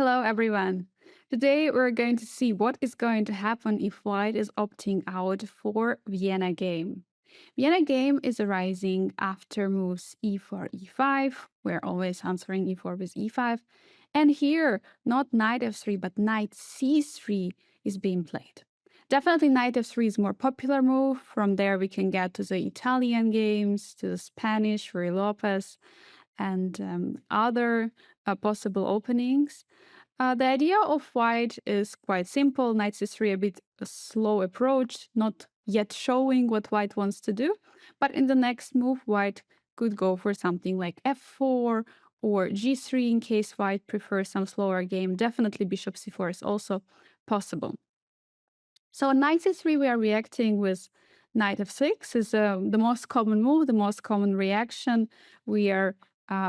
Hello, everyone. Today we're going to see what is going to happen if White is opting out for Vienna Game. Vienna Game is arising after moves e4, e5. We're always answering e4 with e5. And here, not knight f3, but knight c3 is being played. Definitely knight f3 is a more popular move. From there we can get to the Italian games, to the Spanish, Ruy Lopez, and other possible openings. The idea of White is quite simple. Knight c3, a bit a slow approach, not yet showing what White wants to do. But in the next move, White could go for something like f4 or g3 in case White prefers some slower game. Definitely bishop c4 is also possible. So on knight c3, we are reacting with knight f6 is the most common move, the most common reaction. We are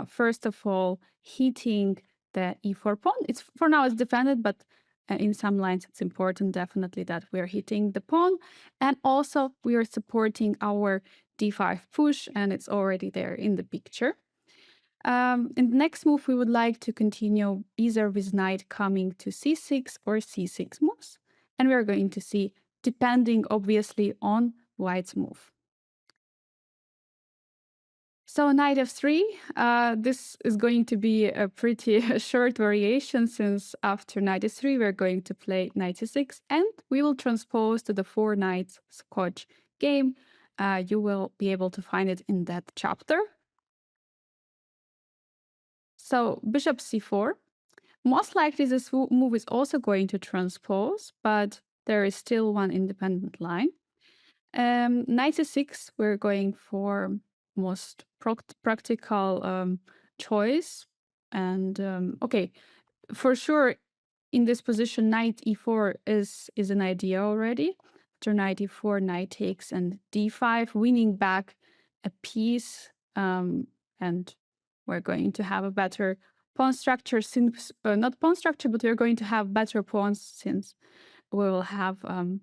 first of all hitting the e4 pawn. It's for now it's defended, but in some lines it's important definitely that we're hitting the pawn, and also we are supporting our d5 push, and it's already there in the picture. In the next move, we would like to continue either with knight coming to c6 or c6 moves. And we're going to see, depending obviously on White's move. So knight f3, this is going to be a pretty short variation, since after knight f3, we're going to play knight c6, and we will transpose to the 4 knights Scotch game. You will be able to find it in that chapter. So bishop c4. Most likely this move is also going to transpose, but there is still one independent line. Knight c6, we're going for most practical choice. And okay, for sure, in this position, knight e4 is an idea already. After knight e4, knight takes and d5, winning back a piece, and we're going to have a better pawn structure, since not pawn structure, but we're going to have better pawns since we will have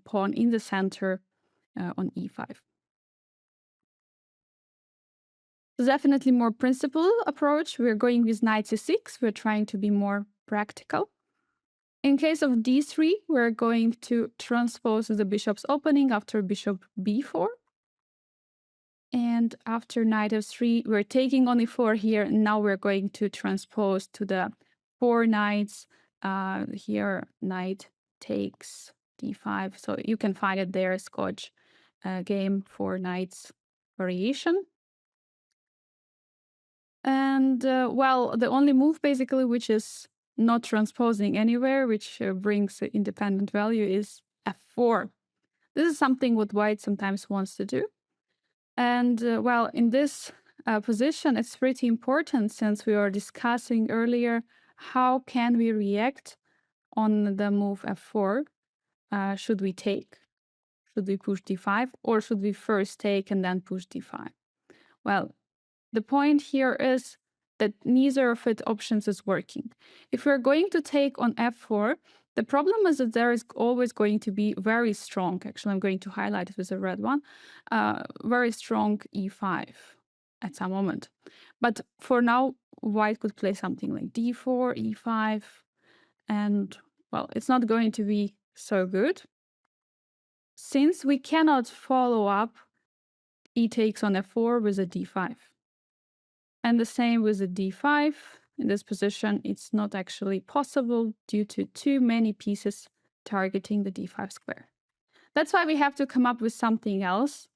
pawn in the center on e5. So definitely more principled approach. We're going with knight c6. We're trying to be more practical. In case of d3, we're going to transpose the bishop's opening after bishop b4. And after knight f3, we're taking on e4 here. And now we're going to transpose to the 4 knights. Here, knight takes d5. So you can find it there, Scotch game, 4 knights variation. And well, the only move basically which is not transposing anywhere, which brings independent value, is f4. This is something what White sometimes wants to do. And well, in this position, it's pretty important, since we were discussing earlier how can we react on the move f4. Should we take? Should we push d5? Or should we first take and then push d5? Well, the point here is that neither of its options is working. If we're going to take on f4, the problem is that there is always going to be very strong, actually I'm going to highlight it with a red one, very strong e5 at some moment. But for now, White could play something like d4, e5, and well, it's not going to be so good, since we cannot follow up e takes on f4 with a d5. And the same with the d5. In this position, it's not actually possible due to too many pieces targeting the d5 square. That's why we have to come up with something else.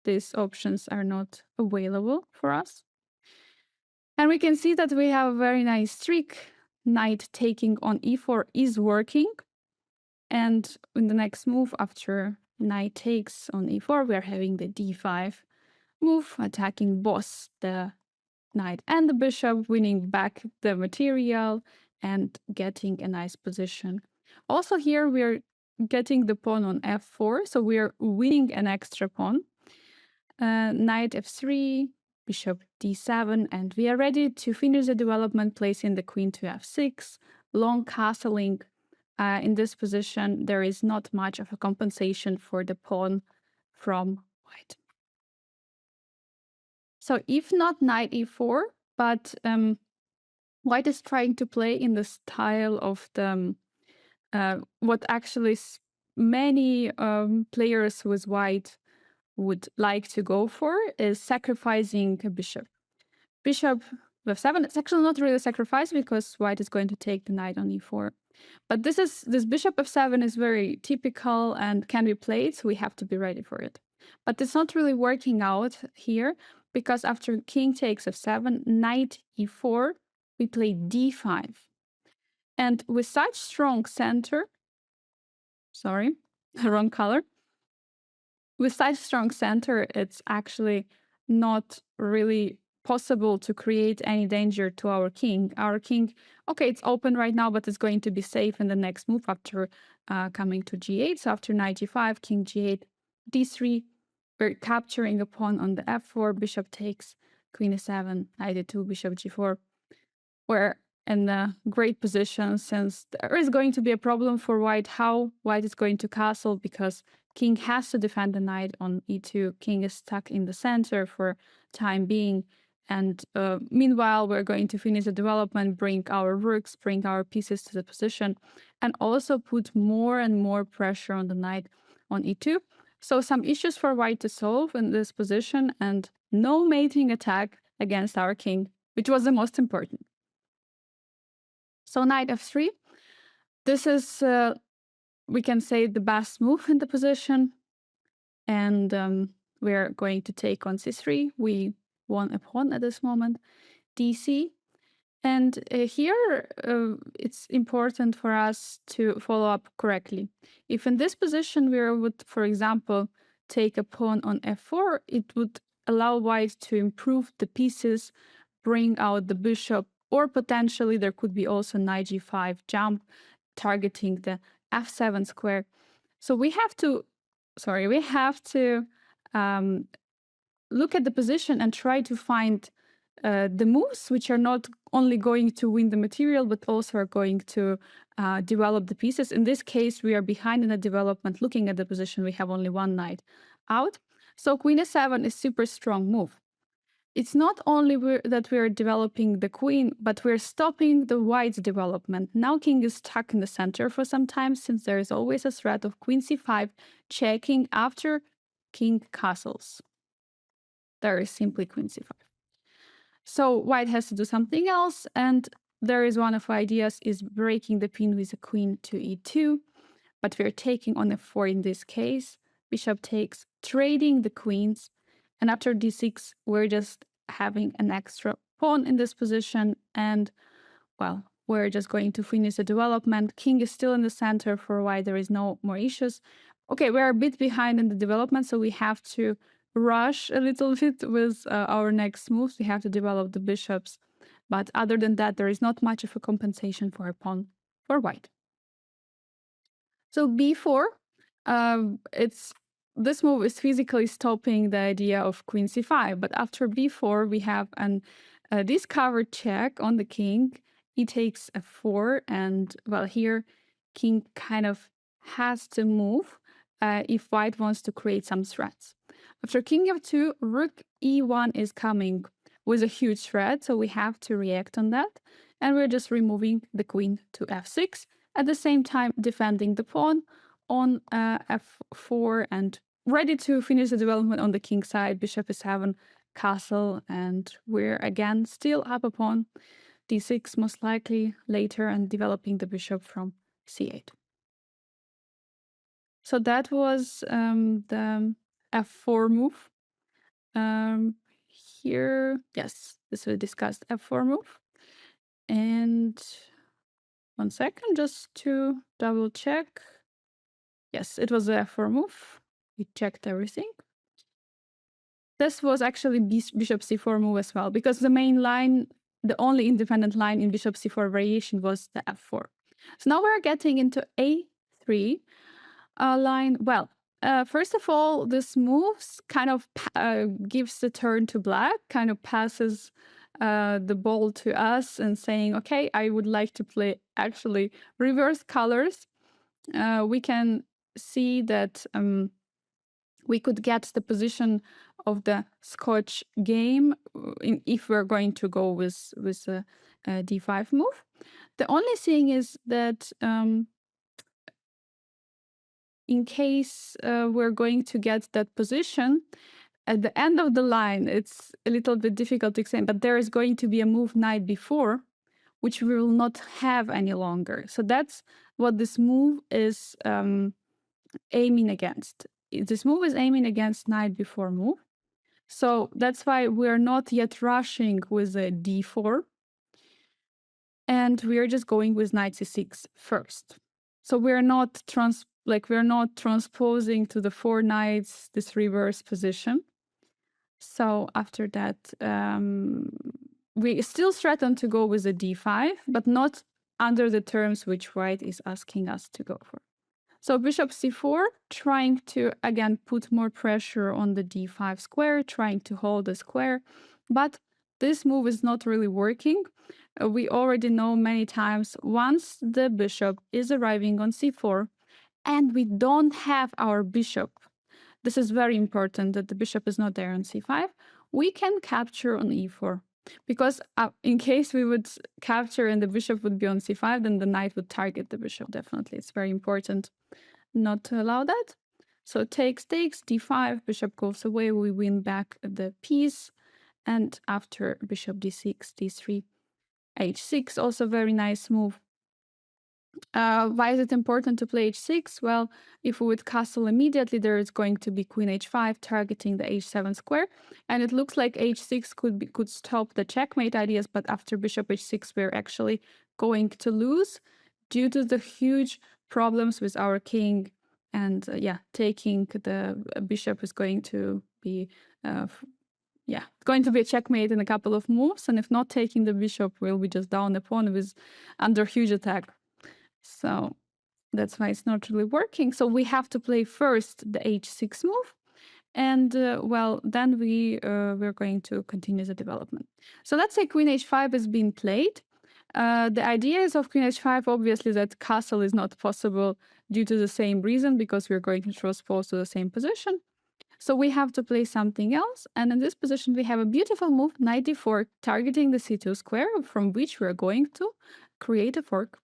These options are not available for us. And we can see that we have a very nice trick. Knight taking on e4 is working. And in the next move, after knight takes on e4, we are having the d5 move, attacking both the knight and the bishop, winning back the material and getting a nice position. Also here we're getting the pawn on f4, so we're winning an extra pawn. Knight f3, bishop d7, and we are ready to finish the development, placing the queen to f6, long castling. In this position, there is not much of a compensation for the pawn from White. So if not knight e4, but White is trying to play in the style of the what actually many players with white would like to go for is sacrificing a bishop. Bishop with 7, it's actually not really a sacrifice because white is going to take the knight on e4. But this bishop f7 is very typical and can be played, so we have to be ready for it. But it's not really working out here because after king takes f7, knight e4, we play d5. And with such strong center, sorry, wrong color. With such strong center, it's actually not really possible to create any danger to our king. Our king, okay, it's open right now, but it's going to be safe in the next move after coming to g8. So after knight g5, king g8, d3, we're capturing a pawn on the f4, bishop takes, queen e7, knight e2, bishop g4. We're in a great position since there is going to be a problem for white how white is going to castle because king has to defend the knight on e2. King is stuck in the center for time being. And meanwhile, we're going to finish the development, bring our rooks, bring our pieces to the position, and also put more and more pressure on the knight on e2. So some issues for white to solve in this position and no mating attack against our king, which was the most important. So knight f3, this is, we can say, the best move in the position. And we're going to take on c3. We won a pawn at this moment, dc. And here, it's important for us to follow up correctly. If in this position we would, for example, take a pawn on f4, it would allow white to improve the pieces, bring out the bishop, or potentially there could be also knight g5 jump targeting the f7 square. So we have to look at the position and try to find the moves which are not only going to win the material, but also are going to develop the pieces. In this case, we are behind in the development. Looking at the position, we have only one knight out. So queen e7 is super strong move. It's not only that we're developing the queen, but we're stopping the white's development. Now king is stuck in the center for some time, since there is always a threat of queen c5 checking after king castles. There is simply queen c5. So white has to do something else, and there is one of the ideas is breaking the pin with a queen to e2, but we're taking on f4 in this case. Bishop takes, trading the queens, and after d6, we're just having an extra pawn in this position, and, well, we're just going to finish the development. King is still in the center for white, there is no more issues. Okay, we're a bit behind in the development, so we have to rush a little bit with our next moves. We have to develop the bishops. But other than that, there is not much of a compensation for a pawn for white. So b4, this move is physically stopping the idea of queen c5. But after b4, we have a discovered check on the king. He takes f4, and, well, here king kind of has to move if white wants to create some threats. After king f2, rook e1 is coming with a huge threat, so we have to react on that. And we're just removing the queen to f6, at the same time defending the pawn on f4 and ready to finish the development on the king side. Bishop e7, castle, and we're again still up a pawn. d6 most likely later, and developing the bishop from c8. So that was the f4 move. Here, yes, this we discussed f4 move. And 1 second, just to double check. Yes, it was the f4 move. We checked everything. This was actually bishop c4 move as well, because the main line, the only independent line in bishop c4 variation was the f4. So now we're getting into a3 line. Well, first of all, this moves kind of gives the turn to black, kind of passes the ball to us and saying, okay, I would like to play actually reverse colors. We can see that we could get the position of the Scotch game if we're going to go with d5 move. The only thing is that in case we're going to get that position, at the end of the line, it's a little bit difficult to explain, but there is going to be a move knight b4, which we will not have any longer. So that's what this move is aiming against. This move is aiming against knight b4 move. So that's why we're not yet rushing with a d4. And we're just going with knight c6 first. So we're not transposing to the 4 knights this reverse position. So after that, we still threaten to go with a d5, but not under the terms which white is asking us to go for. So bishop c4, trying to, again, put more pressure on the d5 square, trying to hold the square. But this move is not really working. We already know many times, once the bishop is arriving on c4, and we don't have our bishop, this is very important that the bishop is not there on c5, we can capture on e4. Because in case we would capture and the bishop would be on c5, then the knight would target the bishop, definitely. It's very important not to allow that. So takes, d5, bishop goes away, we win back the piece. And after bishop d6, d3, h6, also very nice move. Why is it important to play h6? Well, if we would castle immediately, there is going to be queen h5 targeting the h7 square, and it looks like h6 could stop the checkmate ideas, but after bishop h6, we're actually going to lose due to the huge problems with our king, and taking the bishop is going to be going to be a checkmate in a couple of moves, and if not taking the bishop, we'll be just down the pawn with under huge attack. So that's why it's not really working. So we have to play first the h6 move, and then we're going to continue the development. So let's say queen h5 is being played. The idea is of queen h5, obviously, that castle is not possible due to the same reason, because we're going to transpose to the same position. So we have to play something else, and in this position we have a beautiful move, knight d4, targeting the c2 square, from which we're going to create a fork.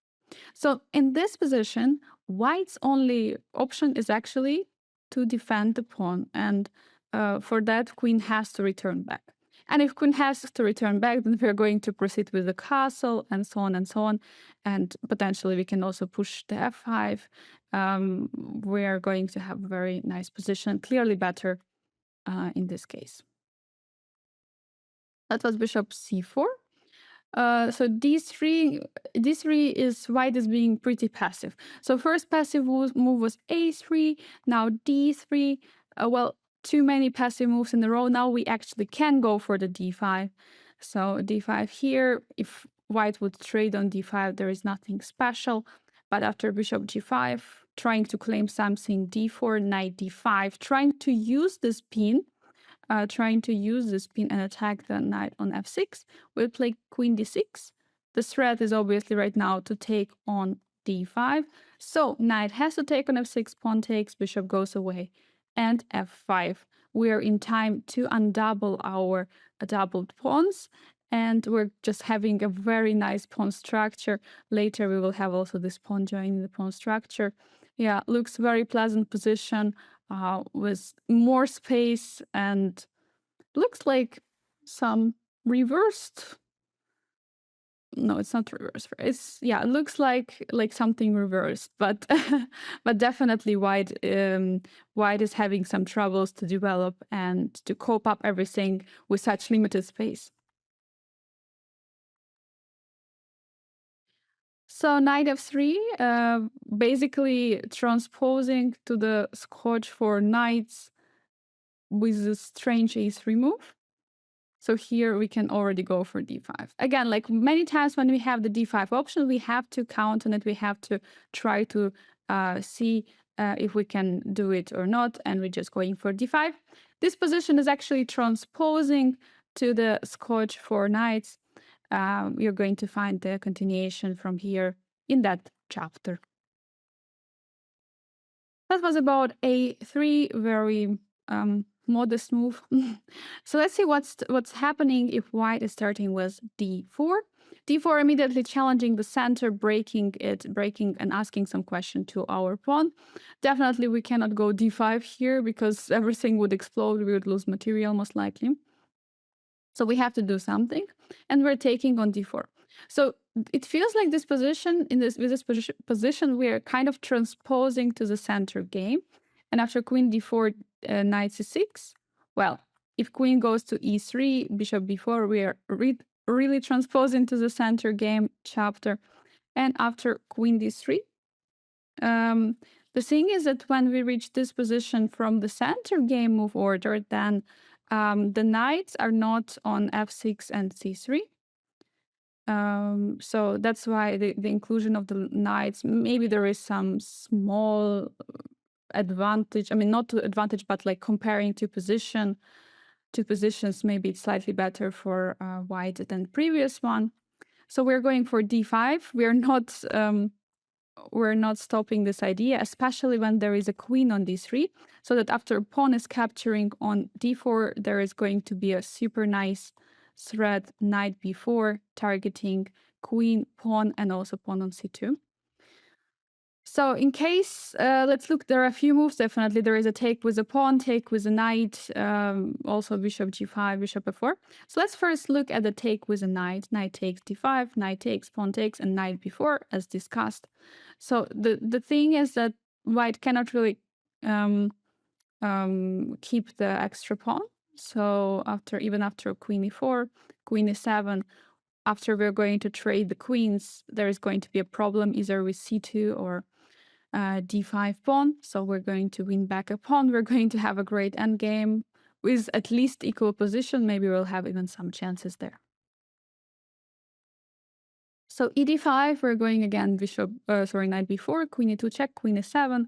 So in this position, white's only option is actually to defend the pawn, and for that, queen has to return back. And if queen has to return back, then we're going to proceed with the castle, and so on and so on. And potentially we can also push the f5. We're going to have a very nice position, clearly better in this case. That was bishop c4. So d3 is white is being pretty passive. So first passive move was a3, now d3. Well, too many passive moves in a row. Now we actually can go for the d5. So d5 here, if white would trade on d5, there is nothing special. But after bishop g5, trying to claim something, d4, knight d5, trying to use this pin, and attack the knight on f6. We'll play queen d6. The threat is obviously right now to take on d5. So knight has to take on f6, pawn takes, bishop goes away, and f5. We're in time to undouble our doubled pawns, and we're just having a very nice pawn structure. Later we will have also this pawn joining the pawn structure. Yeah, looks very pleasant position with more space, and looks like some reversed. No, it's not reversed. It looks like something reversed, but but definitely white is having some troubles to develop and to cope up everything with such limited space. So knight f3, basically transposing to the scotch for knights with a strange a3 move. So here we can already go for d5. Again, like many times when we have the d5 option, we have to count on it. We have to try to see if we can do it or not, and we're just going for d5. This position is actually transposing to the scotch for knights. You're going to find the continuation from here in that chapter. That was about a3, very modest move. So let's see what's happening if white is starting with d4. d4 immediately challenging the center, breaking and asking some question to our pawn. Definitely we cannot go d5 here because everything would explode. We would lose material most likely. So we have to do something, and we're taking on d4. So it feels like this position, with this position, we are kind of transposing to the center game. And after queen d4, knight c6, well, if queen goes to e3, bishop b4, we are really transposing to the center game chapter. And after queen d3, the thing is that when we reach this position from the center game move order, then the knights are not on f6 and c3. So that's why the inclusion of the knights, maybe there is some small advantage. I mean, not advantage, but like comparing two positions, maybe it's slightly better for white than previous one. So we're going for d5. We're not stopping this idea, especially when there is a queen on d3, so that after a pawn is capturing on d4, there is going to be a super nice threat, knight b4, targeting queen, pawn, and also pawn on c2. So in case, let's look, there are a few moves, definitely. There is a take with a pawn, take with a knight, also bishop g5, bishop f4. So let's first look at the take with a knight. Knight takes d5, knight takes, pawn takes, and knight b4, as discussed. So the thing is that white cannot really keep the extra pawn. So even after queen e4, queen e7, after we're going to trade the queens, there is going to be a problem either with c2 or d5 pawn. So we're going to win back a pawn. We're going to have a great endgame with at least equal position. Maybe we'll have even some chances there. So ed5, we're going again knight b4, queen e2 check, queen e7.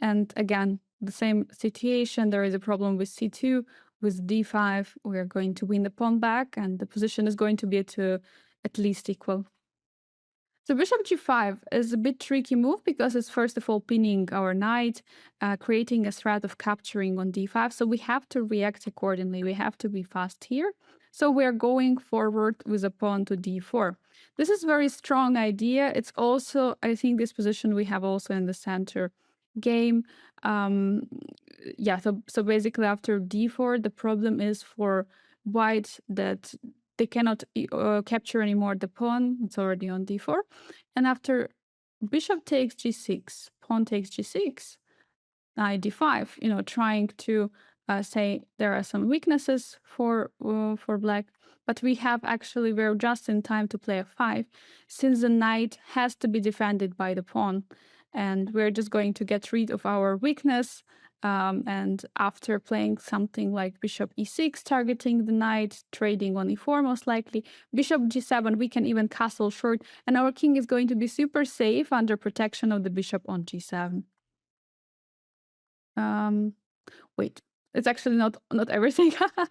And again, the same situation. There is a problem with c2. With d5, we're going to win the pawn back, and the position is going to be at least equal. So bishop g5 is a bit tricky move because it's first of all pinning our knight, creating a threat of capturing on d5. So we have to react accordingly. We have to be fast here. So we're going forward with a pawn to d4. This is a very strong idea. It's also, I think, this position we have also in the center game. So basically after d4, the problem is for white that they cannot capture anymore the pawn. It's already on d4. And after bishop takes g6, pawn takes g6, knight d5, trying to say there are some weaknesses for black. But we're just in time to play f5, since the knight has to be defended by the pawn. And we're just going to get rid of our weakness. And after playing something like bishop e6, targeting the knight, trading on e4 most likely, bishop g7, we can even castle short, and our king is going to be super safe under protection of the bishop on g7. Wait, it's actually not everything. I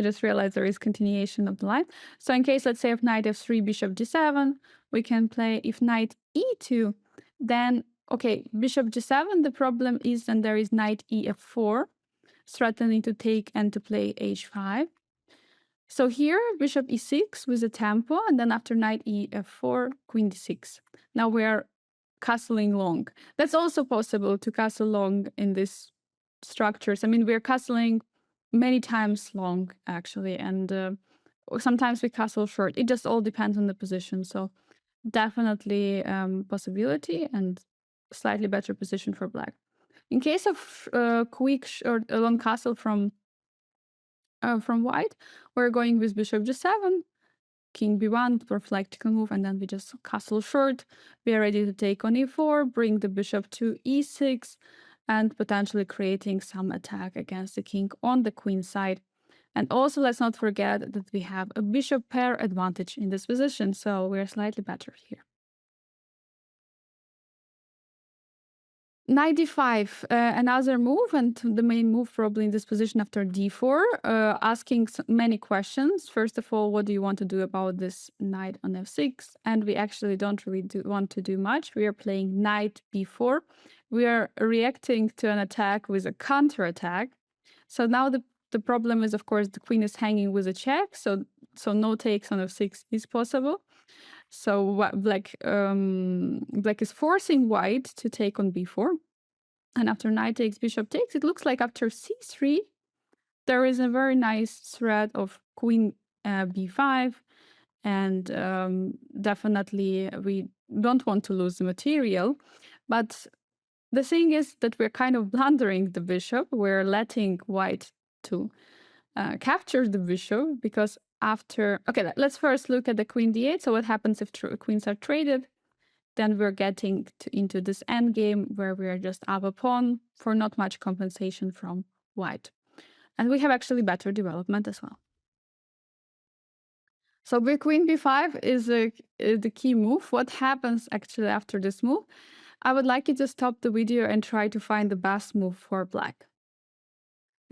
just realized there is continuation of the line. So in case, let's say, if knight f3, bishop g7, we can play if knight e2, then okay, bishop g7, the problem is then there is knight ef4, threatening to take and to play h5. So here, bishop e6 with a tempo, and then after knight ef4, queen d6. Now we are castling long. That's also possible to castle long in these structures. I mean, we're castling many times long, actually, and sometimes we castle short. It just all depends on the position. So definitely possibility and slightly better position for black. In case of quick or long castle from white, we're going with bishop g7, king b1, prophylactic move, and then we just castle short. We are ready to take on e4, bring the bishop to e6, and potentially creating some attack against the king on the queen side. And also, let's not forget that we have a bishop pair advantage in this position, so we're slightly better here. Knight d5, another move, and the main move probably in this position after d4, asking many questions. First of all, what do you want to do about this knight on f6? And we actually don't really want to do much. We are playing knight b4. We are reacting to an attack with a counterattack. So now the problem is, of course, the queen is hanging with a check, so no takes on f6 is possible. So black is forcing white to take on b4. And after knight takes, bishop takes, it looks like after c3, there is a very nice threat of queen b5. And definitely we don't want to lose the material. But the thing is that we're kind of blundering the bishop. We're letting white to capture the bishop, because after... Okay, let's first look at the queen d8. So what happens if queens are traded? Then we're getting into this endgame where we are just up a pawn for not much compensation from white. And we have actually better development as well. So queen b5 is the key move. What happens actually after this move? I would like you to stop the video and try to find the best move for black.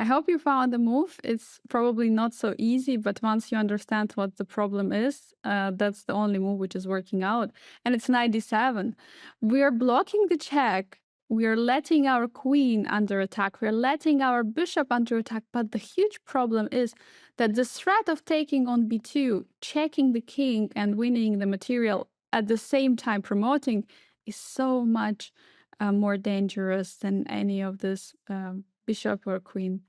I hope you found the move. It's probably not so easy, but once you understand what the problem is, that's the only move which is working out. And it's knight d7. We are blocking the check. We are letting our queen under attack. We're letting our bishop under attack. But the huge problem is that the threat of taking on b2, checking the king and winning the material at the same time promoting, is so much more dangerous than any of this bishop or queen.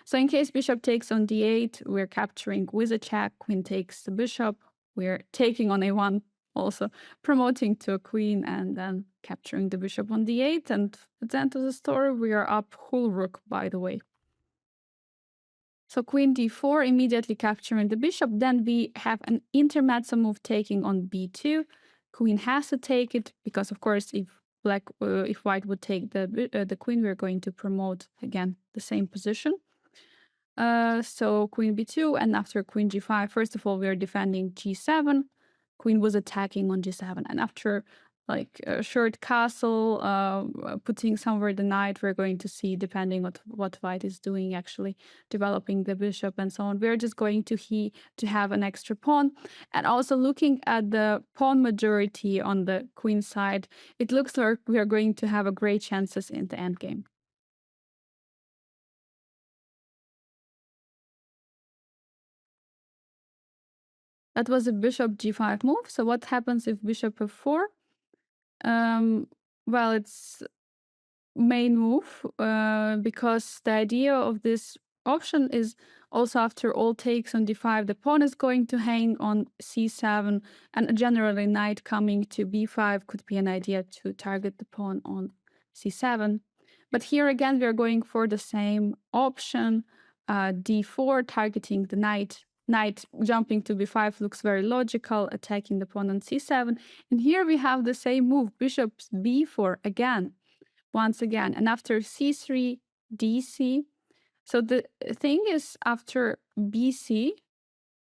So in case bishop takes on d8, we're capturing with a check. Queen takes the bishop. We're taking on a1, also promoting to a queen and then capturing the bishop on d8. And at the end of the story, we are up whole rook, by the way. So queen d4, immediately capturing the bishop. Then we have an intermezzo move taking on b2. Queen has to take it because, of course, if white would take the queen, we're going to promote again the same position. So queen b2, and after queen g5, first of all, we are defending g7. Queen was attacking on g7, and after like a short castle, putting somewhere the knight, we're going to see, depending on what white is doing, actually developing the bishop and so on. We're just going to have an extra pawn. And also looking at the pawn majority on the queen side, it looks like we are going to have a great chances in the endgame. That was a bishop g5 move. So what happens if bishop f4? Well, it's main move because the idea of this option is also after all takes on d5, the pawn is going to hang on c7, and generally knight coming to b5 could be an idea to target the pawn on c7. But here again, we're going for the same option, d4, targeting the knight. Knight jumping to b5 looks very logical, attacking the pawn on c7. And here we have the same move, bishop b4 again, once again. And after c3, dc. So the thing is, after bc,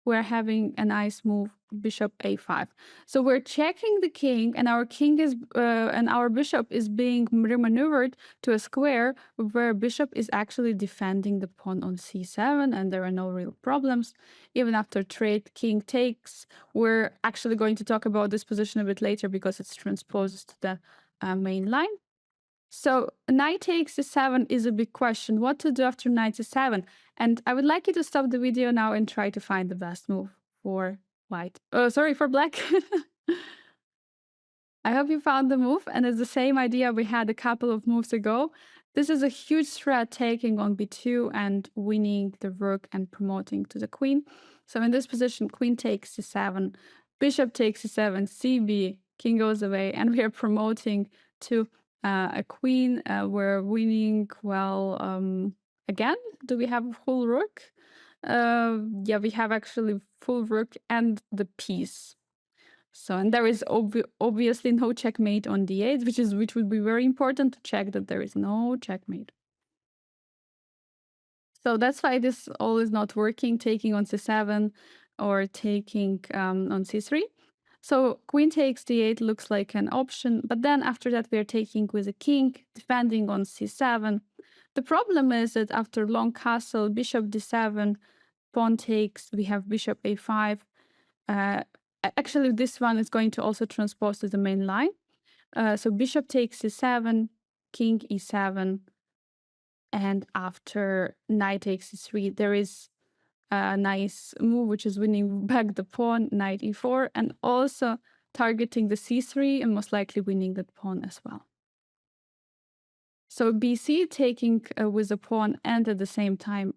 we're having a nice move, bishop a5. So we're checking the king, and our king is and our bishop is being remaneuvered to a square where bishop is actually defending the pawn on c7, and there are no real problems. Even after trade king takes, we're actually going to talk about this position a bit later because it's transposed to the main line. So knight takes c7 is a big question. What to do after knight c7? And I would like you to stop the video now and try to find the best move for white. Oh, sorry, for black. I hope you found the move, and it's the same idea we had a couple of moves ago. This is a huge threat, taking on b2 and winning the rook and promoting to the queen. So in this position, queen takes c7, bishop takes c7, cb, king goes away, and we are promoting to a queen. We're winning, well, again, do we have a full rook? Yeah, we have actually full rook and the piece. So, and there is obviously no checkmate on d8, which would be very important to check that there is no checkmate. So that's why this all is not working, taking on c7 or taking on c3. So queen takes d8 looks like an option, but then after that we're taking with a king, defending on c7. The problem is that after long castle, bishop d7, pawn takes, we have bishop a5. Actually, this one is going to also transpose to the main line. So bishop takes c7, king e7, and after knight takes c3, there is a nice move which is winning back the pawn, knight e4, and also targeting the c3 and most likely winning that pawn as well. So bc taking with a pawn and at the same time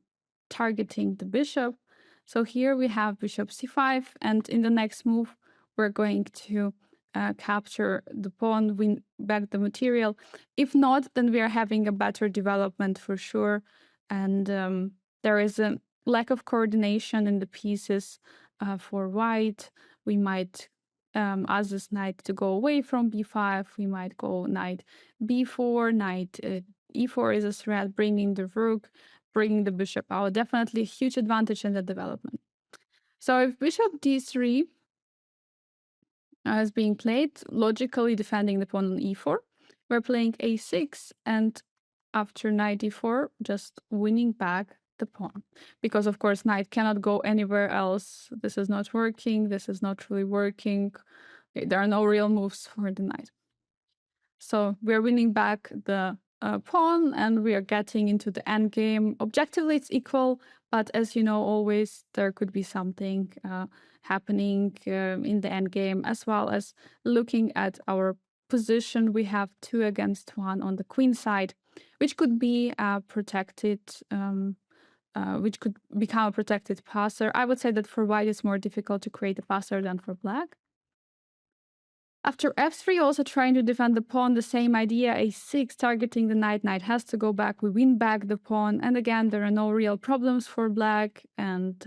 targeting the bishop. So here we have bishop c5, and in the next move we're going to capture the pawn, win back the material. If not, then we are having a better development for sure, and there is a lack of coordination in the pieces for white. We might ask this knight to go away from b5. We might go knight b4, knight e4 is a threat, bringing the rook, bringing the bishop out. Definitely a huge advantage in the development. So if bishop d3 is being played, logically defending the pawn on e4, we're playing a6, and after knight d4, just winning back the pawn. Because of course knight cannot go anywhere else. This is not working, this is not really working. Okay, there are no real moves for the knight. So we're winning back the pawn, and we are getting into the endgame. Objectively, it's equal, but as you know, always there could be something happening in the endgame, as well as looking at our position. We have 2 against 1 on the queen side, which could be protected, which could become a protected passer. I would say that for white, it's more difficult to create a passer than for black. After f3, also trying to defend the pawn, the same idea, a6, targeting the knight. Knight has to go back, we win back the pawn, and again, there are no real problems for black, and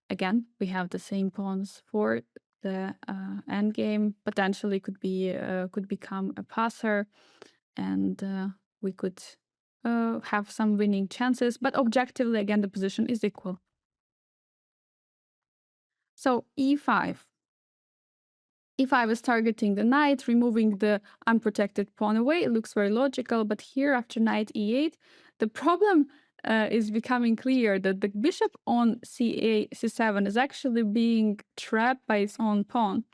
again, we have the same pawns for the endgame. Potentially could become a passer, and we could have some winning chances, but objectively, again, the position is equal. So e5. e5 is targeting the knight, removing the unprotected pawn away. It looks very logical, but here after knight e8, the problem is becoming clear that the bishop on c7 is actually being trapped by its own pawn.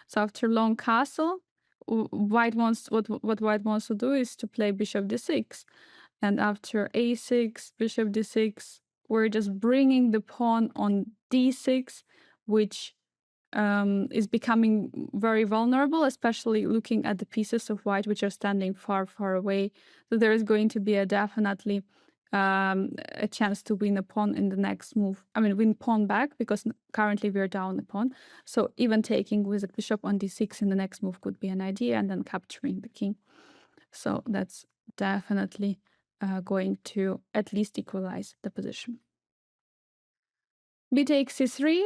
So after long castle, white wants what white wants to do is to play bishop d6, and after a6, bishop d6, we're just bringing the pawn on d6, which is becoming very vulnerable, especially looking at the pieces of white which are standing far, far away. So there is going to be a definitely a chance to win a pawn in the next move. I mean, win pawn back, because currently we're down a pawn. So even taking with a bishop on d6 in the next move could be an idea, and then capturing the king. So that's definitely going to at least equalize the position. B takes c3,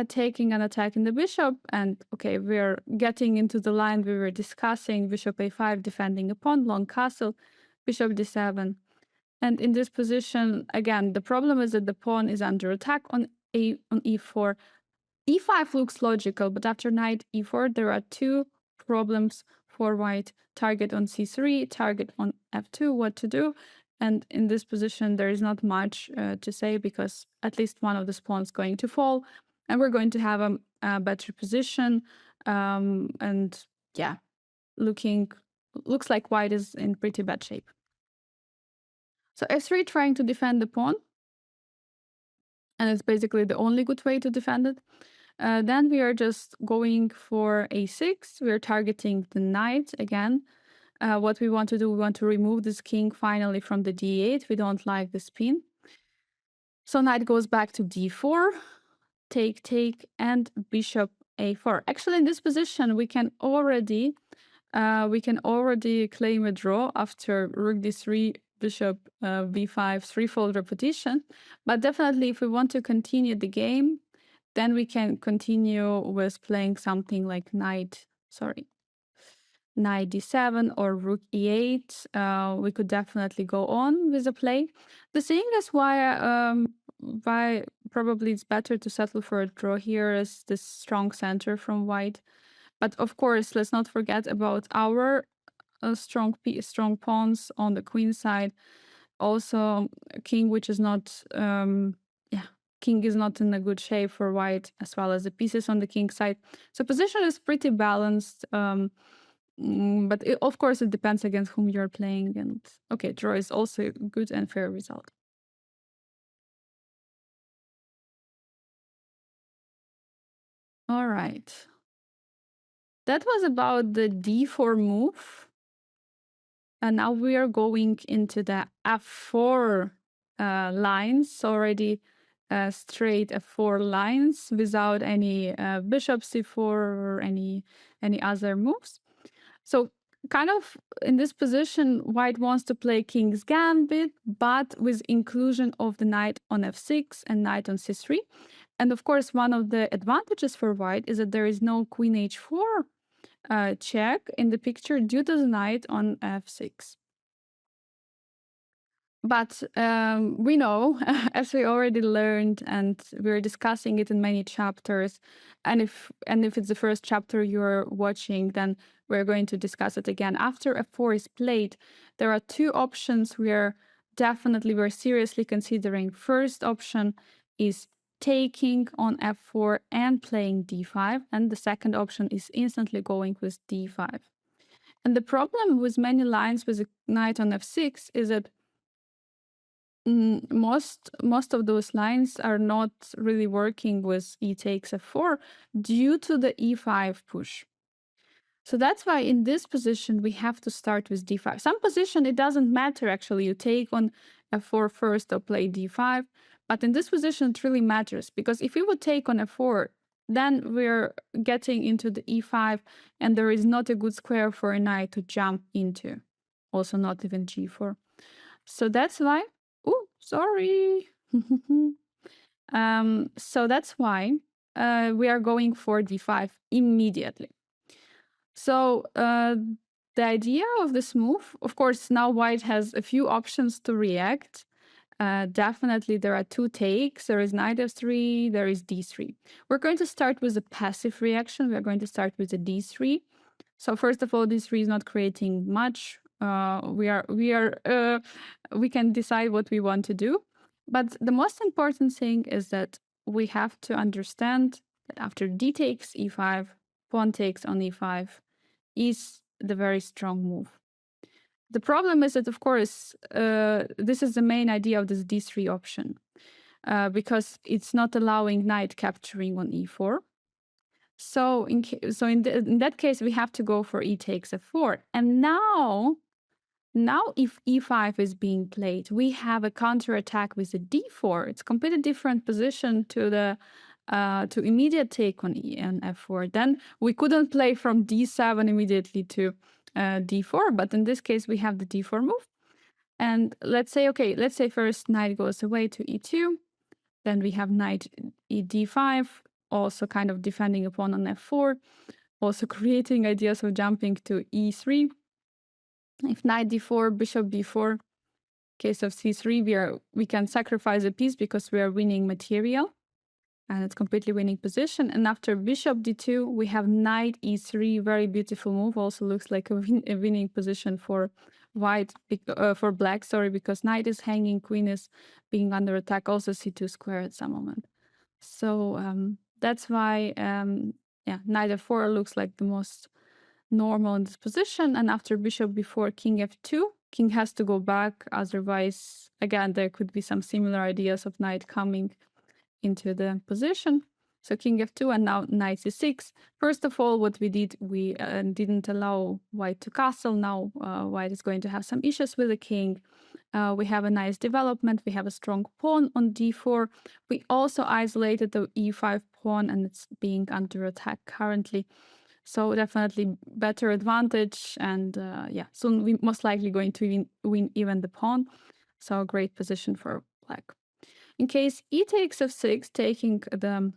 taking an attack in the bishop, and okay, we're getting into the line we were discussing, bishop a5, defending a pawn, long castle, bishop d7. And in this position, again, the problem is that the pawn is under attack on e4. e5 looks logical, but after knight e4, there are 2 problems for white. Target on c3, target on f2, what to do. And in this position, there is not much to say, because at least one of the pawns is going to fall, and we're going to have a better position. And yeah, looks like white is in pretty bad shape. So f3, trying to defend the pawn, and it's basically the only good way to defend it. Then we are just going for a6. We're targeting the knight again. What we want to do, we want to remove this king finally from the d8. We don't like the spin. So knight goes back to d4, take, and bishop a4. Actually, in this position, we can already claim a draw after rook d3, bishop b5, threefold repetition. But definitely, if we want to continue the game, then we can continue with playing something like knight d7 or rook e8. We could definitely go on with the play. The thing is why probably it's better to settle for a draw here is this strong center from white. But of course, let's not forget about our strong pawns on the queen side. Also, king, which is not king is not in a good shape for white, as well as the pieces on the king side. So position is pretty balanced. But of course, it depends against whom you're playing. And okay, draw is also a good and fair result. All right. That was about the d4 move. And now we are going into the f4 lines, already straight f4 lines without any bishop c4 or any other moves. So kind of in this position, white wants to play king's gambit, but with inclusion of the knight on f6 and knight on c3. And of course, one of the advantages for white is that there is no queen h4 check in the picture due to the knight on f6. But we know, as we already learned, and we're discussing it in many chapters, and if it's the first chapter you're watching, then we're going to discuss it again. After f4 is played, there are two options we're seriously considering. First option is taking on f4 and playing d5, and the second option is instantly going with d5. And the problem with many lines with a knight on f6 is that most of those lines are not really working with e takes f4 due to the e5 push. So that's why in this position we have to start with d5. Some position it doesn't matter actually, you take on f4 first or play d5, but in this position it really matters, because if we would take on f4, then we're getting into the e5 and there is not a good square for a knight to jump into, also not even g4. So that's why, oh, sorry. So that's why we are going for d5 immediately. So the idea of this move, of course, now white has a few options to react. Definitely there are two takes. There is knight f3, there is d3. We're going to start with a passive reaction. We're going to start with a d3. So first of all, d3 is not creating much. We can decide what we want to do. But the most important thing is that we have to understand that after d takes e5, pawn takes on e5 is the very strong move. The problem is that, of course, this is the main idea of this d3 option, because it's not allowing knight capturing on e4. So in that case, we have to go for e takes f4. And now if e5 is being played, we have a counterattack with a d4. It's completely different position to the to immediate take on e and f4. Then we couldn't play from d7 immediately to d4, but in this case we have the d4 move. And let's say first knight goes away to e2, then we have knight e d5, also kind of defending a pawn on f4, also creating ideas of jumping to e3. If knight d4, bishop b4, case of c3, we can sacrifice a piece because we are winning material, and it's completely winning position. And after bishop d2, we have knight e3, very beautiful move. Also looks like a winning position for white, for black, sorry, because knight is hanging, queen is being under attack. Also c2 square at some moment. So that's why, knight f4 looks like the most normal in this position. And after bishop b4, king f2, king has to go back. Otherwise, again, there could be some similar ideas of knight coming into the position. So king f2 and now knight c6. First of all, what we did, we didn't allow white to castle. Now white is going to have some issues with the king. We have a nice development. We have a strong pawn on d4. We also isolated the e5 pawn and it's being under attack currently. So definitely better advantage. And soon we most likely going to win even the pawn. So a great position for black. In case e takes f6, taking the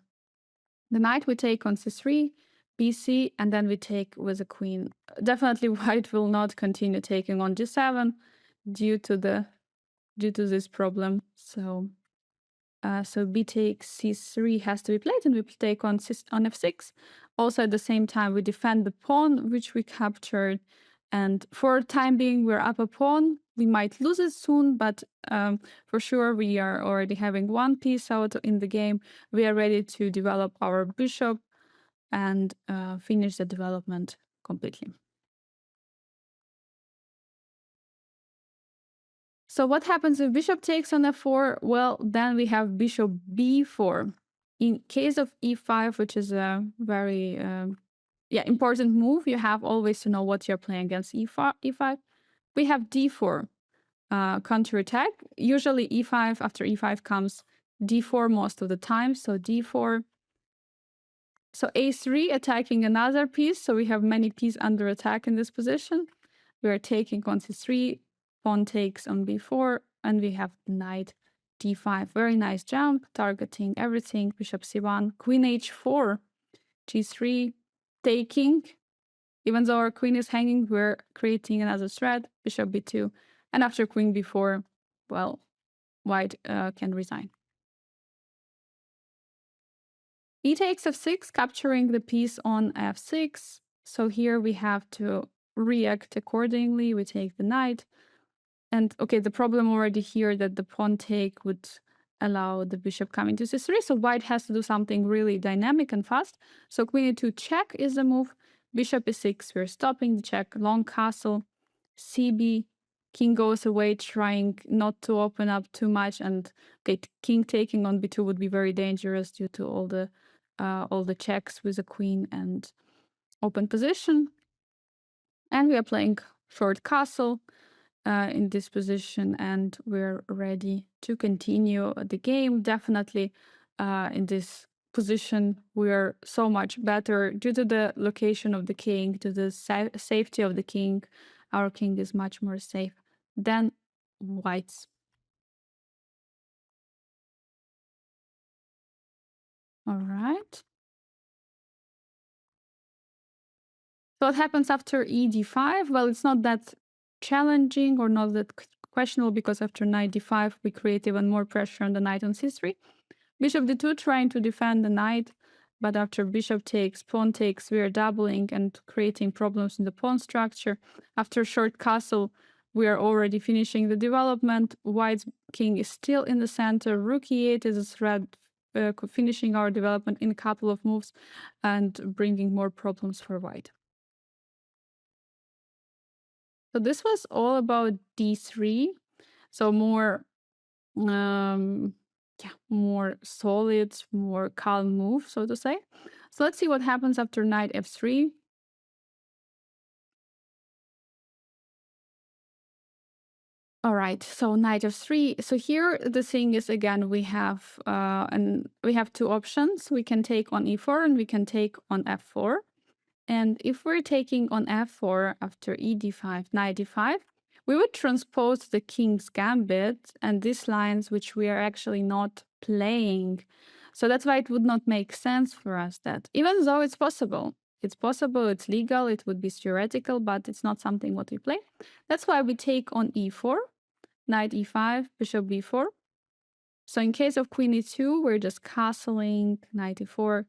knight, we take on c3, bc, and then we take with the queen. Definitely white will not continue taking on g7 due to this problem. So b takes c3 has to be played, and we take on f6. Also at the same time, we defend the pawn, which we captured. And for time being, we're up a pawn. We might lose it soon, but for sure we are already having one piece out in the game. We are ready to develop our bishop and finish the development completely. So what happens if bishop takes on f4? Well, then we have bishop b4. In case of e5, which is a very yeah, important move. You have always to know what you're playing against e5. We have d4 counterattack. Usually e5, after e5 comes d4 most of the time. So d4. So a3 attacking another piece. So we have many pieces under attack in this position. We are taking on c3, pawn takes on b4, and we have knight d5. Very nice jump, targeting everything. Bishop c1, queen h4, g3, taking. Even though our queen is hanging, we're creating another threat, bishop b2. And after queen b4, well, white can resign. E takes f6, capturing the piece on f6. So here we have to react accordingly. We take the knight. And okay, the problem already here that the pawn take would allow the bishop coming to c3. So white has to do something really dynamic and fast. So queen e2 check is the move. Bishop e6, we're stopping the check. Long castle, cb, king goes away, trying not to open up too much. And okay, king taking on b2 would be very dangerous due to all the checks with the queen and open position. And we are playing short castle in this position, and we're ready to continue the game. Definitely in this position, we're so much better due to the location of the king, to the safety of the king. Our king is much more safe than white's. All right. So what happens after e d5? Well, it's not that challenging or not that questionable, because after knight d5, we create even more pressure on the knight on c3. Bishop d2 trying to defend the knight, but after bishop takes, pawn takes, we are doubling and creating problems in the pawn structure. After short castle, we are already finishing the development. White's king is still in the center. Rook e8 is a threat, finishing our development in a couple of moves and bringing more problems for white. So this was all about d3. So more more solid, more calm move, so to say. So let's see what happens after knight f3. All right, so knight f3. So here the thing is, again, we have two options. We can take on e4 and we can take on f4. And if we're taking on f4 after e d5, knight d5, we would transpose the king's gambit and these lines, which we are actually not playing. So that's why it would not make sense for us that, even though it's possible, it's legal, it would be theoretical, but it's not something what we play. That's why we take on e4, knight e5, bishop b4. So in case of queen e2, we're just castling, knight e4.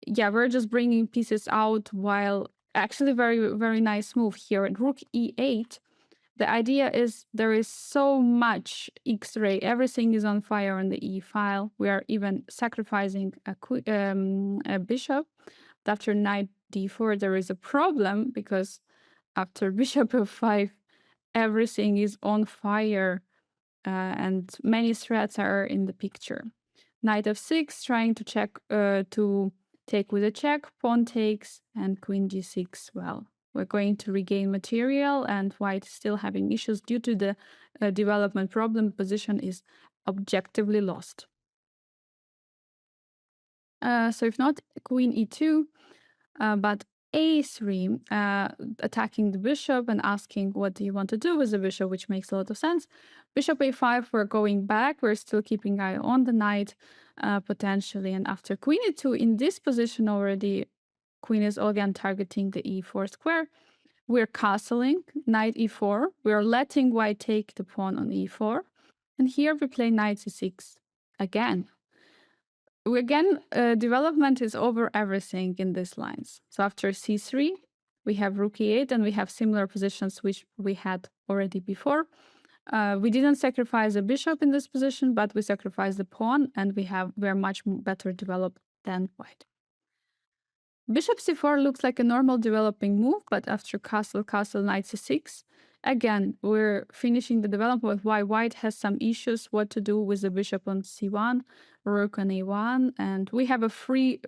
Yeah, we're just bringing pieces out, while actually very, very nice move here at rook e8. The idea is there is so much X-ray. Everything is on fire on the E file. We are even sacrificing a bishop. But after knight d4, there is a problem, because after bishop f5, everything is on fire and many threats are in the picture. Knight f6, trying to check to take with a check, pawn takes, and queen g6. Well, we're going to regain material, and white is still having issues due to the development problem. Position is objectively lost. So if not queen e2, but a3, attacking the bishop and asking what do you want to do with the bishop, which makes a lot of sense. Bishop a5, we're going back. We're still keeping eye on the knight, potentially. And after queen e2, in this position already, queen is again targeting the e4 square. We're castling, knight e4. We're letting white take the pawn on e4. And here we play knight c6 again. Development is over everything in these lines. So after c3, we have rook e8, and we have similar positions which we had already before. We didn't sacrifice a bishop in this position, but we sacrificed the pawn, and we're much better developed than white. Bishop c4 looks like a normal developing move, but after castle, knight c6, Again, we're finishing the development of why white has some issues, what to do with the bishop on c1, rook on a1, and we have free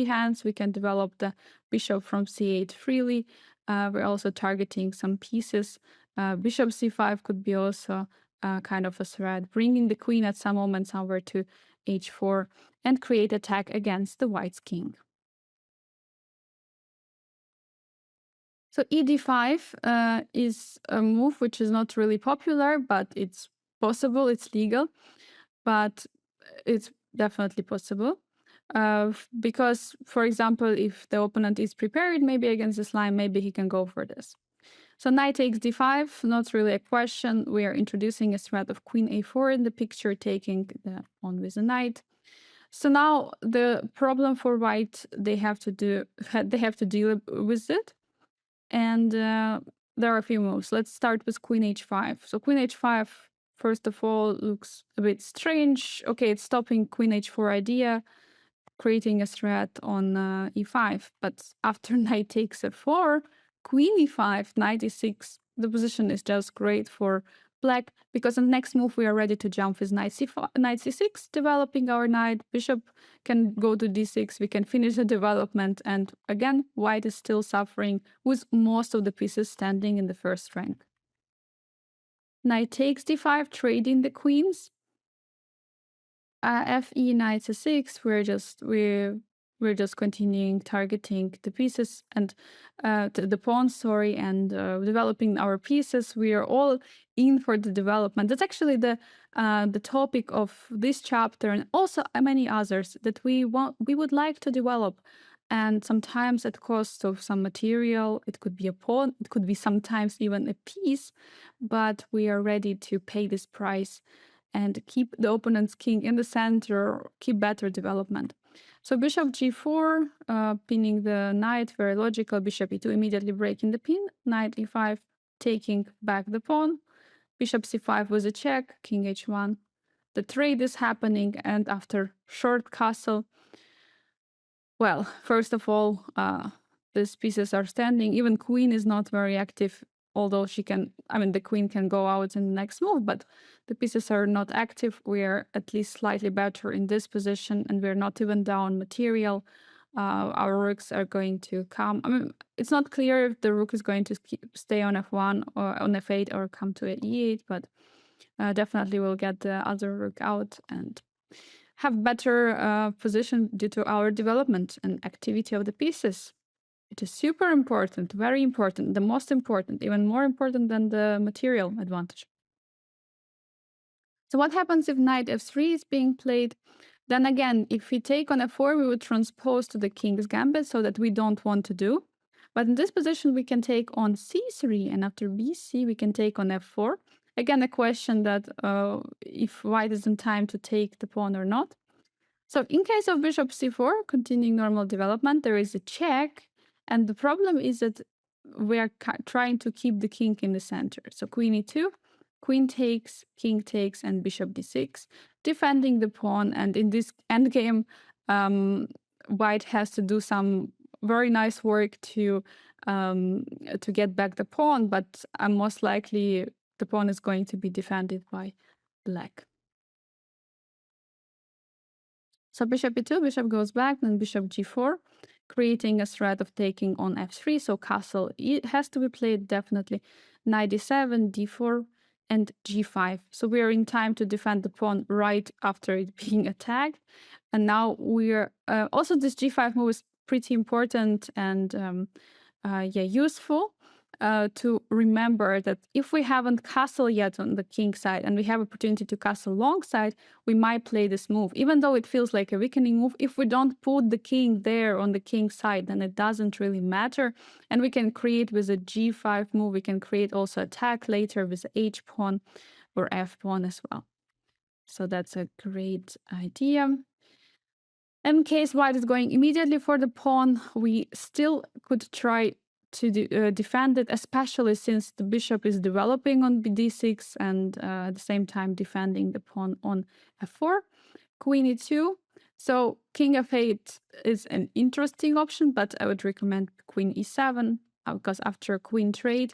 hands. We can develop the bishop from c8 freely. We're also targeting some pieces. Bishop c5 could be also kind of a threat, bringing the queen at some moment somewhere to h4 and create attack against the white's king. So ed5 is a move which is not really popular, but it's possible, it's legal, but it's definitely possible. Because, for example, if the opponent is prepared maybe against this line, maybe he can go for this. So knight takes d5, not really a question. We are introducing a threat of queen a4 in the picture, taking the pawn with the knight. So now the problem for white, they have to deal with it. And there are a few moves. Let's start with queen h5. So queen h5, first of all, looks a bit strange. Okay, it's stopping queen h4 idea, creating a threat on e5. But after knight takes f4, queen e5, knight e6, the position is just great for black, because in the next move we are ready to jump with knight c6, developing our knight. Bishop can go to d6, we can finish the development, and again, white is still suffering with most of the pieces standing in the first rank. Knight takes d5, trading the queens. Fe knight c6, we're just continuing targeting the pieces and the pawns, sorry, and developing our pieces. We are all in for the development. That's actually the topic of this chapter, and also many others that we would like to develop. And sometimes at cost of some material, it could be a pawn, it could be sometimes even a piece, but we are ready to pay this price and keep the opponent's king in the center, keep better development. So bishop g4, pinning the knight, very logical. Bishop e2, immediately breaking the pin. Knight e5, taking back the pawn. Bishop c5 was a check, king h1. The trade is happening, and after short castle, well, first of all, these pieces are standing. Even queen is not very active, although the queen can go out in the next move, but the pieces are not active. We are at least slightly better in this position, and we're not even down material. Our rooks are going to come. It's not clear if the rook is going to stay on f1 or on f8 or come to e8, but definitely we'll get the other rook out and have better position due to our development and activity of the pieces. It is super important, very important, the most important, even more important than the material advantage. So what happens if knight f3 is being played? Then again, if we take on f4, we would transpose to the king's gambit, so that we don't want to do. But in this position, we can take on c3, and after bc, we can take on f4. Again, a question that if white is in time to take the pawn or not. So in case of bishop c4, continuing normal development, there is a check. And the problem is that we are trying to keep the king in the center. So queen e2, queen takes, king takes, and bishop d6, defending the pawn. And in this endgame, white has to do some very nice work to get back the pawn, but most likely the pawn is going to be defended by black. So bishop e2, bishop goes back, then bishop g4, creating a threat of taking on f3. So castle has to be played, definitely. Knight d7, d4, and g5. So we are in time to defend the pawn right after it being attacked. And now we're also, this g5 move is pretty important and useful. To remember that if we haven't castled yet on the king side and we have opportunity to castle long side, we might play this move. Even though it feels like a weakening move, if we don't put the king there on the king side, then it doesn't really matter. And we can create with a g5 move, we can create also attack later with h pawn or f pawn as well. So that's a great idea. In case white is going immediately for the pawn, we still could try to defend it, especially since the bishop is developing on d6 and at the same time defending the pawn on f4. Queen e2. So king f8 is an interesting option, but I would recommend queen e7 because after a queen trade,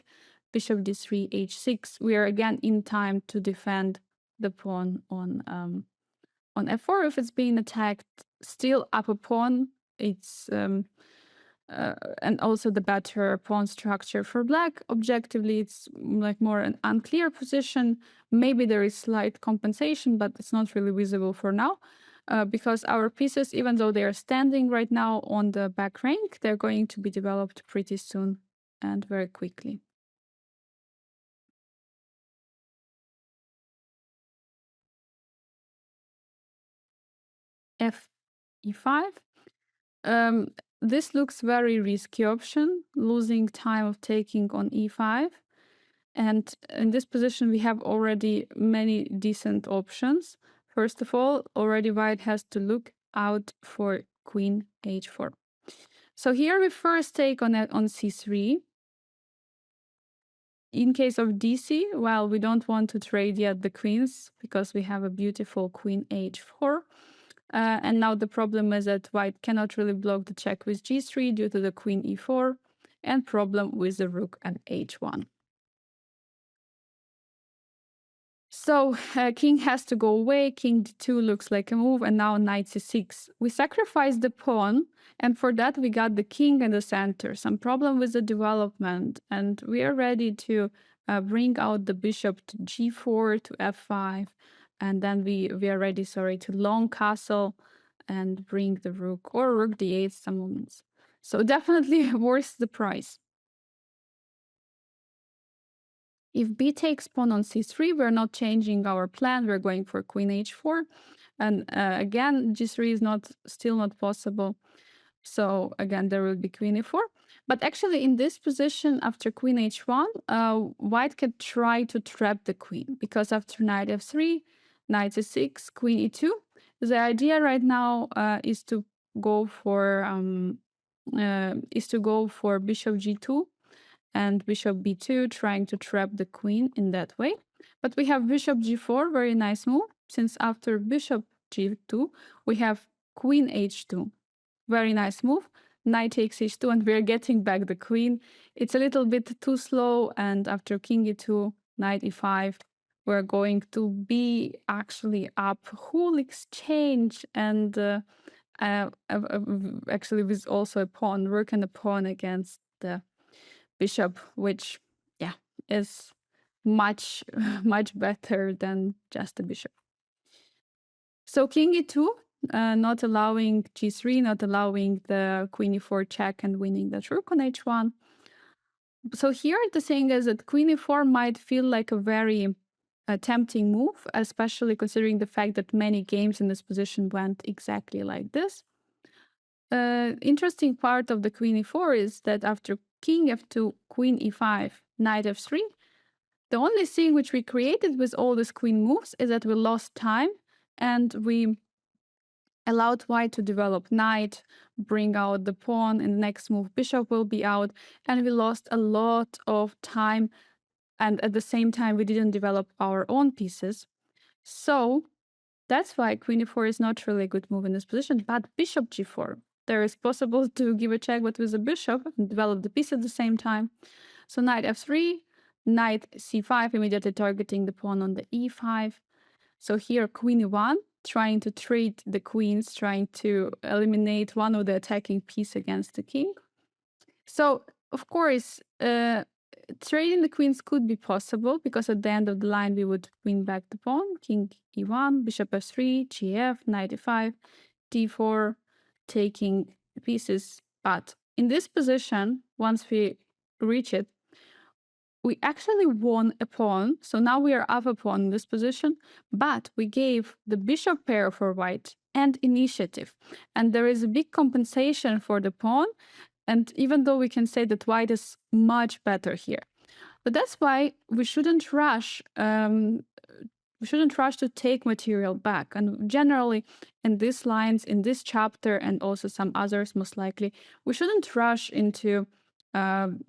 bishop d3, h6, we are again in time to defend the pawn on f4. If it's being attacked, still up a pawn, it's and also the better pawn structure for black. Objectively, it's like more an unclear position. Maybe there is slight compensation, but it's not really visible for now. Because our pieces, even though they are standing right now on the back rank, they're going to be developed pretty soon and very quickly. F e5. This looks very risky option, losing time of taking on e5. And in this position, we have already many decent options. First of all, already white has to look out for queen h4. So here we first take on c3. In case of dc, well, we don't want to trade yet the queens because we have a beautiful queen h4. And now the problem is that white cannot really block the check with g3 due to the queen e4 and problem with the rook and h1. So king has to go away, king d2 looks like a move, and now knight c6. We sacrificed the pawn, and for that we got the king in the center. Some problem with the development, and we are ready to bring out the bishop to g4 to f5, and then we are ready, to long castle and bring the rook, or rook d8 some moments. So definitely worth the price. If b takes pawn on c3, we're not changing our plan. We're going for queen h4. And again, g3 is still not possible. So again, there will be queen e4. But actually, in this position, after queen h1, white can try to trap the queen. Because after knight f3, knight c6, queen e2, the idea right now is to go for bishop g2 and bishop b2, trying to trap the queen in that way. But we have bishop g4, very nice move, since after bishop g2, we have queen h2. Very nice move. Knight takes h2, and we're getting back the queen. It's a little bit too slow, and after king e2, knight e5, we're going to be actually up whole exchange, and actually with also a pawn, rook and a pawn against the bishop, which is much better than just a bishop. So king e2, not allowing g3, not allowing the queen e4 check and winning the rook on h1. So here the thing is that queen e4 might feel like a very tempting move, especially considering the fact that many games in this position went exactly like this. Interesting part of the queen e4 is that after king f2, queen e5, knight f3, the only thing which we created with all these queen moves is that we lost time and we allowed white to develop knight, bring out the pawn, and the next move bishop will be out, and we lost a lot of time, and at the same time we didn't develop our own pieces. So that's why queen e4 is not really a good move in this position, but bishop g4. There is possible to give a check, but with a bishop and develop the piece at the same time. So knight f3, knight c5, immediately targeting the pawn on the e5. So here queen e1, trying to trade the queens, trying to eliminate one of the attacking piece against the king. So of course, trading the queens could be possible, because at the end of the line we would win back the pawn, king e1, bishop f3, gf, knight e5, d4, taking pieces. But in this position, once we reach it, we actually won a pawn. So now we are up a pawn in this position, but we gave the bishop pair for white and initiative. And there is a big compensation for the pawn. And even though we can say that white is much better here. But that's why we shouldn't rush. We shouldn't rush to take material back. And generally, in these lines, in this chapter, and also some others most likely, we shouldn't rush into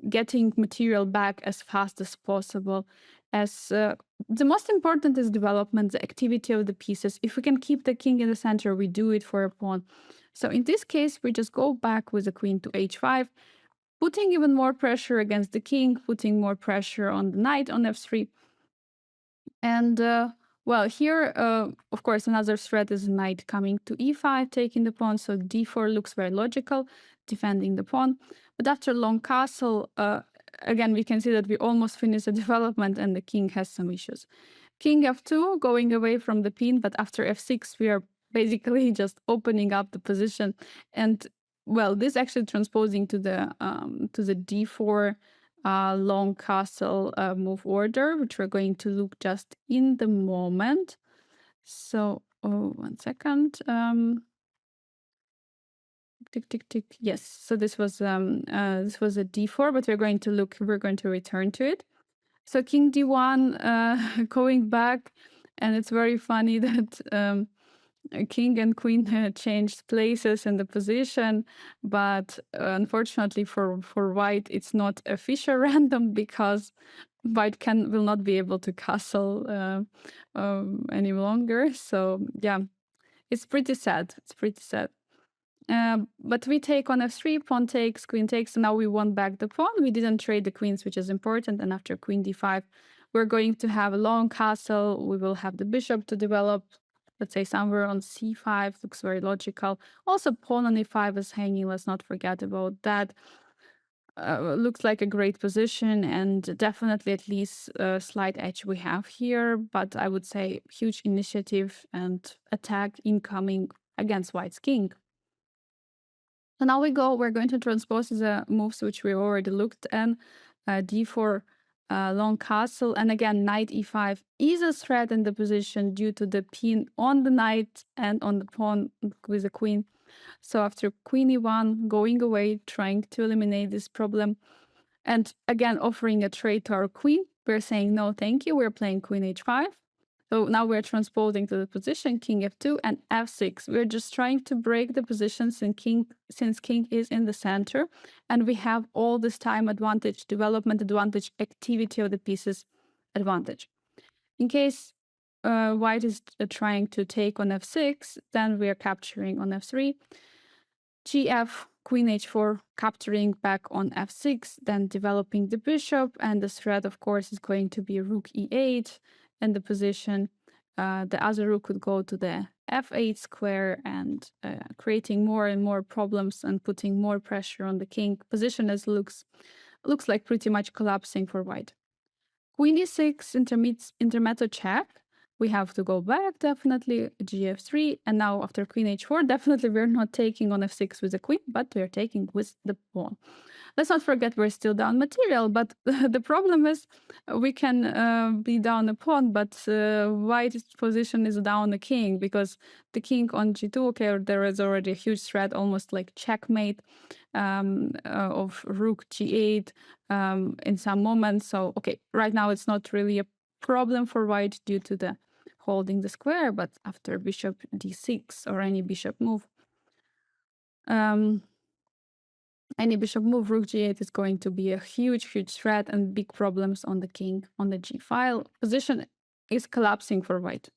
getting material back as fast as possible. As the most important is development, the activity of the pieces. If we can keep the king in the center, we do it for a pawn. So in this case, we just go back with the queen to h5, putting even more pressure against the king, putting more pressure on the knight on f3. And well, here, of course, another threat is knight coming to e5, taking the pawn. So d4 looks very logical, defending the pawn. But after long castle, again, we can see that we almost finished the development and the king has some issues. King f2, going away from the pin, but after f6, we are basically just opening up the position. And well, this actually transposing to the d4 long castle move order, which we're going to look just in the moment. So, oh, 1 second. Tick, tick, tick. Yes. So this was a d4, but we're going to return to it. So king d1, going back, and it's very funny that king and queen changed places in the position, but unfortunately for white, it's not a Fischer random because white will not be able to castle any longer. So yeah, it's pretty sad. It's pretty sad. But we take on f3, pawn takes, queen takes, so now we won back the pawn. We didn't trade the queens, which is important, and after queen d5, we're going to have a long castle. We will have the bishop to develop, let's say somewhere on c5, looks very logical. Also, pawn on e5 is hanging, let's not forget about that. Looks like a great position, and definitely at least a slight edge we have here, but I would say huge initiative and attack incoming against white's king. So now we're going to transpose the moves which we already looked at. d4, long castle, and again, knight e5 is a threat in the position due to the pin on the knight and on the pawn with the queen. So after queen e1, going away, trying to eliminate this problem, and again, offering a trade to our queen, we're saying no, thank you, we're playing queen h5. So now we're transposing to the position king f2 and f6. We're just trying to break the position since king is in the center, and we have all this time advantage, development advantage, activity of the pieces advantage. In case white is trying to take on f6, then we are capturing on f3. gf, queen h4, capturing back on f6, then developing the bishop, and the threat, of course, is going to be rook e8, and the position. The other rook could go to the f8 square and creating more and more problems and putting more pressure on the king. Position as looks like pretty much collapsing for white. Queen e6, intermezzo check. We have to go back, definitely, gf3, and now after queen h4, definitely we're not taking on f6 with the queen, but we're taking with the pawn. Let's not forget we're still down material, but the problem is we can be down a pawn, but white's position is down a king, because the king on g2, okay, there is already a huge threat, almost like checkmate of rook g8 in some moments. So, okay, right now it's not really a problem for white due to the holding the square, but after bishop d6 or any bishop move, rook g8 is going to be a huge threat and big problems on the king on the g file. Position is collapsing for white.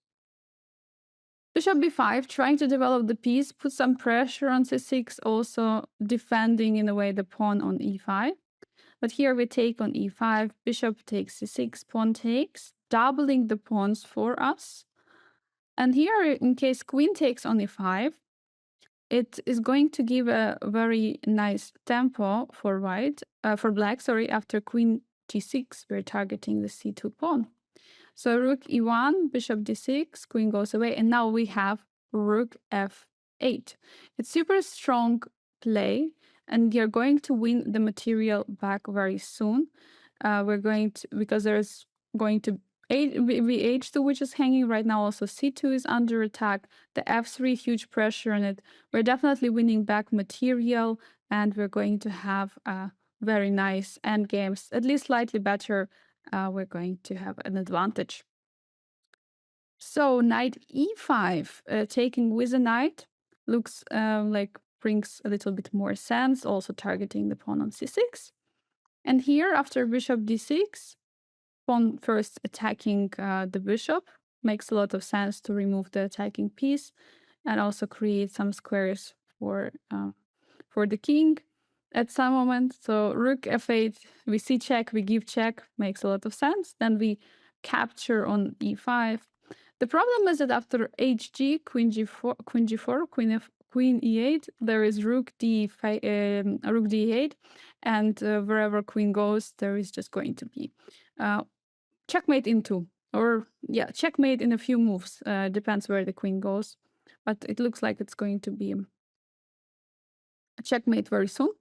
Bishop b5, trying to develop the piece, put some pressure on c6, also defending in a way the pawn on e5. But here we take on e5, bishop takes c6, pawn takes, doubling the pawns for us. And here, in case queen takes on e5, it is going to give a very nice tempo for black, sorry, after queen g6, we're targeting the c2 pawn. So rook e1, bishop d6, queen goes away, and now we have rook f8. It's super strong play, and you're going to win the material back very soon. We're going to, because there's going to be h2, which is hanging right now. Also c2 is under attack. The f3, huge pressure on it. We're definitely winning back material, and we're going to have very nice endgames, at least slightly better. We're going to have an advantage. So knight e5, taking with a knight, looks like brings a little bit more sense, also targeting the pawn on c6. And here, after bishop d6, pawn first attacking the bishop, makes a lot of sense to remove the attacking piece and also create some squares for the king. at some moment. So rook f8, we see check, we give check, makes a lot of sense. Then we capture on e5. The problem is that after hg, queen g4, queen e8, there is rook rook d8, and wherever queen goes, there is just going to be checkmate in 2, or yeah, checkmate in a few moves. Depends where the queen goes, but it looks like it's going to be a checkmate very soon.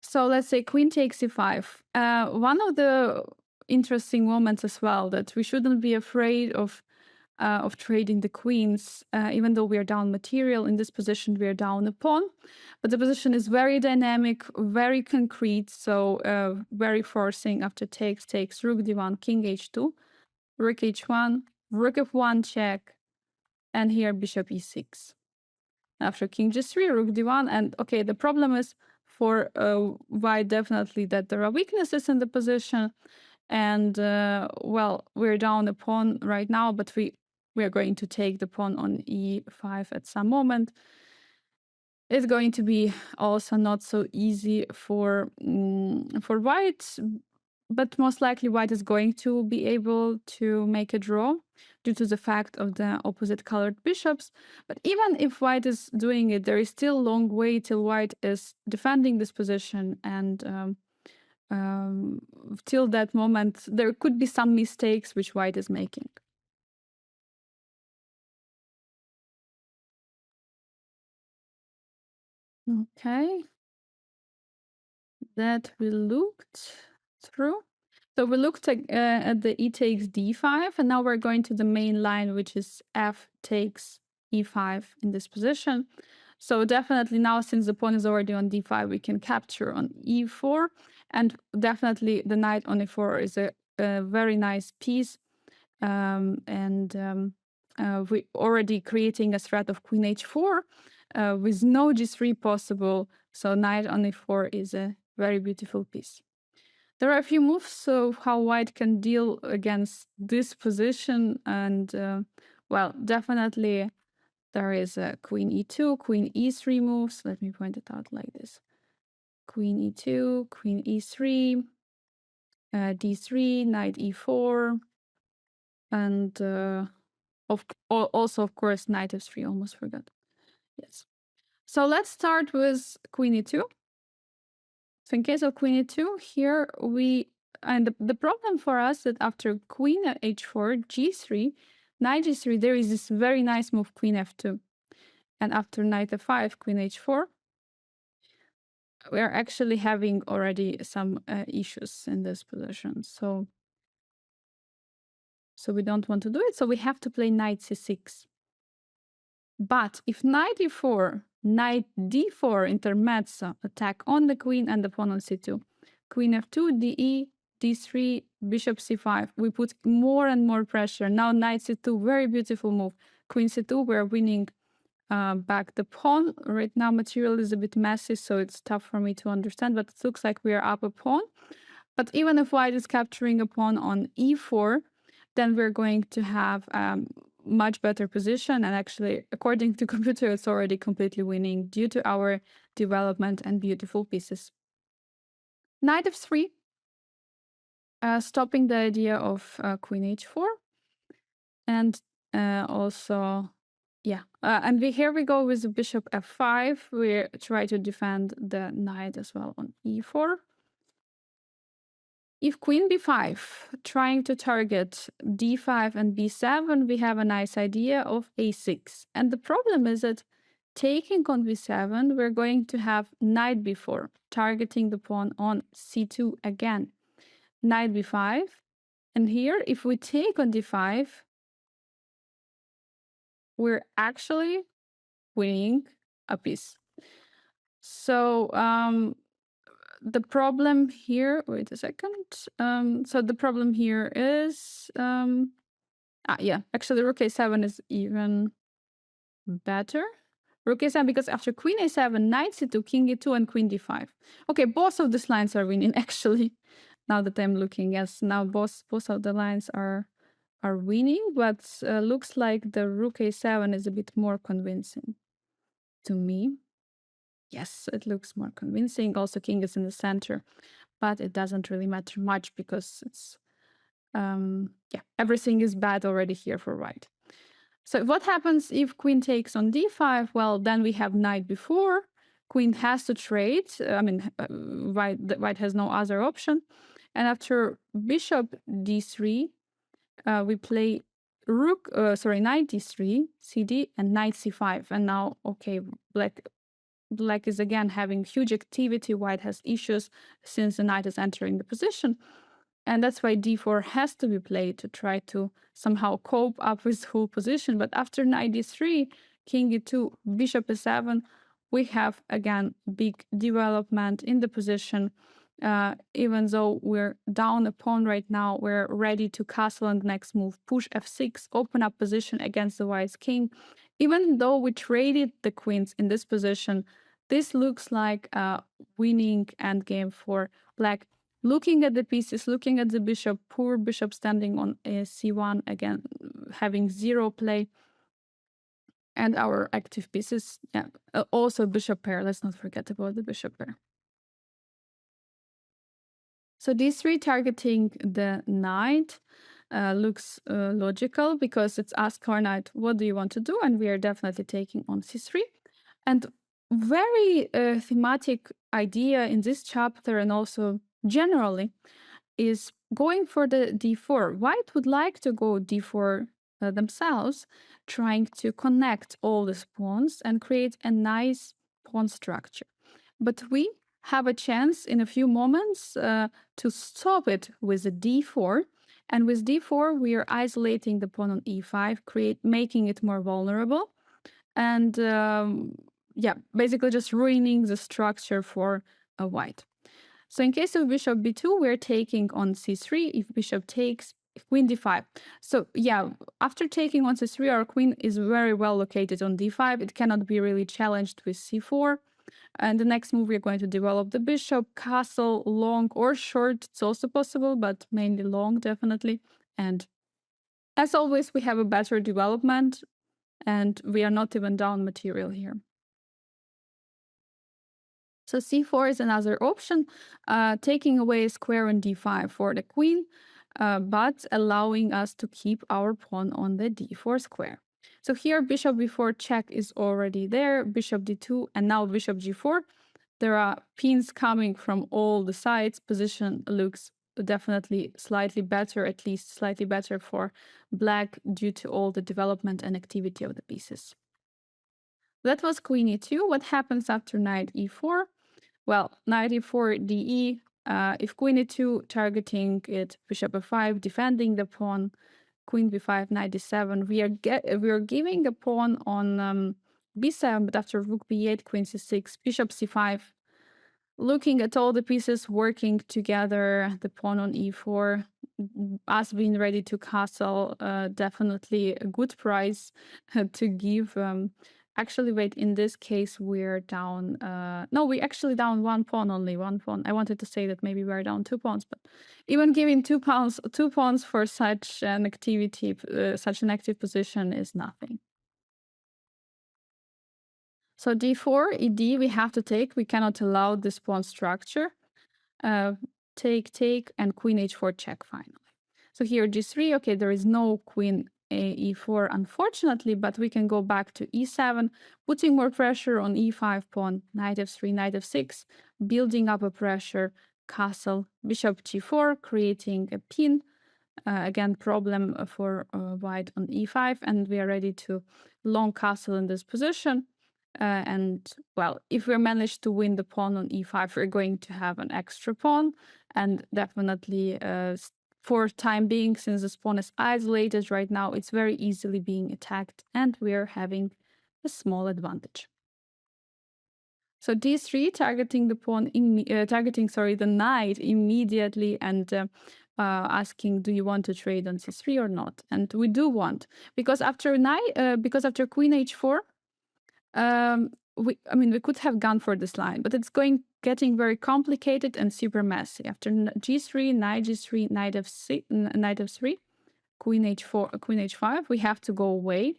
So let's say queen takes e5. One of the interesting moments as well, that we shouldn't be afraid of trading the queens, even though we are down material. In this position, we are down a pawn, but the position is very dynamic, very concrete, so very forcing. After takes rook d1, king h2, rook h1, rook f1 check, and here bishop e6. After king g3, rook d1, and okay, the problem is for white definitely that there are weaknesses in the position, and well, we're down a pawn right now, but we are going to take the pawn on e5 at some moment. It's going to be also not so easy for white, but most likely white is going to be able to make a draw due to the fact of the opposite colored bishops. But even if white is doing it, there is still a long way till white is defending this position, and till that moment there could be some mistakes which white is making. Okay, that we looked through. So we looked at the e takes d5, and now we're going to the main line, which is f takes e5 in this position. So definitely now, since the pawn is already on d5, we can capture on e4, and definitely the knight on e4 is a very nice piece, and we already creating a threat of queen h4 with no g3 possible. So knight on e4 is a very beautiful piece. There are a few moves of how white can deal against this position, and well, definitely there is a queen e2, queen e3 moves. Let me point it out like this: queen e2, queen e3, d3, knight e4, and also of course knight f3. Almost forgot. Yes. So let's start with queen e2. So in case of queen e2, here and the problem for us that after queen h4, g3, knight g3, there is this very nice move, queen f2. And after knight f5, queen h4, we're actually having already some issues in this position. So we don't want to do it. So we have to play knight c6. But if knight e4, knight d4 intermezzo, attack on the queen and the pawn on c2, queen f2, de, d3, bishop c5, we put more and more pressure. Now knight c2, very beautiful move. Queen c2, we're winning back the pawn. Right now material is a bit messy, so it's tough for me to understand, but it looks like we are up a pawn. But even if white is capturing a pawn on e4, then we're going to have much better position, and actually according to computer it's already completely winning due to our development and beautiful pieces. Knight f3, stopping the idea of queen h4, and also yeah, and here we go with bishop f5. We try to defend the knight as well on e4. If queen b5, trying to target d5 and b7, we have a nice idea of a6. And the problem is that taking on b7, we're going to have knight b4, targeting the pawn on c2 again. Knight b5. And here, if we take on d5, we're actually winning a piece. So the problem here, wait a second. So the problem here is, yeah, actually rook a7 is even better. Rook a7, because after queen a7, knight c2, king e2, and queen d5. Okay, both of these lines are winning, actually. Now that I'm looking, yes, now both of the lines are winning, but looks like the rook a7 is a bit more convincing to me. Yes, it looks more convincing. Also, king is in the center, but it doesn't really matter much because it's yeah, everything is bad already here for white. So what happens if queen takes on d5? Well, then we have knight b4. Queen has to trade. White has no other option. And after bishop d3, we play knight d3, cd, and knight c5. And now, okay, black is again having huge activity. White has issues since the knight is entering the position. And that's why d4 has to be played to try to somehow cope up with whole position. But after knight d3, king e2, bishop e7, we have again big development in the position. Even though we're down a pawn right now, we're ready to castle on the next move, push f6, open up position against the white's king. Even though we traded the queens in this position, this looks like a winning endgame for black. Looking at the pieces, looking at the bishop, poor bishop standing on c1, again, having zero play. And our active pieces, yeah, also bishop pair. Let's not forget about the bishop pair. So d3 targeting the knight looks logical because it's ask our knight, what do you want to do? And we are definitely taking on c3. And very thematic idea in this chapter and also generally is going for the d4. White would like to go d4 themselves, trying to connect all the pawns and create a nice pawn structure. But we have a chance in a few moments to stop it with a d4. And with d4, we are isolating the pawn on e5, making it more vulnerable. And yeah, basically just ruining the structure for a white. So in case of bishop b2, we're taking on c3. If bishop takes, queen d5. So yeah, after taking on c3, our queen is very well located on d5. It cannot be really challenged with c4. And the next move, we're going to develop the bishop, castle, long or short. It's also possible, but mainly long, definitely. And as always, we have a better development, and we are not even down material here. So c4 is another option, taking away a square on d5 for the queen, but allowing us to keep our pawn on the d4 square. So here bishop b4 check is already there, bishop d2, and now bishop g4. There are pins coming from all the sides. Position looks definitely slightly better, at least slightly better for black due to all the development and activity of the pieces. That was queen e2. What happens after knight e4? Well, knight e4, de. If queen e2, targeting it, bishop f5, defending the pawn, queen b5, knight d7. We are giving a pawn on b7, but after rook b8, queen c6, bishop c5. Looking at all the pieces working together, the pawn on e4, us being ready to castle, definitely a good price to give. Actually, wait, in this case, we're down. No, we actually down one pawn, only one pawn. I wanted to say that maybe we're down 2 pawns, but even giving 2 pawns for such an activity, such an active position is nothing. So d4, ed, we have to take. We cannot allow this pawn structure. Take, and queen h4 check finally. So here g3, okay, there is no queen e4, unfortunately, but we can go back to e7, putting more pressure on e5 pawn, knight f3, knight f6, building up a pressure, castle, bishop g4, creating a pin. Again, problem for white on e5, and we are ready to long castle in this position. And well, if we manage to win the pawn on e5, we're going to have an extra pawn, and definitely for time being, since this pawn is isolated right now, it's very easily being attacked, and we're having a small advantage. So d3, targeting the pawn, the knight immediately, and asking, do you want to trade on c3 or not? And we do want, because after queen h4, we could have gone for this line, but it's getting very complicated and super messy. After g3, knight g3, knight f3, queen h4, queen h5, we have to go away.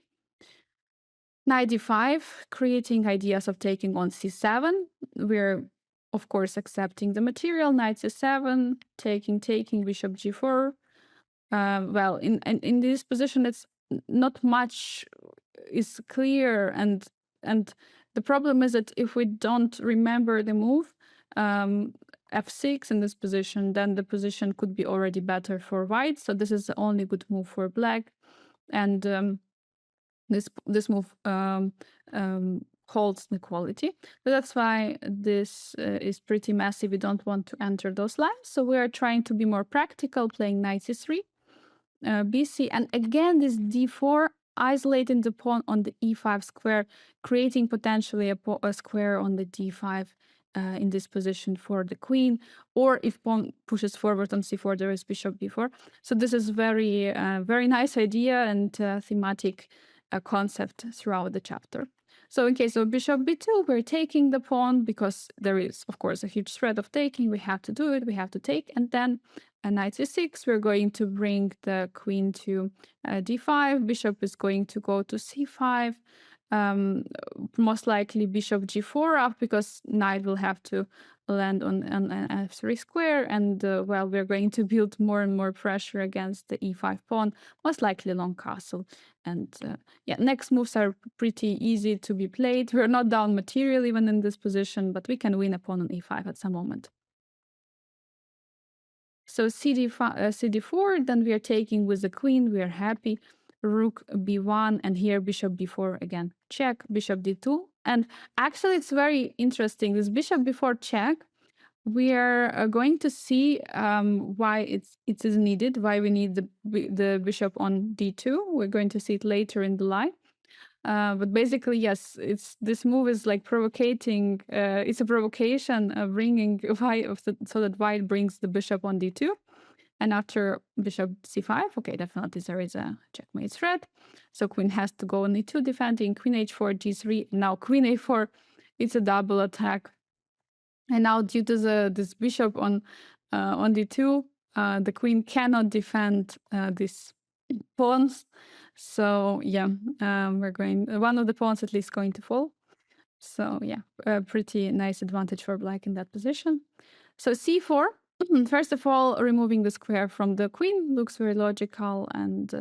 Knight d5, creating ideas of taking on c7. We're, of course, accepting the material. Knight c7, taking, bishop g4. Well, in this position, it's not much is clear, and the problem is that if we don't remember the move, f6 in this position, then the position could be already better for white. So this is the only good move for black, and this move holds the quality. So that's why this is pretty messy. We don't want to enter those lines. So we are trying to be more practical, playing knight c3, bc, and again this d4, isolating the pawn on the e5 square, creating potentially a square on the d5 in this position for the queen, or if pawn pushes forward on c4, there is bishop b4. So this is very nice idea and thematic concept throughout the chapter. So in case of bishop b2, we're taking the pawn because there is, of course, a huge threat of taking. We have to do it. We have to take. And then knight c6, we're going to bring the queen to d5. Bishop is going to go to c5. Most likely bishop g4 up because knight will have to land on an f3 square, and well, we're going to build more and more pressure against the e5 pawn, most likely long castle. And yeah, next moves are pretty easy to be played. We're not down material even in this position, but we can win a pawn on e5 at some moment. So cd4, then we are taking with the queen, we are happy. Rook b1, and here bishop b4 again, check, bishop d2. And actually it's very interesting, this bishop b4 check, we are going to see why it is needed, why we need the bishop on d2. We're going to see it later in the line. But basically, yes, this move is like provocating. It's a provocation, bringing white so that white brings the bishop on d2, and after bishop c5, okay, definitely there is a checkmate threat. So queen has to go on e2, defending queen h4, g3. Now queen a4, it's a double attack, and now due to this bishop on d2, the queen cannot defend these pawns. So yeah, we're going, one of the pawns at least going to fall. So yeah, a pretty nice advantage for black in that position. So c4, first of all, removing the square from the queen looks very logical, and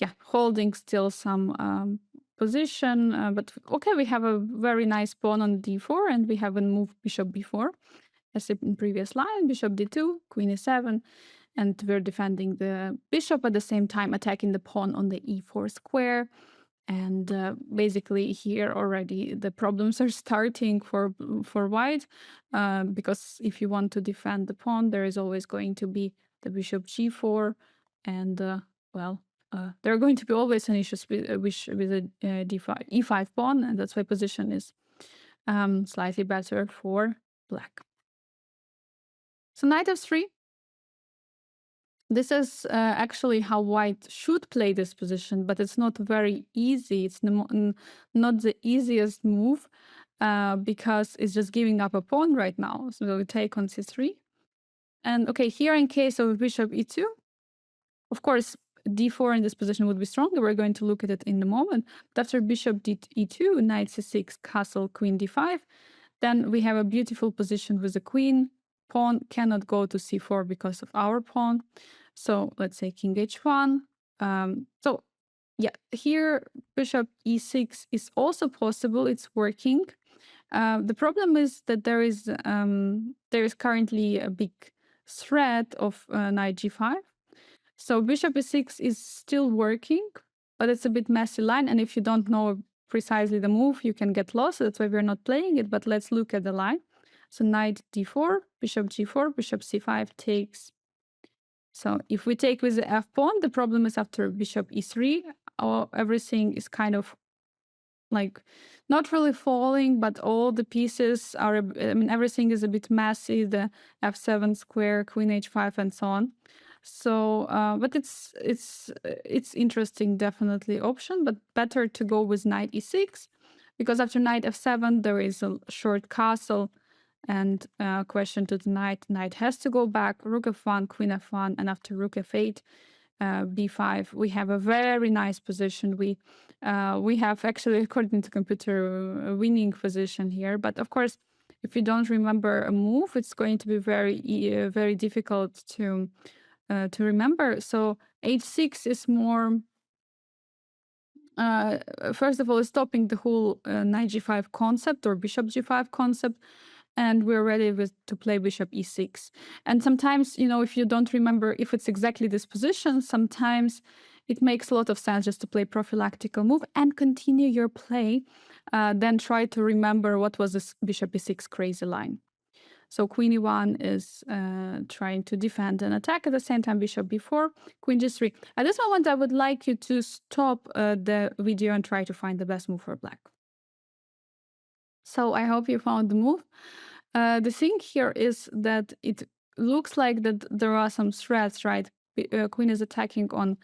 yeah, holding still some position. But okay, we have a very nice pawn on d4, and we haven't moved bishop b4 as in previous line. Bishop d2, queen e7. And we're defending the bishop at the same time, attacking the pawn on the e4 square. And basically here already the problems are starting for white, because if you want to defend the pawn, there is always going to be the bishop g4, and well, there are going to be always an issue with the e5 pawn, and that's why position is slightly better for black. So knight f3. This is actually how white should play this position, but it's not very easy. It's not the easiest move because it's just giving up a pawn right now. So we take on c3. And okay, here in case of bishop e2, of course, d4 in this position would be stronger. We're going to look at it in a moment. But after bishop e2, knight c6, castle, queen d5, then we have a beautiful position with the queen. Pawn cannot go to c4 because of our pawn. So let's say king h1. So yeah, here bishop e6 is also possible. It's working. The problem is that there is currently a big threat of knight g5. So bishop e6 is still working, but it's a bit messy line. And if you don't know precisely the move, you can get lost. That's why we're not playing it. But let's look at the line. So knight d4, bishop g4, bishop c5 takes. So if we take with the f pawn, the problem is after bishop e3, everything is kind of like not really falling, but all the pieces are, I mean, everything is a bit messy, the f7 square, queen h5, and so on. So, but it's interesting, definitely option, but better to go with knight e6, because after knight f7, there is a short castle, and question to the knight. Knight has to go back, rook f1, queen f1, and after rook f8, b5, we have a very nice position. We have actually, according to computer, a winning position here. But of course, if you don't remember a move, it's going to be very difficult to remember. So h6 is more. First of all, stopping the whole knight g5 concept or bishop g5 concept, and we're ready to play bishop e6. And sometimes, if you don't remember if it's exactly this position, sometimes it makes a lot of sense just to play prophylactical move and continue your play, then try to remember what was this bishop e6 crazy line. So queen e1 is trying to defend and attack. At the same time, bishop b4, queen g3. At this moment, I would like you to stop the video and try to find the best move for black. So I hope you found the move. The thing here is that it looks like that there are some threats, right? Queen is attacking on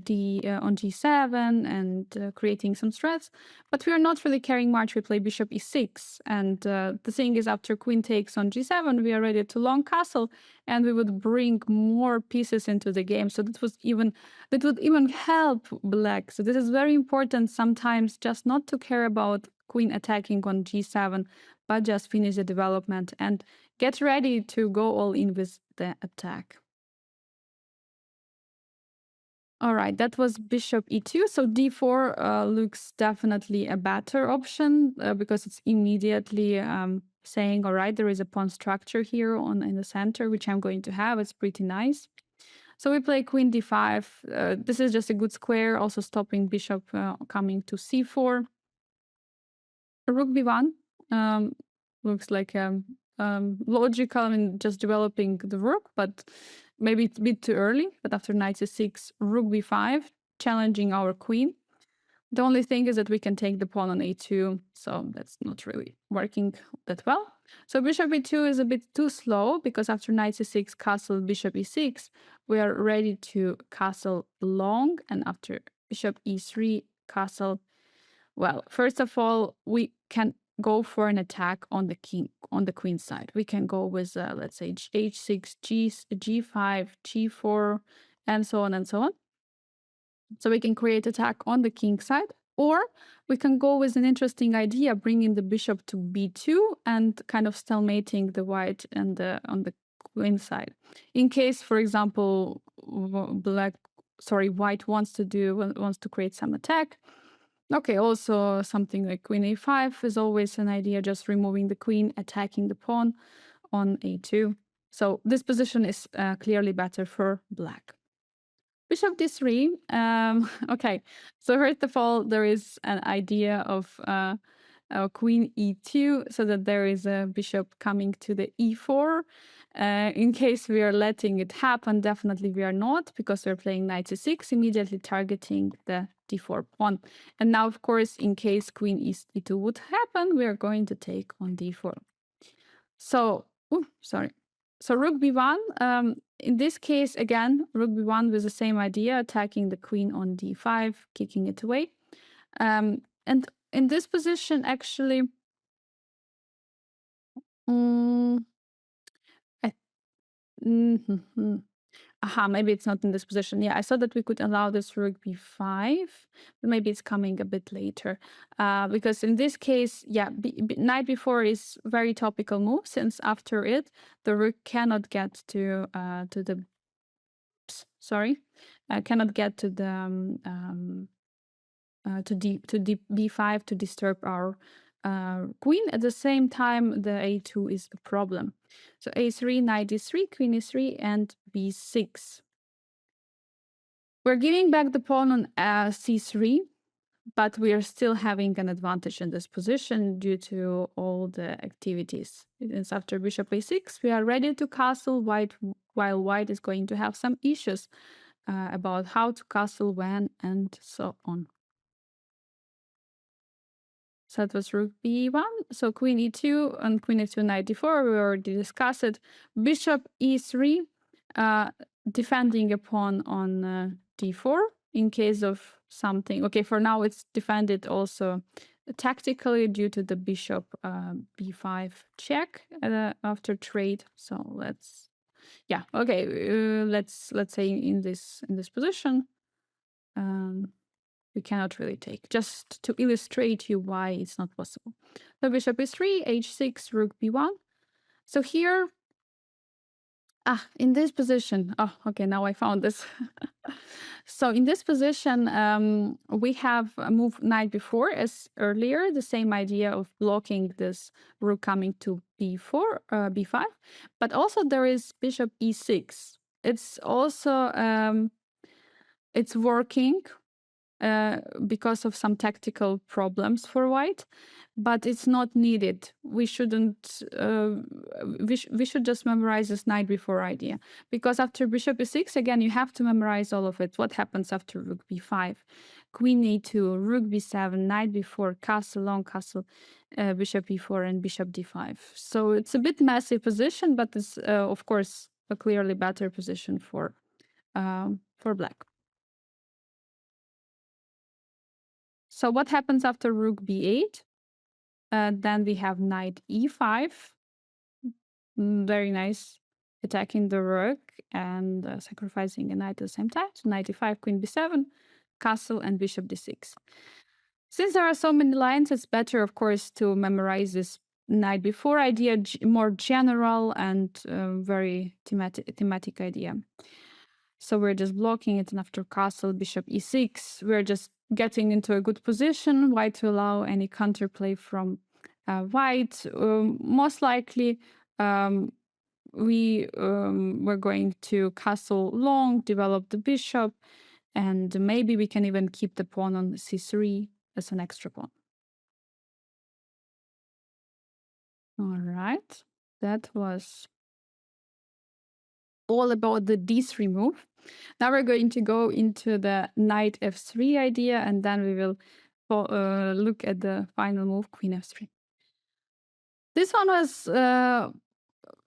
g7 and creating some threats, but we are not really caring much. We play bishop e6, and the thing is, after queen takes on g7, we are ready to long castle, and we would bring more pieces into the game. So that would even help black. So this is very important sometimes, just not to care about queen attacking on g7, but just finish the development and get ready to go all in with the attack. All right, that was bishop e2. So d4 looks definitely a better option because it's immediately saying, all right, there is a pawn structure here in the center, which I'm going to have. It's pretty nice. So we play queen d5. This is just a good square, also stopping bishop coming to c4. Rook b1 looks like logical. I mean, just developing the rook, but maybe it's a bit too early. But after knight c6, rook b5, challenging our queen. The only thing is that we can take the pawn on a2, so that's not really working that well. So bishop e2 is a bit too slow, because after knight c6, castle, bishop e6, we are ready to castle long, and after bishop e3, castle. Well, first of all, we can go for an attack on the queen side. We can go with let's say h6, g5, g4, and so on and so on. So we can create attack on the king side, or we can go with an interesting idea, bringing the bishop to b2 and kind of stalemating the white and on the queen side. In case, for example, white wants to create some attack. Okay, also something like queen a5 is always an idea, just removing the queen, attacking the pawn on a2. So this position is clearly better for black. Bishop d3. Okay, so first of all, there is an idea of queen e2, so that there is a bishop coming to the e4. In case we are letting it happen, definitely we are not, because we're playing knight c6, immediately targeting the d4 pawn. And now, of course, in case queen e2 would happen, we are going to take on d4. So, So rook b1, in this case, again, rook b1 with the same idea, attacking the queen on d5, kicking it away. And in this position, actually, maybe it's not in this position. Yeah, I saw that we could allow this rook b5, but maybe it's coming a bit later. Because in this case, yeah, knight b4 is very topical move, since after it, the rook cannot get to the cannot get to the to b5 to disturb our queen. At the same time, the a2 is a problem. So a3, knight d3, queen e3, and b6. We're giving back the pawn on c3, but we are still having an advantage in this position due to all the activities. It's after bishop a6, we are ready to castle white, while white is going to have some issues about how to castle when and so on. So that was rook b1. So queen e2 and queen e2, knight d4, we already discussed it. Bishop e3, defending a pawn on d4 in case of something. Okay, for now it's defended also tactically due to the bishop b5 check after trade. So let's Yeah, okay. Let's say in this position, we cannot really take, just to illustrate you why it's not possible. So bishop e3, h6, rook b1. So here, in this position, okay, now I found this. So in this position, we have a move knight before as earlier, the same idea of blocking this rook coming to b4, b5, but also there is bishop e6. It's also, it's working because of some tactical problems for white, but it's not needed. We shouldn't. We should just memorize this knight before idea, because after bishop e6, again, you have to memorize all of it. What happens after rook b5, queen e2, rook b7, knight b4, castle, long castle, bishop e4, and bishop d5. So it's a bit messy position, but it's of course a clearly better position for black. So what happens after rook b8? Then we have knight e5. Very nice. Attacking the rook and sacrificing a knight at the same time. So knight e5, queen b7, castle, and bishop d6. Since there are so many lines, it's better, of course, to memorize this knight before idea, more general and very thematic idea. So we're just blocking it, and after castle, bishop e6, we're just getting into a good position. White to allow any counterplay from white. Most likely, we're going to castle long, develop the bishop, and maybe we can even keep the pawn on c3 as an extra pawn. All right, that was all about the d3 move. Now we're going to go into the knight f3 idea, and then we will look at the final move, queen f3. This one was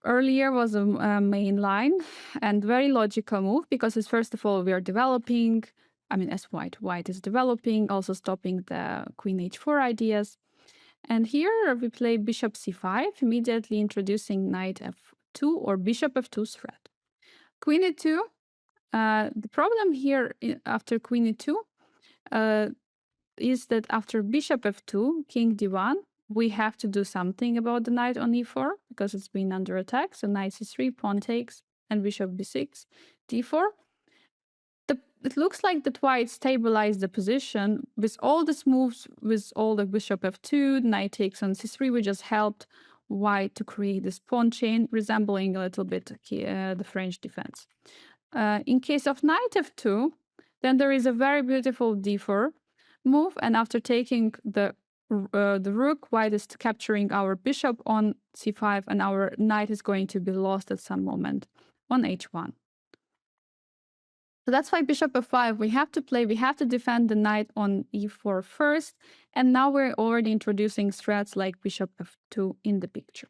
earlier was a main line and very logical move, because it's, first of all, we are developing, I mean, as white is developing, also stopping the queen h4 ideas. And here we play bishop c5, immediately introducing knight f2 or bishop f2 threat. Queen e2. The problem here after queen e2 is that after bishop f2, king d1, we have to do something about the knight on e4 because it's been under attack. So knight c3, pawn takes, and bishop b6, d4. It looks like that white stabilized the position with all these moves, with all the bishop f2, knight takes on c3. We just helped white to create this pawn chain, resembling a little bit the French defense. In case of knight f2, then there is a very beautiful d4 move, and after taking the rook, white is capturing our bishop on c5, and our knight is going to be lost at some moment on h1. So that's why bishop f5, we have to defend the knight on e4 first, and now we're already introducing threats like bishop f2 in the picture.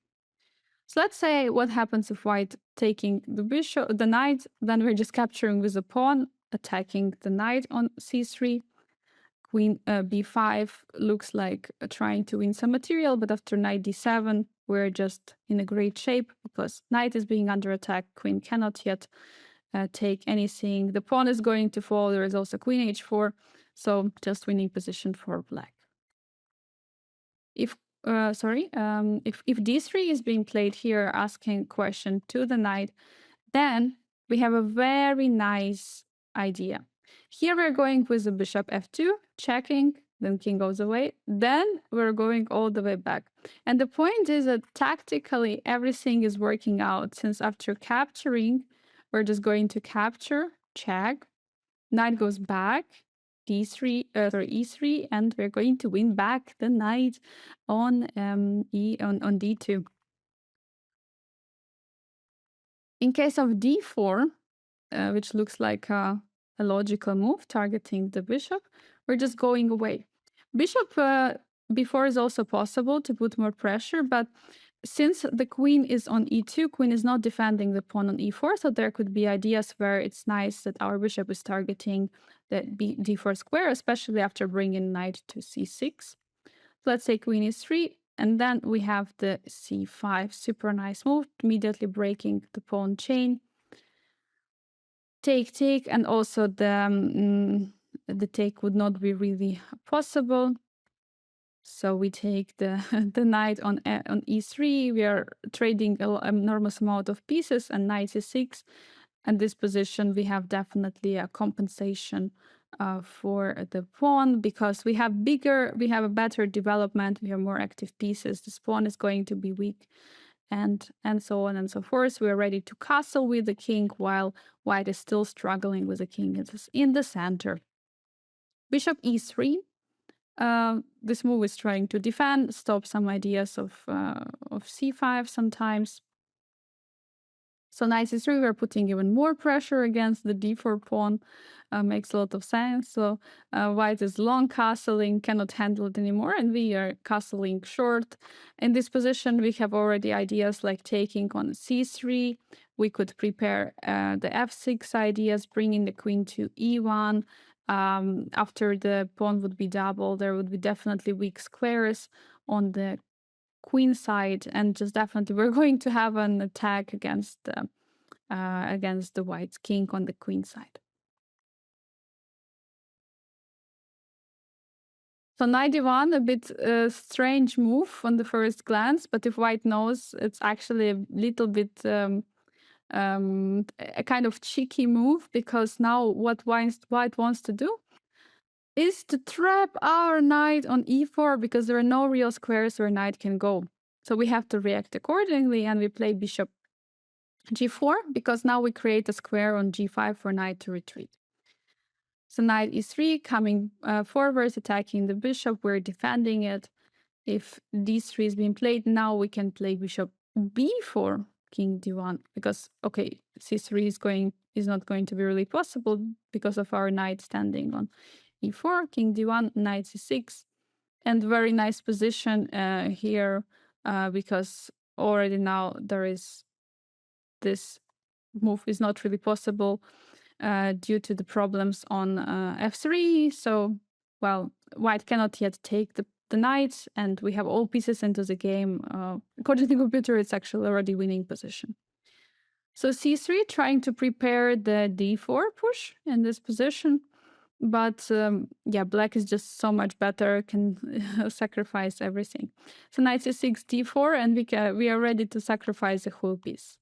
So let's say what happens if white taking the knight, then we're just capturing with a pawn, attacking the knight on c3. Queen b5 looks like trying to win some material, but after knight d7, we're just in a great shape because knight is being under attack, queen cannot yet take anything. The pawn is going to fall. There is also queen h4, so just winning position for black. If d3 is being played here, asking question to the knight, then we have a very nice idea. Here we're going with the bishop f2, checking, then king goes away. Then we're going all the way back. And the point is that tactically everything is working out, since after capturing, we're just going to capture, check, knight goes back, e3, and we're going to win back the knight on d2. In case of d4, which looks like a logical move, targeting the bishop, we're just going away. Bishop b4 is also possible to put more pressure, but since the queen is on e2, queen is not defending the pawn on e4, so there could be ideas where it's nice that our bishop is targeting the d4 square, especially after bringing knight to c6. So let's say queen e3, And then we have the c5, super nice move, immediately breaking the pawn chain. Take, and also the take would not be really possible. So we take the the knight on e3. We are trading an enormous amount of pieces, and knight e6. And this position, we have definitely a compensation for the pawn, because we have a better development, we have more active pieces. This pawn is going to be weak, and so on and so forth. We are ready to castle with the king, while white is still struggling with the king. It's in the center. Bishop e3. This move is trying to defend, stop some ideas of c5 sometimes. So knight c3, we're putting even more pressure against the d4 pawn. Makes a lot of sense. So white is long castling, cannot handle it anymore, and we are castling short. In this position, we have already ideas like taking on c3. We could prepare the f6 ideas, bringing the queen to e1. After the pawn would be double, there would be definitely weak squares on the queen side, and just definitely we're going to have an attack against the white king on the queen side. So knight e1, a bit strange move on the first glance, but if white knows, it's actually a little bit a kind of cheeky move, because now what white wants to do is to trap our knight on e4, because there are no real squares where knight can go. So we have to react accordingly, and we play bishop g4, because now we create a square on g5 for knight to retreat. So knight e3, coming forward, attacking the bishop, we're defending it. If d3 is being played, now we can play bishop b4, king d1, because, okay, c3 is not going to be really possible because of our knight standing on e4, king d1, knight c6. And very nice position here, because already now there is this move is not really possible due to the problems on f3. So, well, white cannot yet take the knight, and we have all pieces into the game. According to the computer, it's actually already winning position. So c3, trying to prepare the d4 push in this position. But yeah, black is just so much better, can sacrifice everything. So knight c6, d4, and we are ready to sacrifice the whole piece.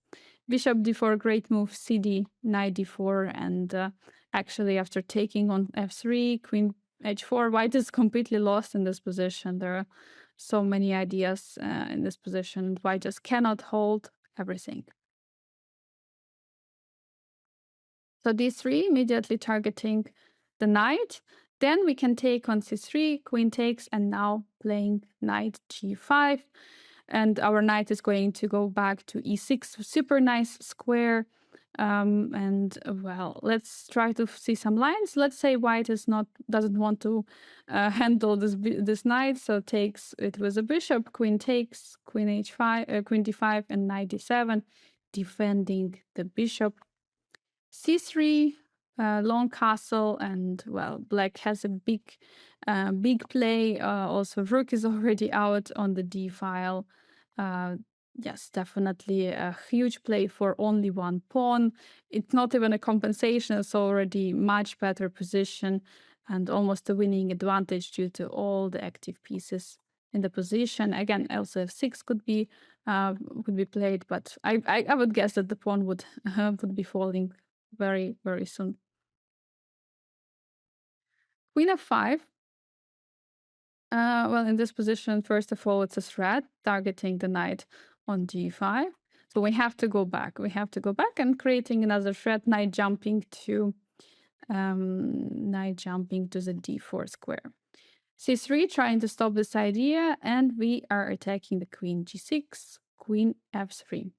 Bishop d4, great move, cd, knight d4, and actually after taking on f3, queen h4, white is completely lost in this position. There are so many ideas in this position. White just cannot hold everything. So d3, immediately targeting the knight. Then we can take on c3, queen takes, and now playing knight g5. And our knight is going to go back to e6, super nice square. Well, let's try to see some lines. Let's say white doesn't want to handle this knight, so takes it with a bishop, queen takes, queen h5, queen d5, and knight d7, defending the bishop. c3, long castle, and well, black has a big play. Also, rook is already out on the d file. Yes, definitely a huge play for only one pawn. It's not even a compensation, it's already much better position and almost a winning advantage due to all the active pieces in the position. Again, also f6 could be played, but I would guess that the pawn would be falling very, very soon. Queen f5. Well, in this position, first of all, it's a threat targeting the knight on g5. So we have to go back. We have to go back and creating another threat, knight jumping to the d4 square. c3, trying to stop this idea, and we are attacking the queen g6, queen f3.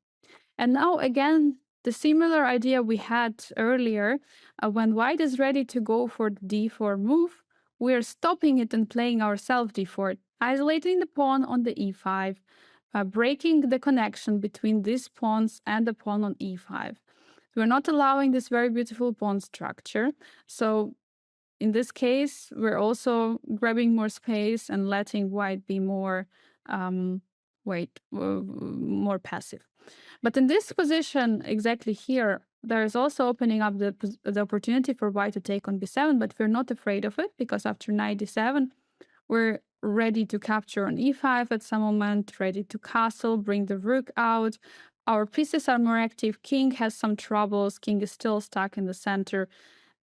And now again, the similar idea we had earlier, when white is ready to go for the d4 move, we're stopping it and playing ourselves d4, isolating the pawn on the e5, breaking the connection between these pawns and the pawn on e5. We're not allowing this very beautiful pawn structure. So in this case, we're also grabbing more space and letting white be more more passive. But in this position, exactly here, there is also opening up the opportunity for white to take on b7, but we're not afraid of it because after knight d7, we're ready to capture on e5 at some moment, ready to castle, bring the rook out. Our pieces are more active. King has some troubles. King is still stuck in the center.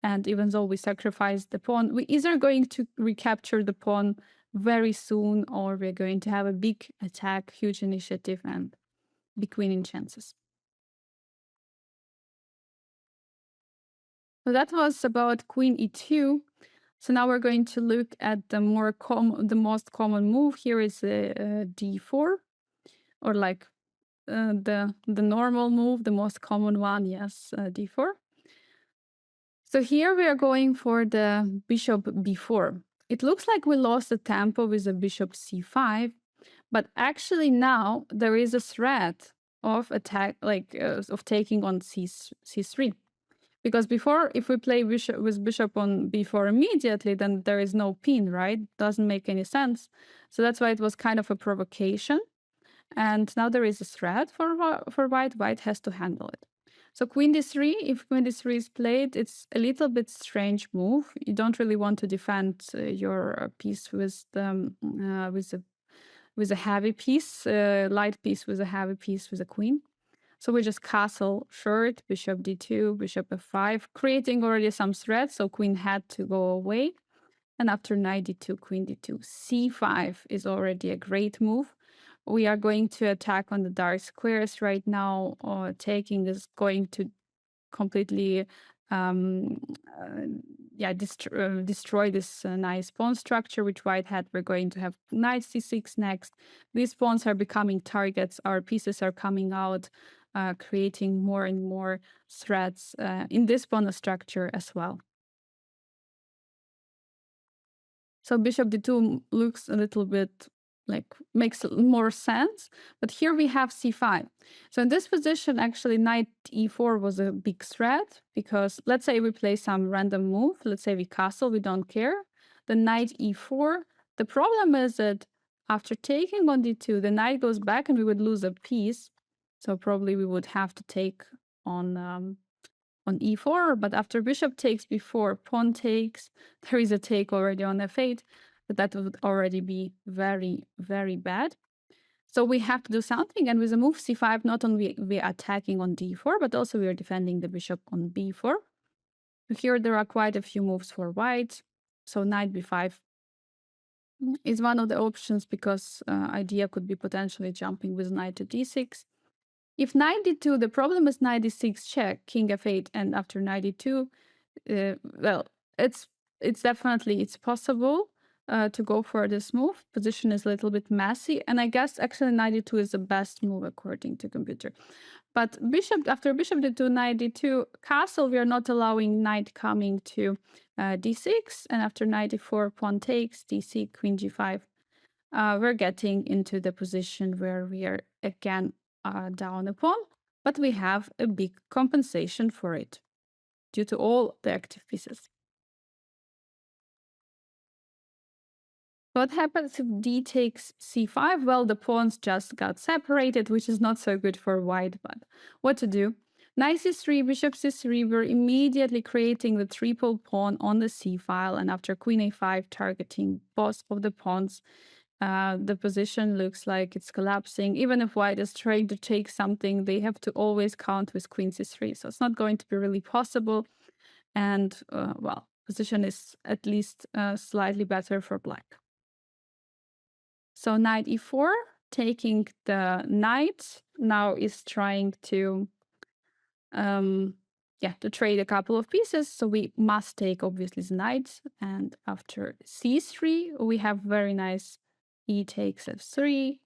And even though we sacrifice the pawn, we either going to recapture the pawn very soon or we're going to have a big attack, huge initiative, and big winning chances. So that was about queen e2. So now we're going to look at the most common move. Here is d4, or like the normal move, the most common one. Yes, d4. So here we are going for the bishop b4. It looks like we lost the tempo with the bishop c5, but actually now there is a threat of attack, of taking on c3. Because before, if we play bishop on b4 immediately, then there is no pin, right? Doesn't make any sense. So that's why it was kind of a provocation. And now there is a threat for white. White has to handle it. So queen d3, if queen d3 is played, it's a little bit strange move. You don't really want to defend your piece with a heavy piece, light piece with a heavy piece with a queen. So we just castle short, bishop d2, bishop f5, creating already some threat. So queen had to go away. And after knight d2, queen d2, c5 is already a great move. We are going to attack on the dark squares right now. Taking is going to completely destroy this nice pawn structure which white had. We're going to have knight c6 next. These pawns are becoming targets. Our pieces are coming out, creating more and more threats in this pawn structure as well. So bishop d2 looks a little bit like makes more sense, but here we have c5. So in this position, actually knight e4 was a big threat because let's say we play some random move. Let's say we castle, we don't care. The knight e4. The problem is that after taking on d2, the knight goes back and we would lose a piece. So probably we would have to take on e4, but after bishop takes b4, pawn takes, there is a take already on f8, but that would already be very, very bad. So we have to do something, and with the move c5, not only we are attacking on d4, but also we are defending the bishop on b4. Here there are quite a few moves for white. So knight b5 is one of the options because idea could be potentially jumping with knight to d6. If knight d2, the problem is knight d6 check, king f8, and after knight d2, well, it's definitely it's possible to go for this move. Position is a little bit messy, and I guess actually knight d2 is the best move according to computer. But after bishop d2, knight d2, castle, we are not allowing knight coming to d6, and after knight d4, pawn takes, d6, queen g5. We're getting into the position where we are again down a pawn, but we have a big compensation for it due to all the active pieces. What happens if d takes c5? Well, the pawns just got separated, which is not so good for white, but what to do? Knight c3, bishop c3, we're immediately creating the triple pawn on the c file, and after queen a5, targeting both of the pawns. The position looks like it's collapsing. Even if white is trying to take something, they have to always count with queen c3. So it's not going to be really possible. And, well, position is at least slightly better for black. So knight e4, taking the knight, now is trying to trade a couple of pieces. So we must take, obviously, the knight. And after c3, we have very nice e takes f3.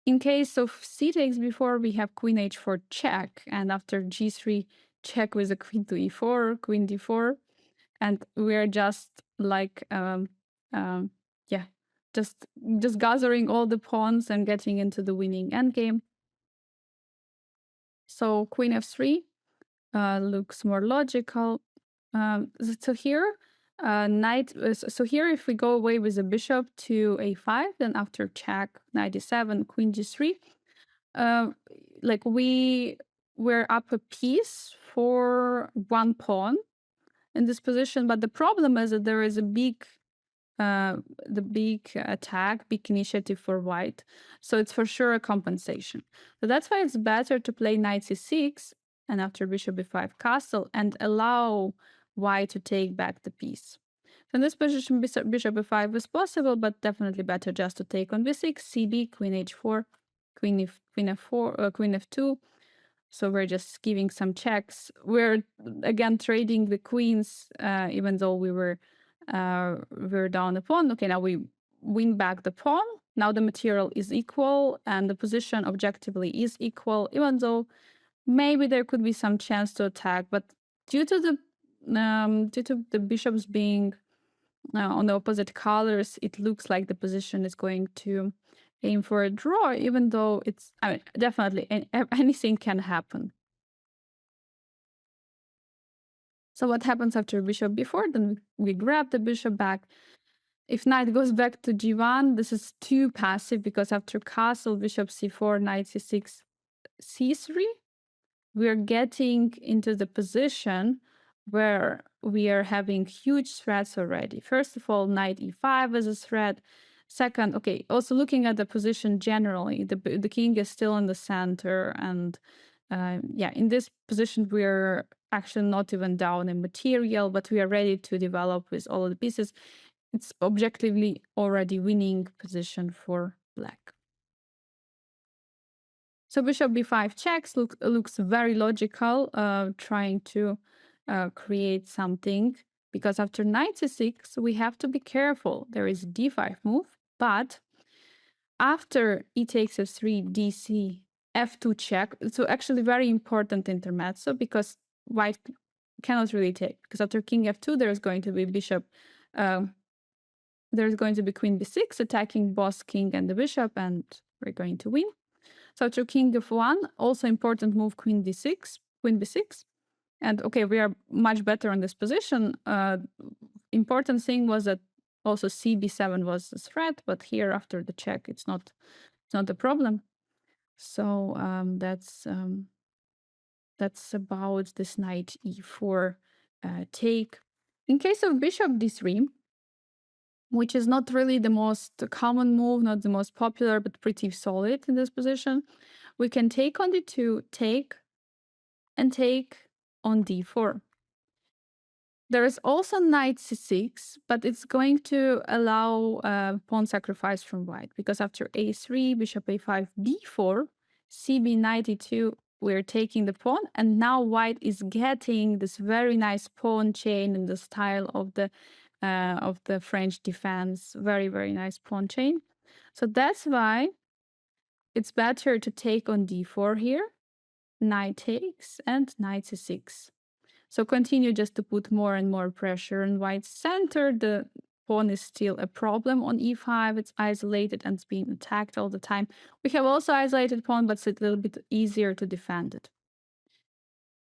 In case of c takes b4, we have queen h4 check, and after g3 check with a queen to e4, queen d4, and we're just like just gathering all the pawns and getting into the winning endgame. So queen f3 looks more logical. So here Knight. So here, if we go away with the bishop to a5, then after check, knight e7, queen g3, like we're up a piece for one pawn in this position. But the problem is that there is a big attack, big initiative for white. So it's for sure a compensation. So that's why it's better to play knight c6 and after bishop b5 castle and allow white to take back the piece. So in this position, bishop b5 is possible, but definitely better just to take on b6, cb, queen h4, queen f4, queen f2. So we're just giving some checks. We're again trading the queens, even though we're down the pawn. Okay, now we win back the pawn. Now the material is equal and the position objectively is equal, even though maybe there could be some chance to attack. But due to the bishops being on the opposite colors, it looks like the position is going to aim for a draw, even though it's, I mean, definitely anything can happen. So what happens after bishop b4? Then we grab the bishop back. If knight goes back to g1, this is too passive because after castle, bishop c4, knight c6, c3, we're getting into the position where we are having huge threats already. First of all, knight e5 is a threat. Second, okay, also looking at the position generally, the king is still in the center. And yeah, in this position, we're actually not even down in material, but we are ready to develop with all of the pieces. It's objectively already winning position for black. So bishop b5 checks looks very logical, trying to create something, because after knight c6, we have to be careful. There is d5 move, but after e takes f3, dc, f2 check, so actually very important intermezzo, because white cannot really take, because after king f2, there's going to be bishop, there's going to be queen b6 attacking both king and the bishop, and we're going to win. So to king f1, also important move, queen d6, queen b6. And okay, we are much better in this position. Important thing was that also cb7 was a threat, but here after the check, it's not a problem. So that's about this knight e4 take. In case of bishop d3, which is not really the most common move, not the most popular, but pretty solid in this position, we can take on d2, take, and take on d4. There is also knight c6, but it's going to allow pawn sacrifice from white, because after a3, bishop a5, b4, cb, knight e2, we're taking the pawn, and now white is getting this very nice pawn chain in the style of the French defense. Very, very nice pawn chain. So that's why it's better to take on d4 here, knight takes, and knight c6. So continue just to put more and more pressure on white's center. The pawn is still a problem on e5. It's isolated and it's being attacked all the time. We have also isolated pawn, but it's a little bit easier to defend it.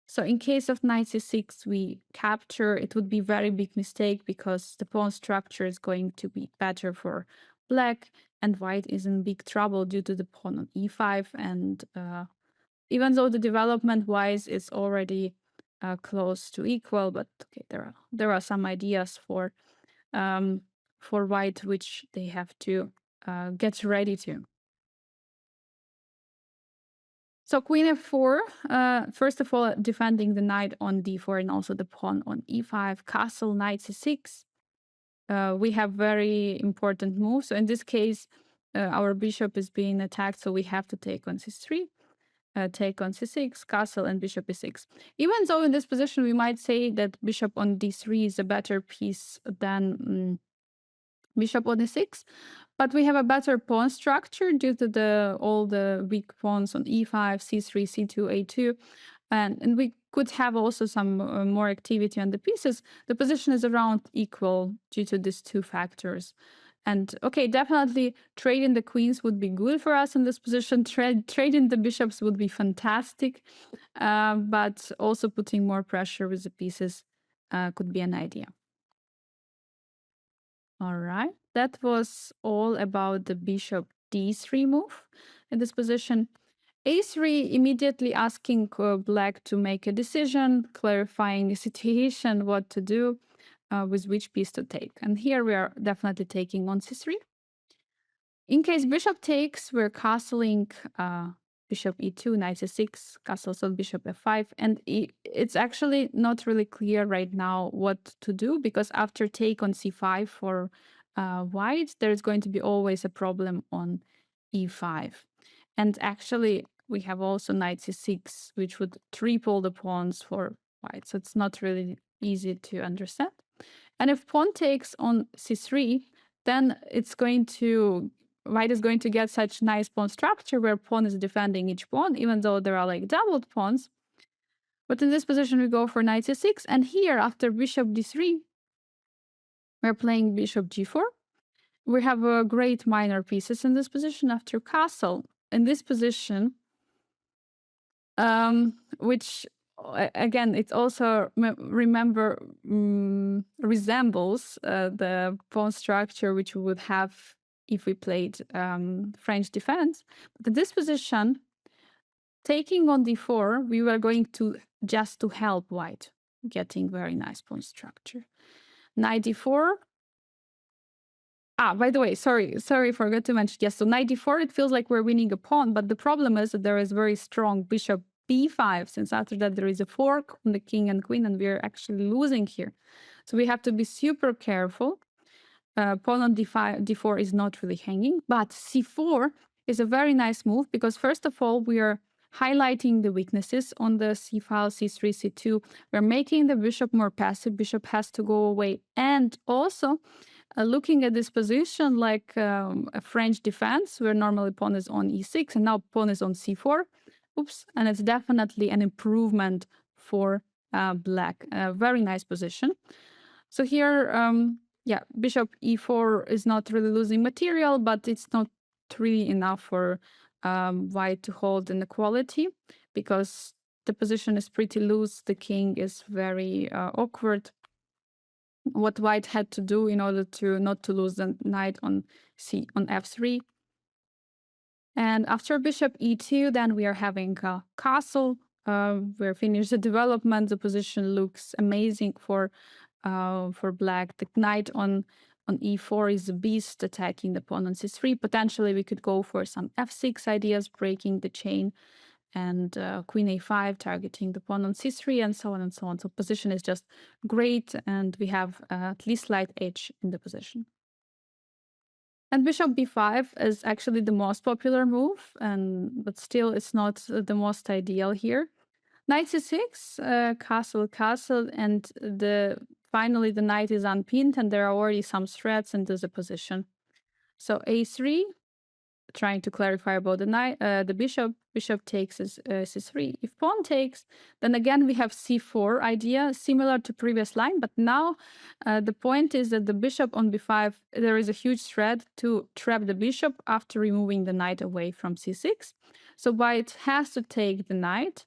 So in case of knight c6, we capture, it would be very big mistake, because the pawn structure is going to be better for black, and white is in big trouble due to the pawn on e5. And even though the development-wise is already close to equal, but okay, there are some ideas for white which they have to get ready to. So queen f4, first of all, defending the knight on d4 and also the pawn on e5, castle, knight c6. We have very important moves. So in this case, our bishop is being attacked, so we have to take on c3, take on c6, castle, and bishop e6. Even though in this position, we might say that bishop on d3 is a better piece than bishop on e6, but we have a better pawn structure due to all the weak pawns on e5, c3, c2, a2, and we could have also some more activity on the pieces. The position is around equal due to these two factors. And okay, definitely trading the queens would be good for us in this position. Trading the bishops would be fantastic, but also putting more pressure with the pieces could be an idea. All right. That was all about the bishop d3 move in this position. a3 immediately asking black to make a decision, clarifying the situation, what to do, with which piece to take. And here we are definitely taking on c3. In case bishop takes, we're castling bishop e2, knight c6, castles on bishop f5. And it's actually not really clear right now what to do, because after take on c5 for white, there's going to be always a problem on e5. And actually, we have also knight c6, which would triple the pawns for white. So it's not really easy to understand. And if pawn takes on c3, then it's going to white is going to get such nice pawn structure where pawn is defending each pawn, even though there are like doubled pawns. But in this position, we go for knight c6. And here, after bishop d3, we're playing bishop g4. We have great minor pieces in this position after castle. In this position, which again, it also resembles the pawn structure which we would have if we played French defense. But in this position, taking on d4, we were going to just to help white getting very nice pawn structure. Knight d4. By the way, sorry, forgot to mention. Yes, so knight d4, it feels like we're winning a pawn, but the problem is that there is very strong bishop b5, since after that there is a fork on the king and queen, and we're actually losing here. So we have to be super careful. Pawn on d4 is not really hanging, but c4 is a very nice move, because first of all, we are highlighting the weaknesses on the c file, c3, c2. We're making the bishop more passive. Bishop has to go away. And also, looking at this position like a French defense, where normally pawn is on e6 and now pawn is on c4. Oops, and it's definitely an improvement for black. A very nice position. So here, yeah, bishop e4 is not really losing material, but it's not really enough for white to hold inequality, because the position is pretty loose. The king is very awkward. What white had to do in order to not to lose the knight on f3. And after bishop e2, then we are having a castle. We're finished the development. The position looks amazing for black. The knight on e4 is a beast, attacking the pawn on c3. Potentially, we could go for some f6 ideas, breaking the chain, and queen a5, targeting the pawn on c3, and so on and so on. So position is just great, and we have at least slight edge in the position. And bishop b5 is actually the most popular move, but still it's not the most ideal here. Knight c6, castle, and finally the knight is unpinned, and there are already some threats into the position. So a3, trying to clarify about the knight, the bishop. Bishop takes c3. If pawn takes, then again we have c4 idea, similar to previous line, but now the point is that the bishop on b5, there is a huge threat to trap the bishop after removing the knight away from c6. So white has to take the knight.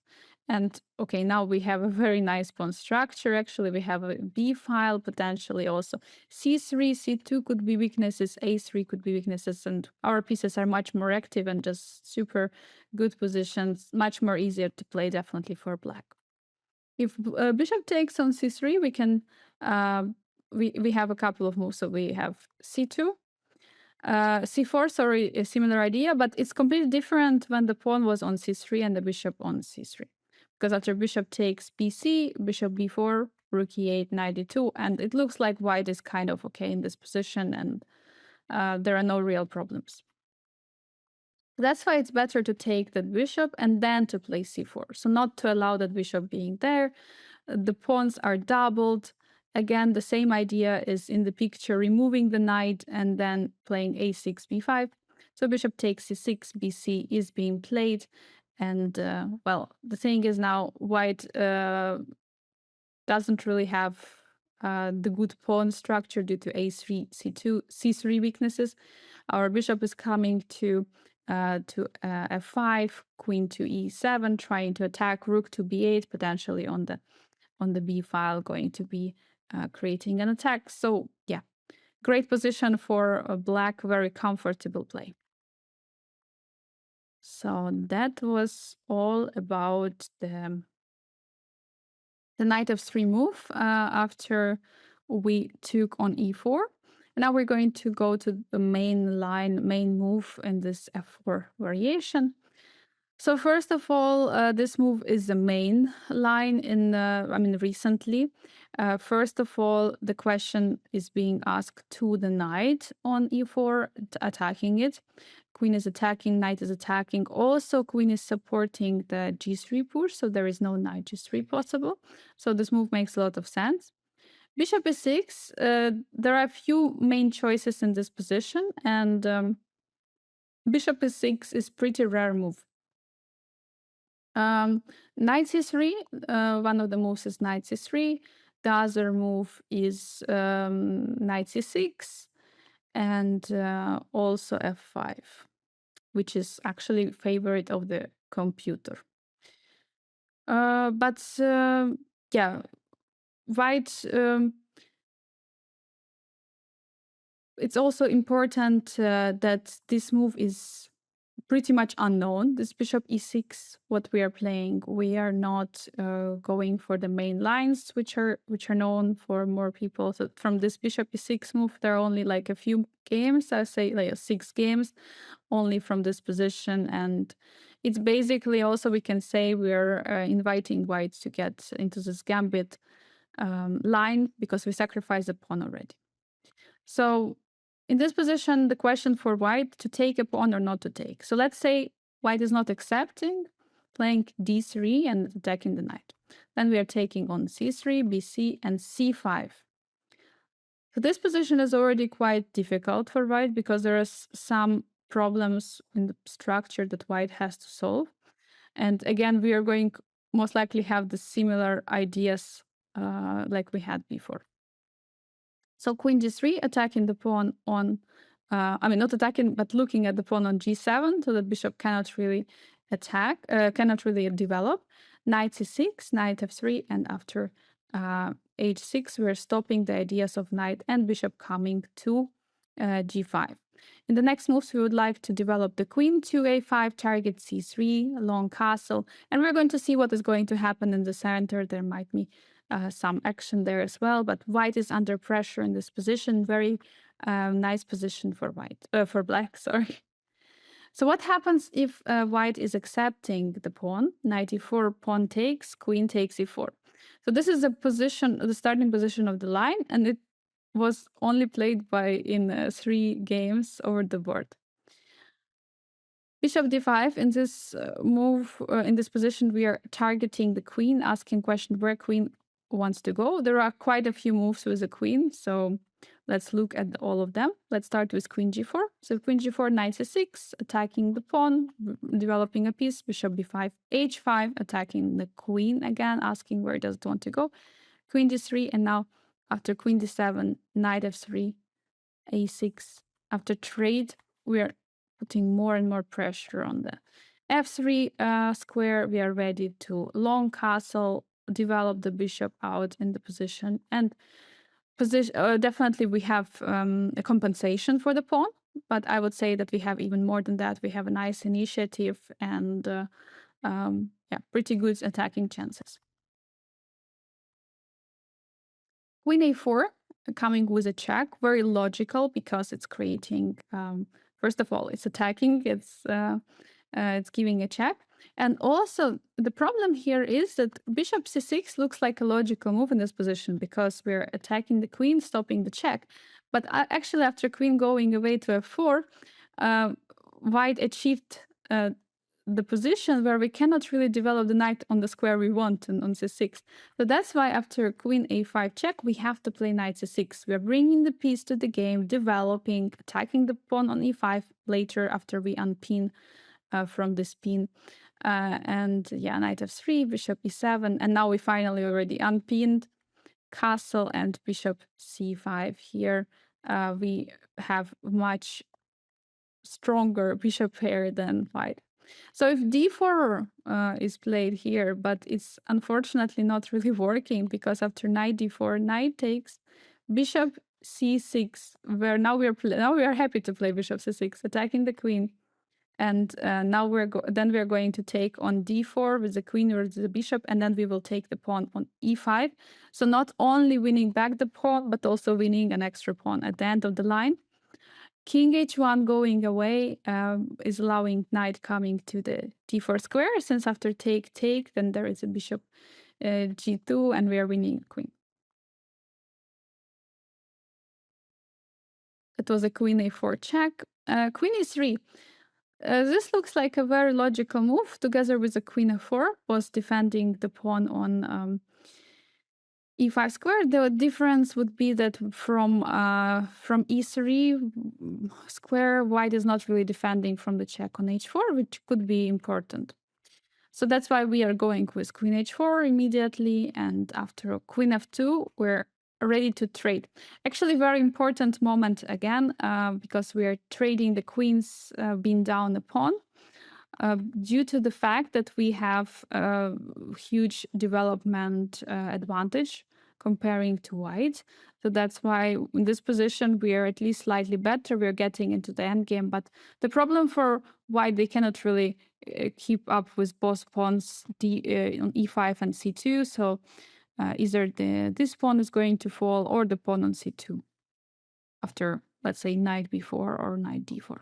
And okay, now we have a very nice pawn structure. Actually, we have a b file, potentially also c3, c2 could be weaknesses, a3 could be weaknesses, and our pieces are much more active and just super good positions, much more easier to play definitely for black. If bishop takes on c3, we can we have a couple of moves. So we have c2. c4, sorry, a similar idea, but it's completely different when the pawn was on c3 and the bishop on c3. Because after bishop takes bc, bishop b4, rook e8, knight d2, and it looks like white is kind of okay in this position, and there are no real problems. That's why it's better to take that bishop and then to play c4. So not to allow that bishop being there. The pawns are doubled. Again, the same idea is in the picture, removing the knight and then playing a6, b5. So bishop takes c6, bc is being played. And, well, the thing is now white doesn't really have the good pawn structure due to a3, c2, c3 weaknesses. Our bishop is coming to f5, queen to e7, trying to attack rook to b8, potentially on the b file, going to be creating an attack. So yeah, great position for a black, very comfortable play. So that was all about the knight f3 move after we took on e4. And now we're going to go to the main move in this f4 variation. So first of all, this move is the main line recently. First of all, the question is being asked to the knight on e4, attacking it. Queen is attacking, knight is attacking. Also, queen is supporting the g3 push, so there is no knight g3 possible. So this move makes a lot of sense. Bishop e6, there are a few main choices in this position, and bishop e6 is pretty rare move. Knight c3, one of the moves is knight c3. The other move is knight c6 and also f5, which is actually favorite of the computer. Yeah, white. It's also important that this move is pretty much unknown. This bishop e6, what we are playing, we are not going for the main lines, which are known for more people. So from this bishop e6 move, there are only like a few games. I say like 6 games only from this position, and it's basically also we can say we are inviting white to get into this gambit line because we sacrificed the pawn already. So in this position, the question for white to take a pawn or not to take. So let's say white is not accepting, playing d3 and attacking the knight. Then we are taking on c3, bc, and c5. So this position is already quite difficult for white because there are some problems in the structure that white has to solve. And again, we are going most likely have the similar ideas like we had before. So queen g3, attacking the pawn on, not attacking, but looking at the pawn on g7, so that bishop cannot really attack, cannot really develop. Knight c6, knight f3, and after h6, we're stopping the ideas of knight and bishop coming to g5. In the next moves, we would like to develop the queen to a5, target c3, long castle, and we're going to see what is going to happen in the center. There might be some action there as well, but white is under pressure in this position. Very nice position for for black, sorry. So what happens if white is accepting the pawn? Knight e4, pawn takes, queen takes e4. So this is the starting position of the line, and it was only played in 3 games over the board. Bishop d5, in this move, in this position, we are targeting the queen, asking question where queen wants to go. There are quite a few moves with the queen, so let's look at all of them. Let's start with queen g4. So queen g4, knight c6, attacking the pawn, developing a piece. Bishop b5, h5, attacking the queen again, asking where does it want to go. Queen d3, and now after queen d7, knight f3, a6. After trade, we are putting more and more pressure on the f3 square. We are ready to long castle, develop the bishop out in the position, and definitely we have a compensation for the pawn, but I would say that we have even more than that. We have a nice initiative and pretty good attacking chances. Queen a4, coming with a check, very logical because it's creating, first of all, it's attacking, it's giving a check. And also, the problem here is that bishop c6 looks like a logical move in this position because we're attacking the queen, stopping the check. But actually, after queen going away to f4, white achieved the position where we cannot really develop the knight on the square we want on c6. So that's why after queen a5 check, we have to play knight c6. We're bringing the piece to the game, developing, attacking the pawn on e5 later after we unpin from this pin. Knight f3, bishop e7, and now we finally already unpinned castle and bishop c5 here. We have much stronger bishop pair than white. So if d4 is played here, but it's unfortunately not really working because after knight d4, knight takes, bishop c6, where now we are happy to play bishop c6, attacking the queen. And now we're going to take on d4 with the queen or the bishop, and then we will take the pawn on e5. So not only winning back the pawn, but also winning an extra pawn at the end of the line. King h1 going away is allowing knight coming to the d4 square, since after take, then there is a bishop g2, and we are winning queen. It was a queen a4 check. Queen e3. This looks like a very logical move, together with the queen f4, was defending the pawn on e5 square. The difference would be that from e3 square, white is not really defending from the check on h4, which could be important. So that's why we are going with queen h4 immediately, and after queen f2, we're ready to trade. Actually, very important moment again, because we are trading the queens being down a pawn, due to the fact that we have a huge development advantage comparing to white. So that's why in this position we are at least slightly better. We're getting into the endgame, but the problem for white, they cannot really keep up with both pawns on e5 and c2. So either this pawn is going to fall or the pawn on c2 after, let's say, knight b4 or knight d4.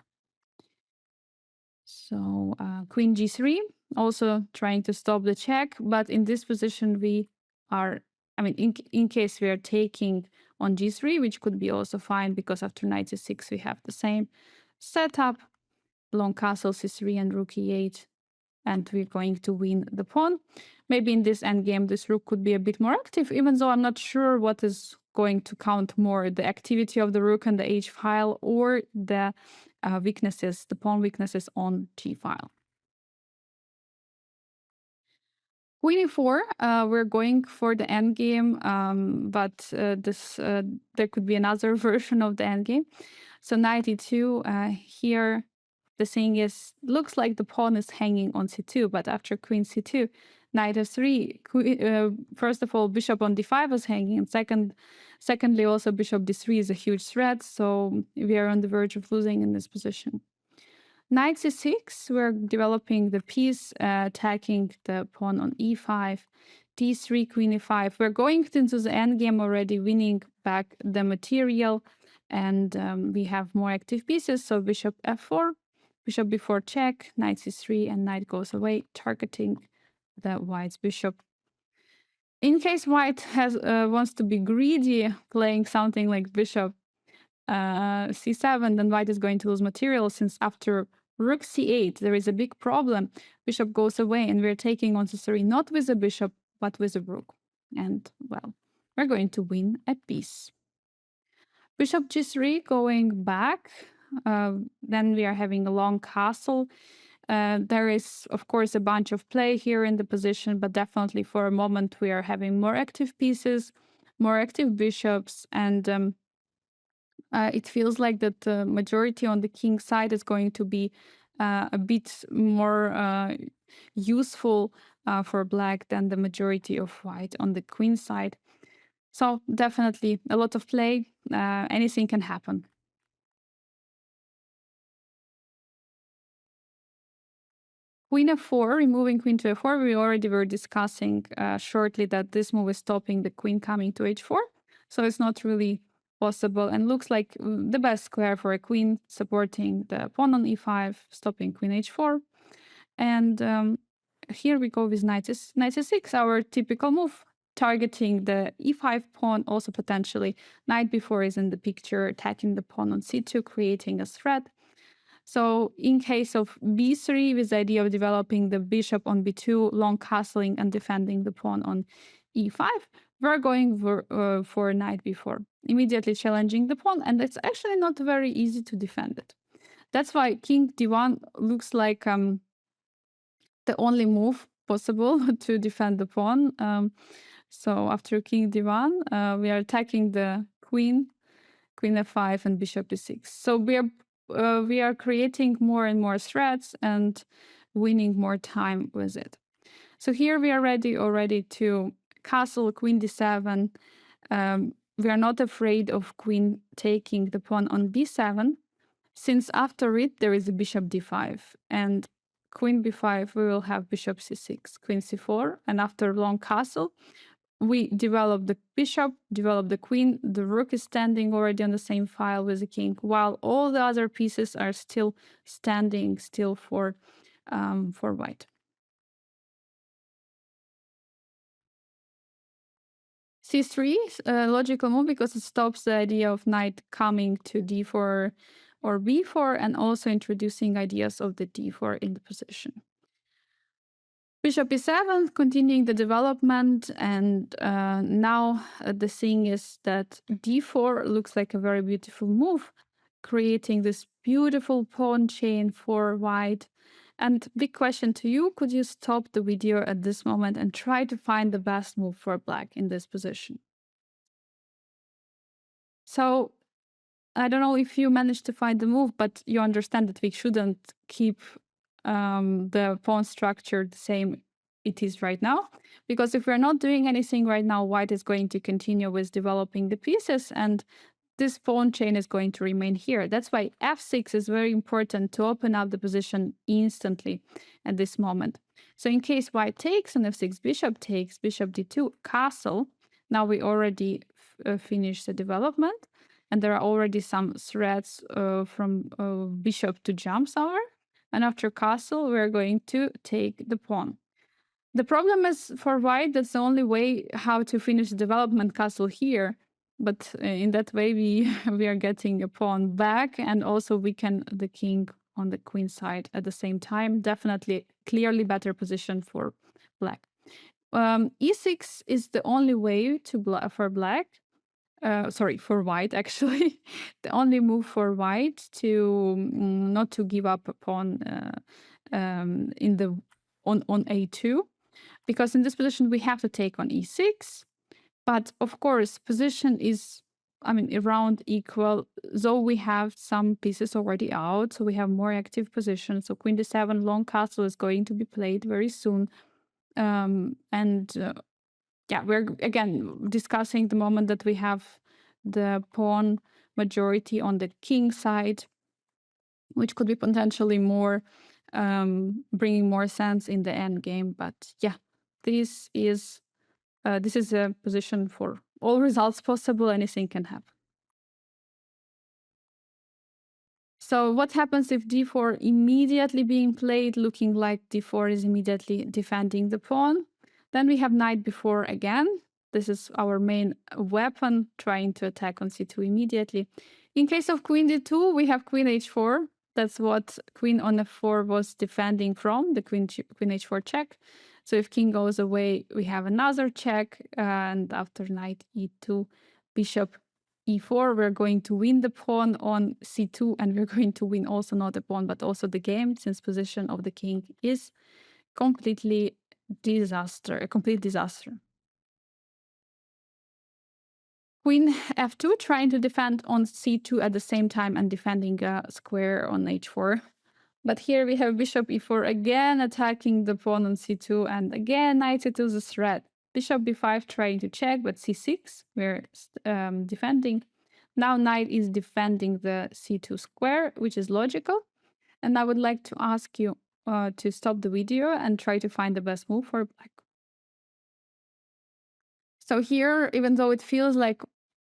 So queen g3, also trying to stop the check, but in this position we are, I mean, in case we are taking on g3, which could be also fine, because after knight c6 we have the same setup, long castle c3 and rook e8, and we're going to win the pawn. Maybe in this endgame this rook could be a bit more active, even though I'm not sure what is going to count more, the activity of the rook and the h file, or the weaknesses, the pawn weaknesses on g file. Queen e4, we're going for the endgame, but there could be another version of the endgame. So knight e2, here the thing is, looks like the pawn is hanging on c2, but after queen c2, knight f3, first of all, bishop on d5 is hanging, and secondly, also bishop d3 is a huge threat, so we are on the verge of losing in this position. Knight c6, we're developing the piece, attacking the pawn on e5, d3, queen e5. We're going into the endgame already, winning back the material, and we have more active pieces, so bishop f4, bishop b4 check, knight c3, and knight goes away, targeting the white's bishop. In case white wants to be greedy, playing something like bishop c7, then white is going to lose material, since after rook c8 there is a big problem. Bishop goes away, and we're taking on c3 not with a bishop, but with a rook. And, well, we're going to win a piece. Bishop g3 going back. Then we are having a long castle. There is, of course, a bunch of play here in the position, but definitely for a moment we are having more active pieces, more active bishops, and it feels like that the majority on the king side is going to be a bit more useful for black than the majority of white on the queen side. So definitely a lot of play. Anything can happen. Queen f4, removing queen to f4. We already were discussing shortly that this move is stopping the queen coming to h4. So it's not really possible, and looks like the best square for a queen, supporting the pawn on e5, stopping queen h4. And here we go with knight c6, our typical move, targeting the e5 pawn, also potentially knight b4 is in the picture, attacking the pawn on c2, creating a threat. So in case of b3, with the idea of developing the bishop on b2, long castling and defending the pawn on e5, we're going for knight b4, immediately challenging the pawn, and it's actually not very easy to defend it. That's why king d1 looks like the only move possible to defend the pawn. So after king d1, we are attacking the queen f5, and bishop e6. So we are creating more and more threats and winning more time with it. So here we are ready already to castle queen d7. we are not afraid of queen taking the pawn on b7, since after it there is a bishop d5, and queen b5 we will have bishop c6, queen c4, and after long castle we develop the bishop, develop the queen, the rook is standing already on the same file with the king, while all the other pieces are still standing still for white. C3 is a logical move because it stops the idea of knight coming to d4 or b4, and also introducing ideas of the d4 in the position. Bishop e7, continuing the development, and now the thing is that d4 looks like a very beautiful move, creating this beautiful pawn chain for white. And big question to you, could you stop the video at this moment and try to find the best move for black in this position? So I don't know if you managed to find the move, but you understand that we shouldn't keep the pawn structure the same it is right now, because if we're not doing anything right now, white is going to continue with developing the pieces, and this pawn chain is going to remain here. That's why f6 is very important to open up the position instantly at this moment. So in case white takes on f6, bishop takes, bishop d2, castle, now we already finished the development, and there are already some threats from bishop to jump somewhere. And after castle, we're going to take the pawn. The problem is for white, that's the only way how to finish the development, castle here. But in that way, we are getting a pawn back, and also weaken the king on the queen side at the same time. Definitely, clearly better position for black. E6 is the only way to for black. Sorry, for white, actually. The only move for white to not to give up a pawn in the on a2, because in this position we have to take on e6. But of course, position is, I mean, around equal, though we have some pieces already out, so we have more active position. So queen d7, long castle is going to be played very soon. Yeah, we're again discussing the moment that we have the pawn majority on the king side, which could be potentially more bringing more sense in the end game. But yeah, this is a position for all results possible. Anything can happen. So what happens if d4 immediately being played, looking like d4 is immediately defending the pawn? Then we have knight b4 again. This is our main weapon, trying to attack on c2 immediately. In case of queen d2, we have queen h4. That's what queen on f4 was defending from, the queen h4 check. So if king goes away, we have another check, and after knight e2, bishop e4, we're going to win the pawn on c2, and we're going to win also not the pawn, but also the game, since position of the king is completely a complete disaster. Queen f2, trying to defend on c2 at the same time and defending a square on h4. But here we have bishop e4 again attacking the pawn on c2, and again knight c2 is a threat. Bishop b5 trying to check, but c6 we're defending. Now knight is defending the c2 square, which is logical. And I would like to ask you to stop the video and try to find the best move for black. So here, even though it feels like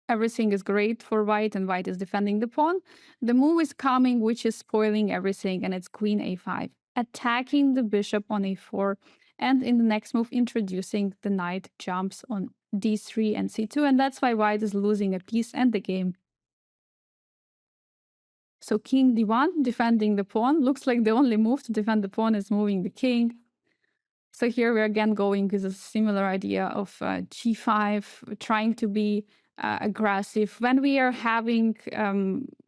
everything is great for white and white is defending the pawn, the move is coming which is spoiling everything, and it's queen a5, attacking the bishop on a4, and in the next move introducing the knight jumps on d3 and c2, and that's why white is losing a piece and the game. So king d1, defending the pawn. Looks like the only move to defend the pawn is moving the king. So here we're again going with a similar idea of g5, trying to be aggressive. When we are having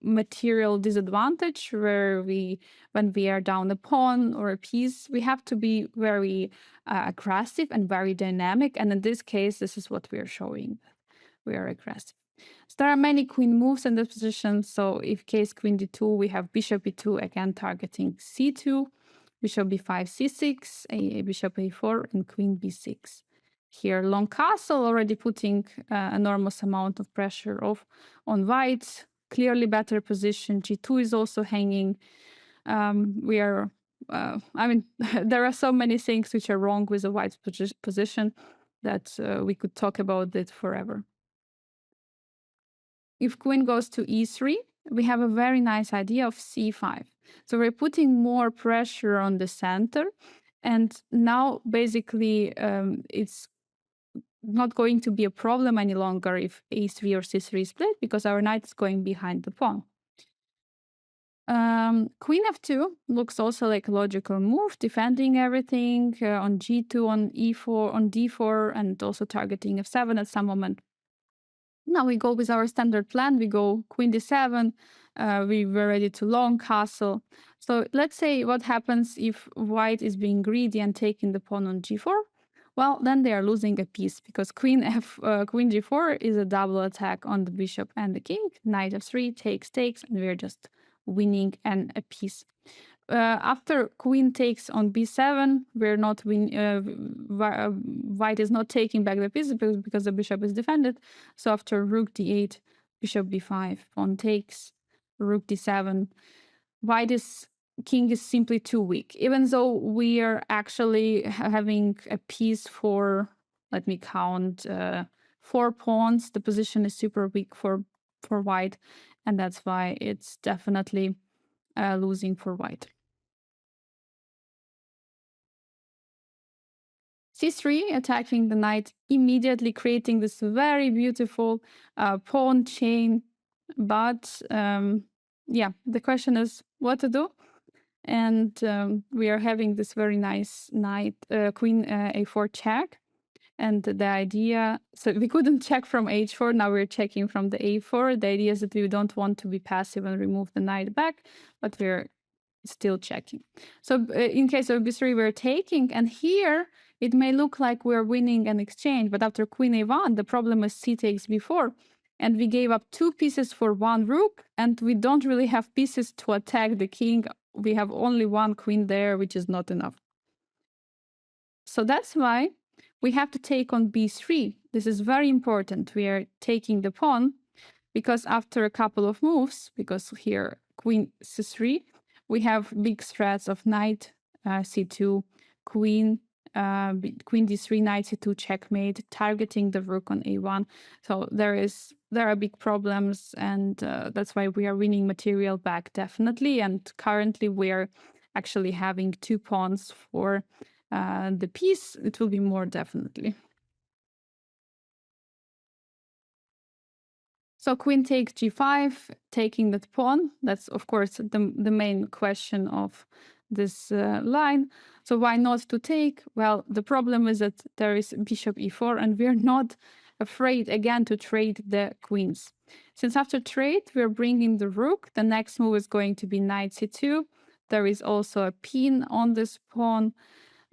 material disadvantage, when we are down a pawn or a piece, we have to be very aggressive and very dynamic. And in this case, this is what we are showing. We are aggressive. So there are many queen moves in this position. So if case queen d2, we have bishop e2, again targeting c2, bishop b5, c6, bishop a4, and queen b6. here long castle, already putting enormous amount of pressure on white. Clearly better position. G2 is also hanging. We are, I mean, there are so many things which are wrong with the white position that we could talk about it forever. If queen goes to e3, we have a very nice idea of c5. So we're putting more pressure on the center. And now basically it's not going to be a problem any longer if a3 or c3 is split because our knight is going behind the pawn. Queen f2 looks also like a logical move, defending everything on g2, on e4, on d4, and also targeting f7 at some moment. Now we go with our standard plan. We go queen d7. We were ready to long castle. So let's say what happens if white is being greedy and taking the pawn on g4. Well, then they are losing a piece because queen g4 is a double attack on the bishop and the king. Knight f3 takes, and we're just winning and a piece. After queen takes on b7, we're not white is not taking back the pieces because the bishop is defended. So after rook d8, bishop b5, pawn takes, rook d7, king is simply too weak. Even though we are actually having a piece for, let me count, 4 pawns, the position is super weak for white, and that's why it's definitely losing for white. c3, attacking the knight, immediately creating this very beautiful pawn chain. But yeah, the question is what to do. And we are having this very nice knight, queen a4 check. And the idea, so we couldn't check from h4, now we're checking from the a4. The idea is that we don't want to be passive and remove the knight back, but we're still checking. So in case of b3, we're taking, and here it may look like we're winning an exchange, but after queen a1, the problem is c takes b4, and we gave up 2 pieces for 1 rook, and we don't really have pieces to attack the king. We have only 1 queen there, which is not enough. So that's why we have to take on b3. This is very important. We are taking the pawn because after a couple of moves, because here queen c3, we have big threats of knight c2, queen d3, knight c2 checkmate, targeting the rook on a1. So there are big problems, and that's why we are winning material back definitely. And currently we are actually having 2 pawns for the piece. It will be more definitely. So queen takes g5, taking that pawn. That's, of course, the main question of this line. So why not to take? Well, the problem is that there is bishop e4, and we're not afraid, again, to trade the queens. Since after trade, we're bringing the rook. The next move is going to be knight c2. There is also a pin on this pawn.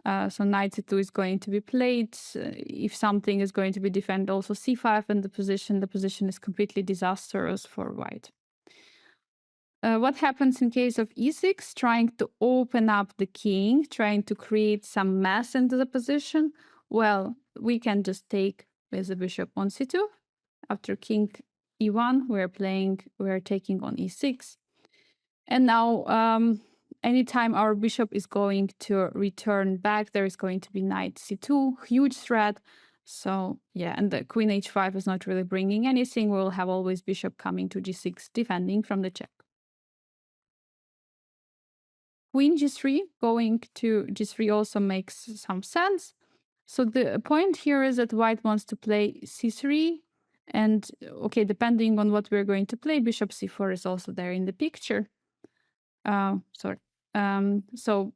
So knight c2 is going to be played. If something is going to be defended, also c5 in the position is completely disastrous for white. What happens in case of e6? Trying to open up the king, trying to create some mess into the position. Well, we can just take with the bishop on c2. After king e1, we're taking on e6. And now anytime our bishop is going to return back, there is going to be knight c2, huge threat. So yeah, and the queen h5 is not really bringing anything. We'll have always bishop coming to g6, defending from the check. Queen g3, going to g3 also makes some sense. So the point here is that white wants to play c3. And okay, depending on what we're going to play, bishop c4 is also there in the picture. Sorry. So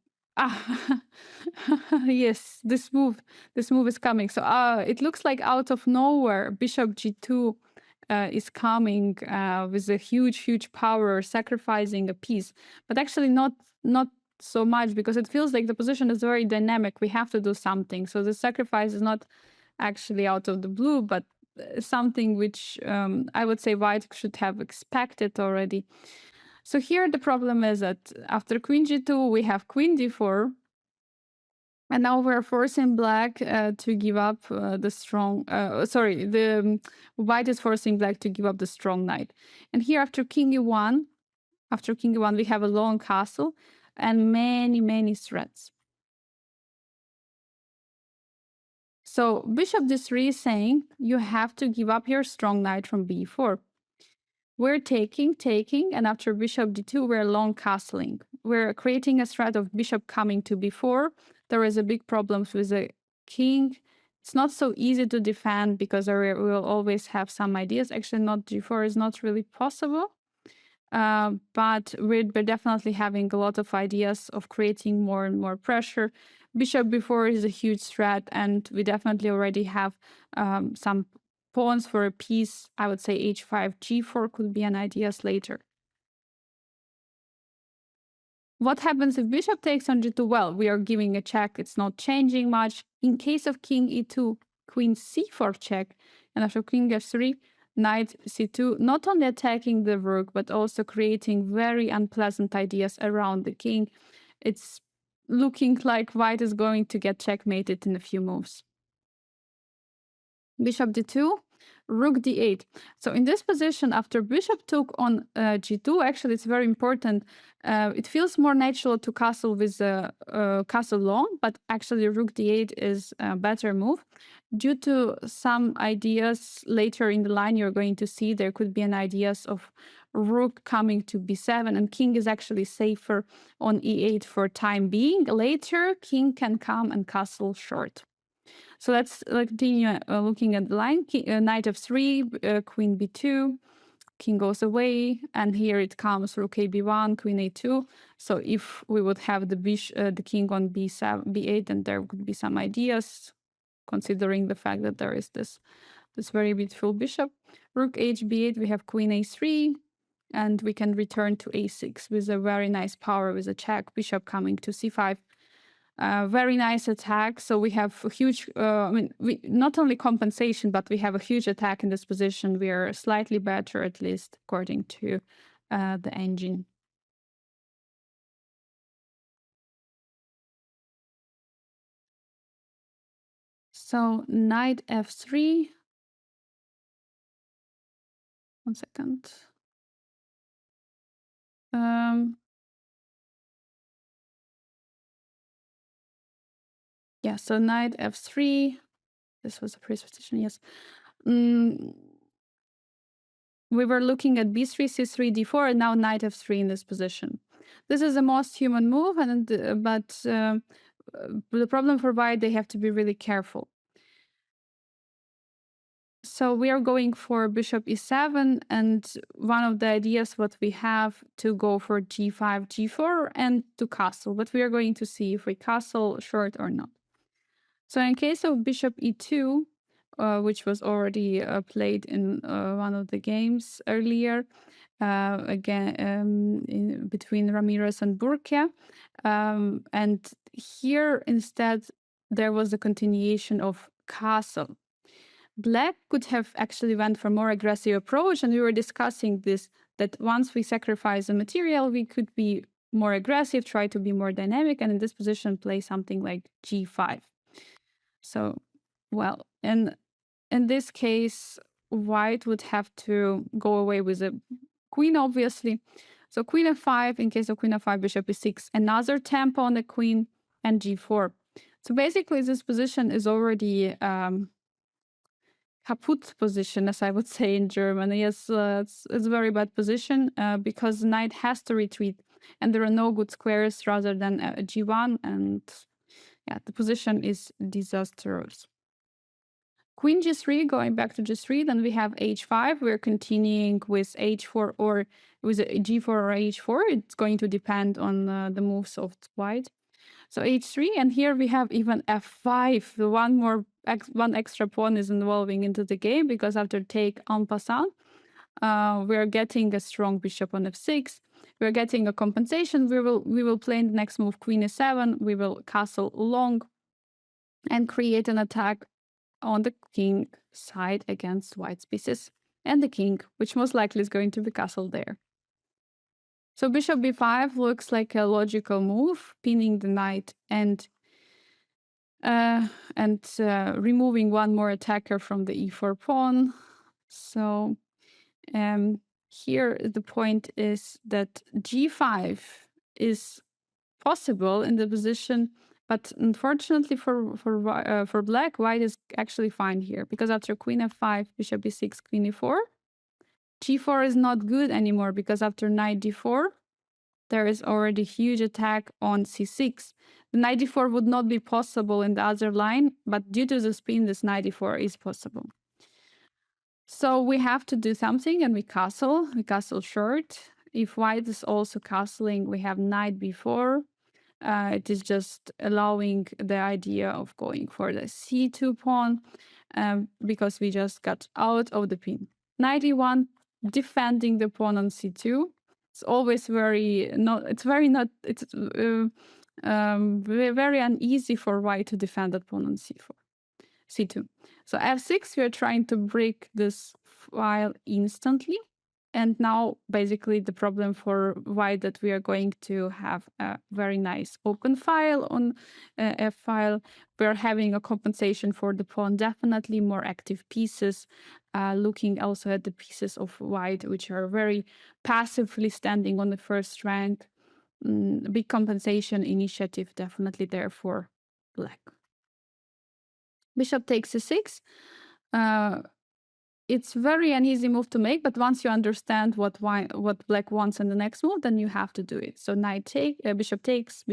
yes, this move is coming. So it looks like out of nowhere, bishop g2 is coming with a huge power, sacrificing a piece, but actually not so much, because it feels like the position is very dynamic. We have to do something. So the sacrifice is not actually out of the blue, but something which I would say white should have expected already. So here the problem is that after queen g2, we have queen d4. And now we're forcing black to give up the strong. Sorry, the white is forcing black to give up the strong knight. And here, after king e1, we have a long castle and many threats. So bishop d3 is saying you have to give up your strong knight from b4. We're taking, and after bishop d2, we're long castling. We're creating a threat of bishop coming to b4. There is a big problem with the king. It's not so easy to defend because we will always have some ideas. Actually, not g4 is not really possible. But we're definitely having a lot of ideas of creating more and more pressure. Bishop b4 is a huge threat, and we definitely already have some pawns for a piece. I would say h5, g4 could be an ideas later. What happens if bishop takes on g2? Well, we are giving a check. It's not changing much. In case of king e2, queen c4 check, and after king f3, knight c2, not only attacking the rook, but also creating very unpleasant ideas around the king. It's looking like white is going to get checkmated in a few moves. Bishop d2, rook d8. So in this position, after bishop took on g2, actually it's very important. It feels more natural to castle with castle long, but actually rook d8 is a better move. Due to some ideas later in the line, you're going to see there could be an ideas of rook coming to b7, and king is actually safer on e8 for time being. Later, king can come and castle short. So let's continue looking at the line. Knight f3, queen b2, king goes away, and here it comes rook a b1, queen a2. So if we would have the king on b7, b8, then there could be some ideas, considering the fact that there is this very beautiful bishop. Rook h b8, we have queen a3, and we can return to a6 with a very nice power with a check, bishop coming to c5. Very nice attack. So we have a huge, we not only compensation, but we have a huge attack in this position. We are slightly better, at least according to the engine. So knight f3. 1 second. Yeah, so knight f3. This was a previous position, yes. We were looking at b3, c3, d4, and now knight f3 in this position. This is the most human move, but the problem for white, they have to be really careful. So we are going for bishop e7, and one of the ideas what we have to go for g5, g4, and to castle. But we are going to see if we castle short or not. So in case of bishop e2, which was already played in one of the games earlier, again between Ramirez and Burke, and here instead there was a continuation of castle. Black could have actually went for more aggressive approach, and we were discussing this, that once we sacrifice the material, we could be more aggressive, try to be more dynamic, and in this position play something like g5. So, well, in this case, white would have to go away with a queen, obviously. So queen f5, in case of queen f5, bishop e6, another tempo on the queen, and g4. So basically, this position is already kaput position, as I would say in German. Yes, it's a very bad position because the knight has to retreat, and there are no good squares rather than g1, and yeah, the position is disastrous. Queen g3, going back to g3, then we have h5. We're continuing with h4 or with g4 or h4. It's going to depend on the moves of white. So h3, and here we have even f5. The one extra pawn is involving into the game, because after take en passant, we're getting a strong bishop on f6. We're getting a compensation. We will play in the next move queen e7. We will castle long and create an attack on the king side against white's pieces and the king, which most likely is going to be castled there. So bishop b5 looks like a logical move, pinning the knight and and removing one more attacker from the e4 pawn. So here the point is that g5 is possible in the position, but unfortunately for black, white is actually fine here, because after queen f5, bishop b6, queen e4, g4 is not good anymore, because after knight d4, there is already huge attack on c6. The knight d4 would not be possible in the other line, but due to the spin, this knight d4 is possible. So we have to do something, and we castle short. If white is also castling, we have knight b4. It is just allowing the idea of going for the c2 pawn, because we just got out of the pin. Knight e1, defending the pawn on c2. It's always very very uneasy for white to defend that pawn on c4, c2. So f6, we are trying to break this file instantly. And now basically the problem for white that we are going to have a very nice open file on f file. We're having a compensation for the pawn, definitely more active pieces, looking also at the pieces of white, which are very passively standing on the first rank. Big compensation initiative definitely there for black. Bishop takes c6. It's very an easy move to make, but once you understand what black wants in the next move, then you have to do it. So bishop takes,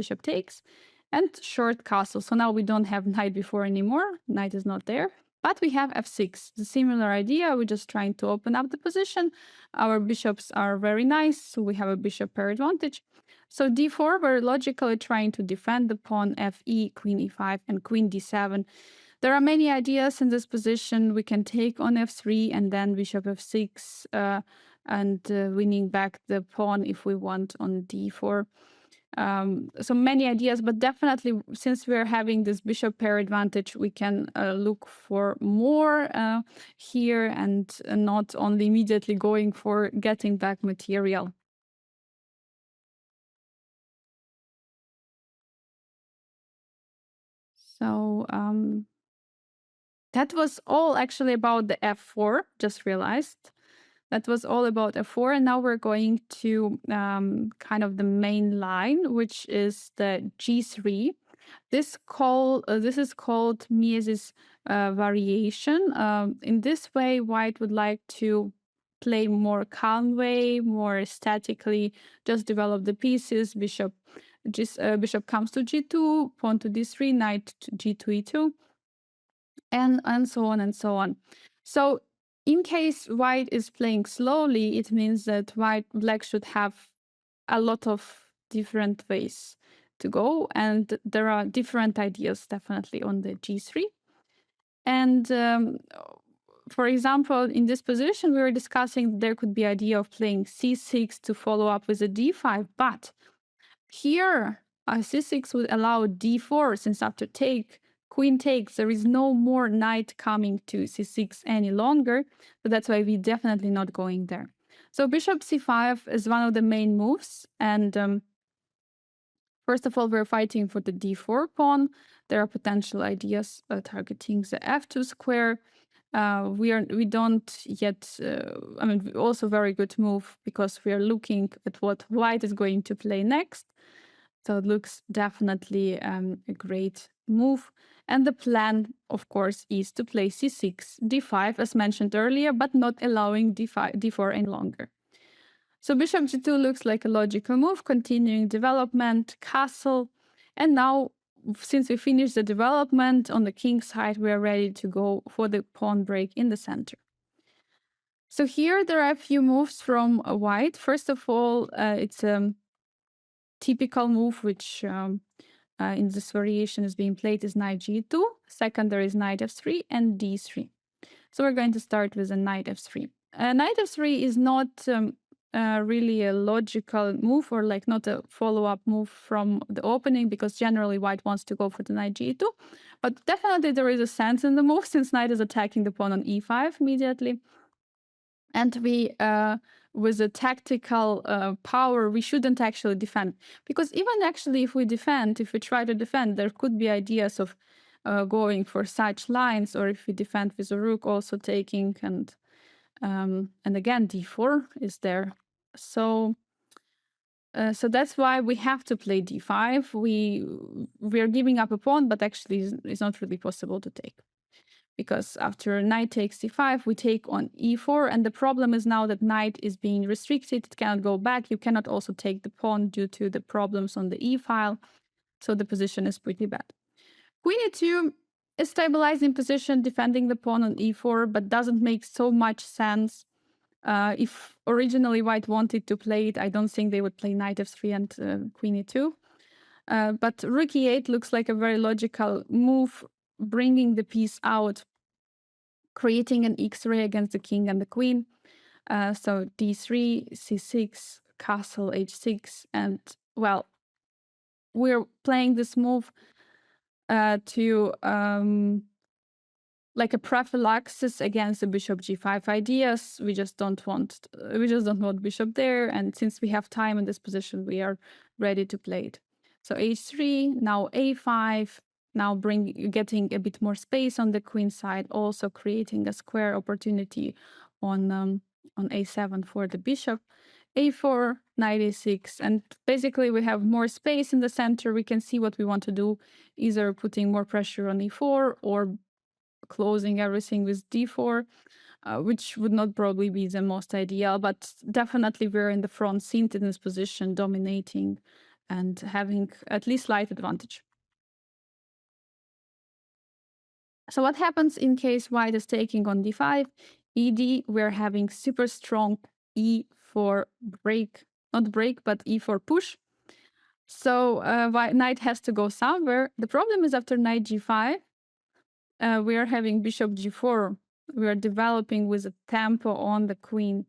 and short castle. So now we don't have knight b4 anymore. Knight is not there, but we have f6. The similar idea. We're just trying to open up the position. Our bishops are very nice, so we have a bishop pair advantage. So d4, we're logically trying to defend the pawn. Fe, queen e5, and queen d7. There are many ideas in this position. We can take on f3 and then bishop f6 and winning back the pawn if we want on d4. So many ideas, but definitely since we're having this bishop pair advantage, we can look for more here and not only immediately going for getting back material. So that was all actually about the f4, just realized. That was all about f4, and now we're going to kind of the main line, which is the g3. This is called Mies's variation. In this way, white would like to play more calm way, more statically, just develop the pieces. Bishop comes to g2, pawn to d3, knight to g2, e2. And so on and so on. So in case white is playing slowly, it means that black should have a lot of different ways to go, and there are different ideas definitely on the g3. And for example, in this position, we were discussing there could be idea of playing c6 to follow up with a d5, but here c6 would allow d4, since after queen takes, there is no more knight coming to c6 any longer. So that's why we're definitely not going there. So bishop c5 is one of the main moves. And first of all, we're fighting for the d4 pawn. There are potential ideas targeting the f2 square. We don't yet, also very good move, because we are looking at what white is going to play next. So it looks definitely a great move. And the plan, of course, is to play c6, d5, as mentioned earlier, but not allowing d4 any longer. So bishop g2 looks like a logical move, continuing development, castle. And now, since we finished the development on the king side, we are ready to go for the pawn break in the center. So here there are a few moves from white. First of all, it's a typical move, which in this variation is being played, is knight g2. Second, there is knight f3 and d3. So we're going to start with a knight f3. Knight f3 is not really a logical move, or like not a follow-up move from the opening, because generally white wants to go for the knight g2. But definitely there is a sense in the move, since knight is attacking the pawn on e5 immediately. And we, with a tactical power, we shouldn't actually defend. Because even actually if we try to defend, there could be ideas of going for such lines, or if we defend with a rook also taking, and again d4 is there. So that's why we have to play d5. We are giving up a pawn, but actually it's not really possible to take, because after knight takes c5, we take on e4, and the problem is now that knight is being restricted. It cannot go back. You cannot also take the pawn due to the problems on the e-file, so the position is pretty bad. Queen e2 is stabilizing position, defending the pawn on e4, but doesn't make so much sense. If originally white wanted to play it, I don't think they would play knight f3 and queen e2. But rook e8 looks like a very logical move, bringing the piece out, creating an X-ray against the king and the queen. So d3, c6, castle h6, and well, we're playing this move to like a prophylaxis against the bishop g5 ideas. We just don't want bishop there, and since we have time in this position, we are ready to play it. So h3, now a5, now getting a bit more space on the queen side, also creating a square opportunity on a7 for the bishop. a4, knight a6, and basically we have more space in the center. We can see what we want to do, either putting more pressure on e4 or closing everything with d4, which would not probably be the most ideal, but definitely we're in the front seat in this position, dominating and having at least slight advantage. So what happens in case white is taking on d5? ed, we're having super strong e4 break, not break, but e4 push. So knight has to go somewhere. The problem is after knight g5, we are having bishop g4. We are developing with a tempo on the queen.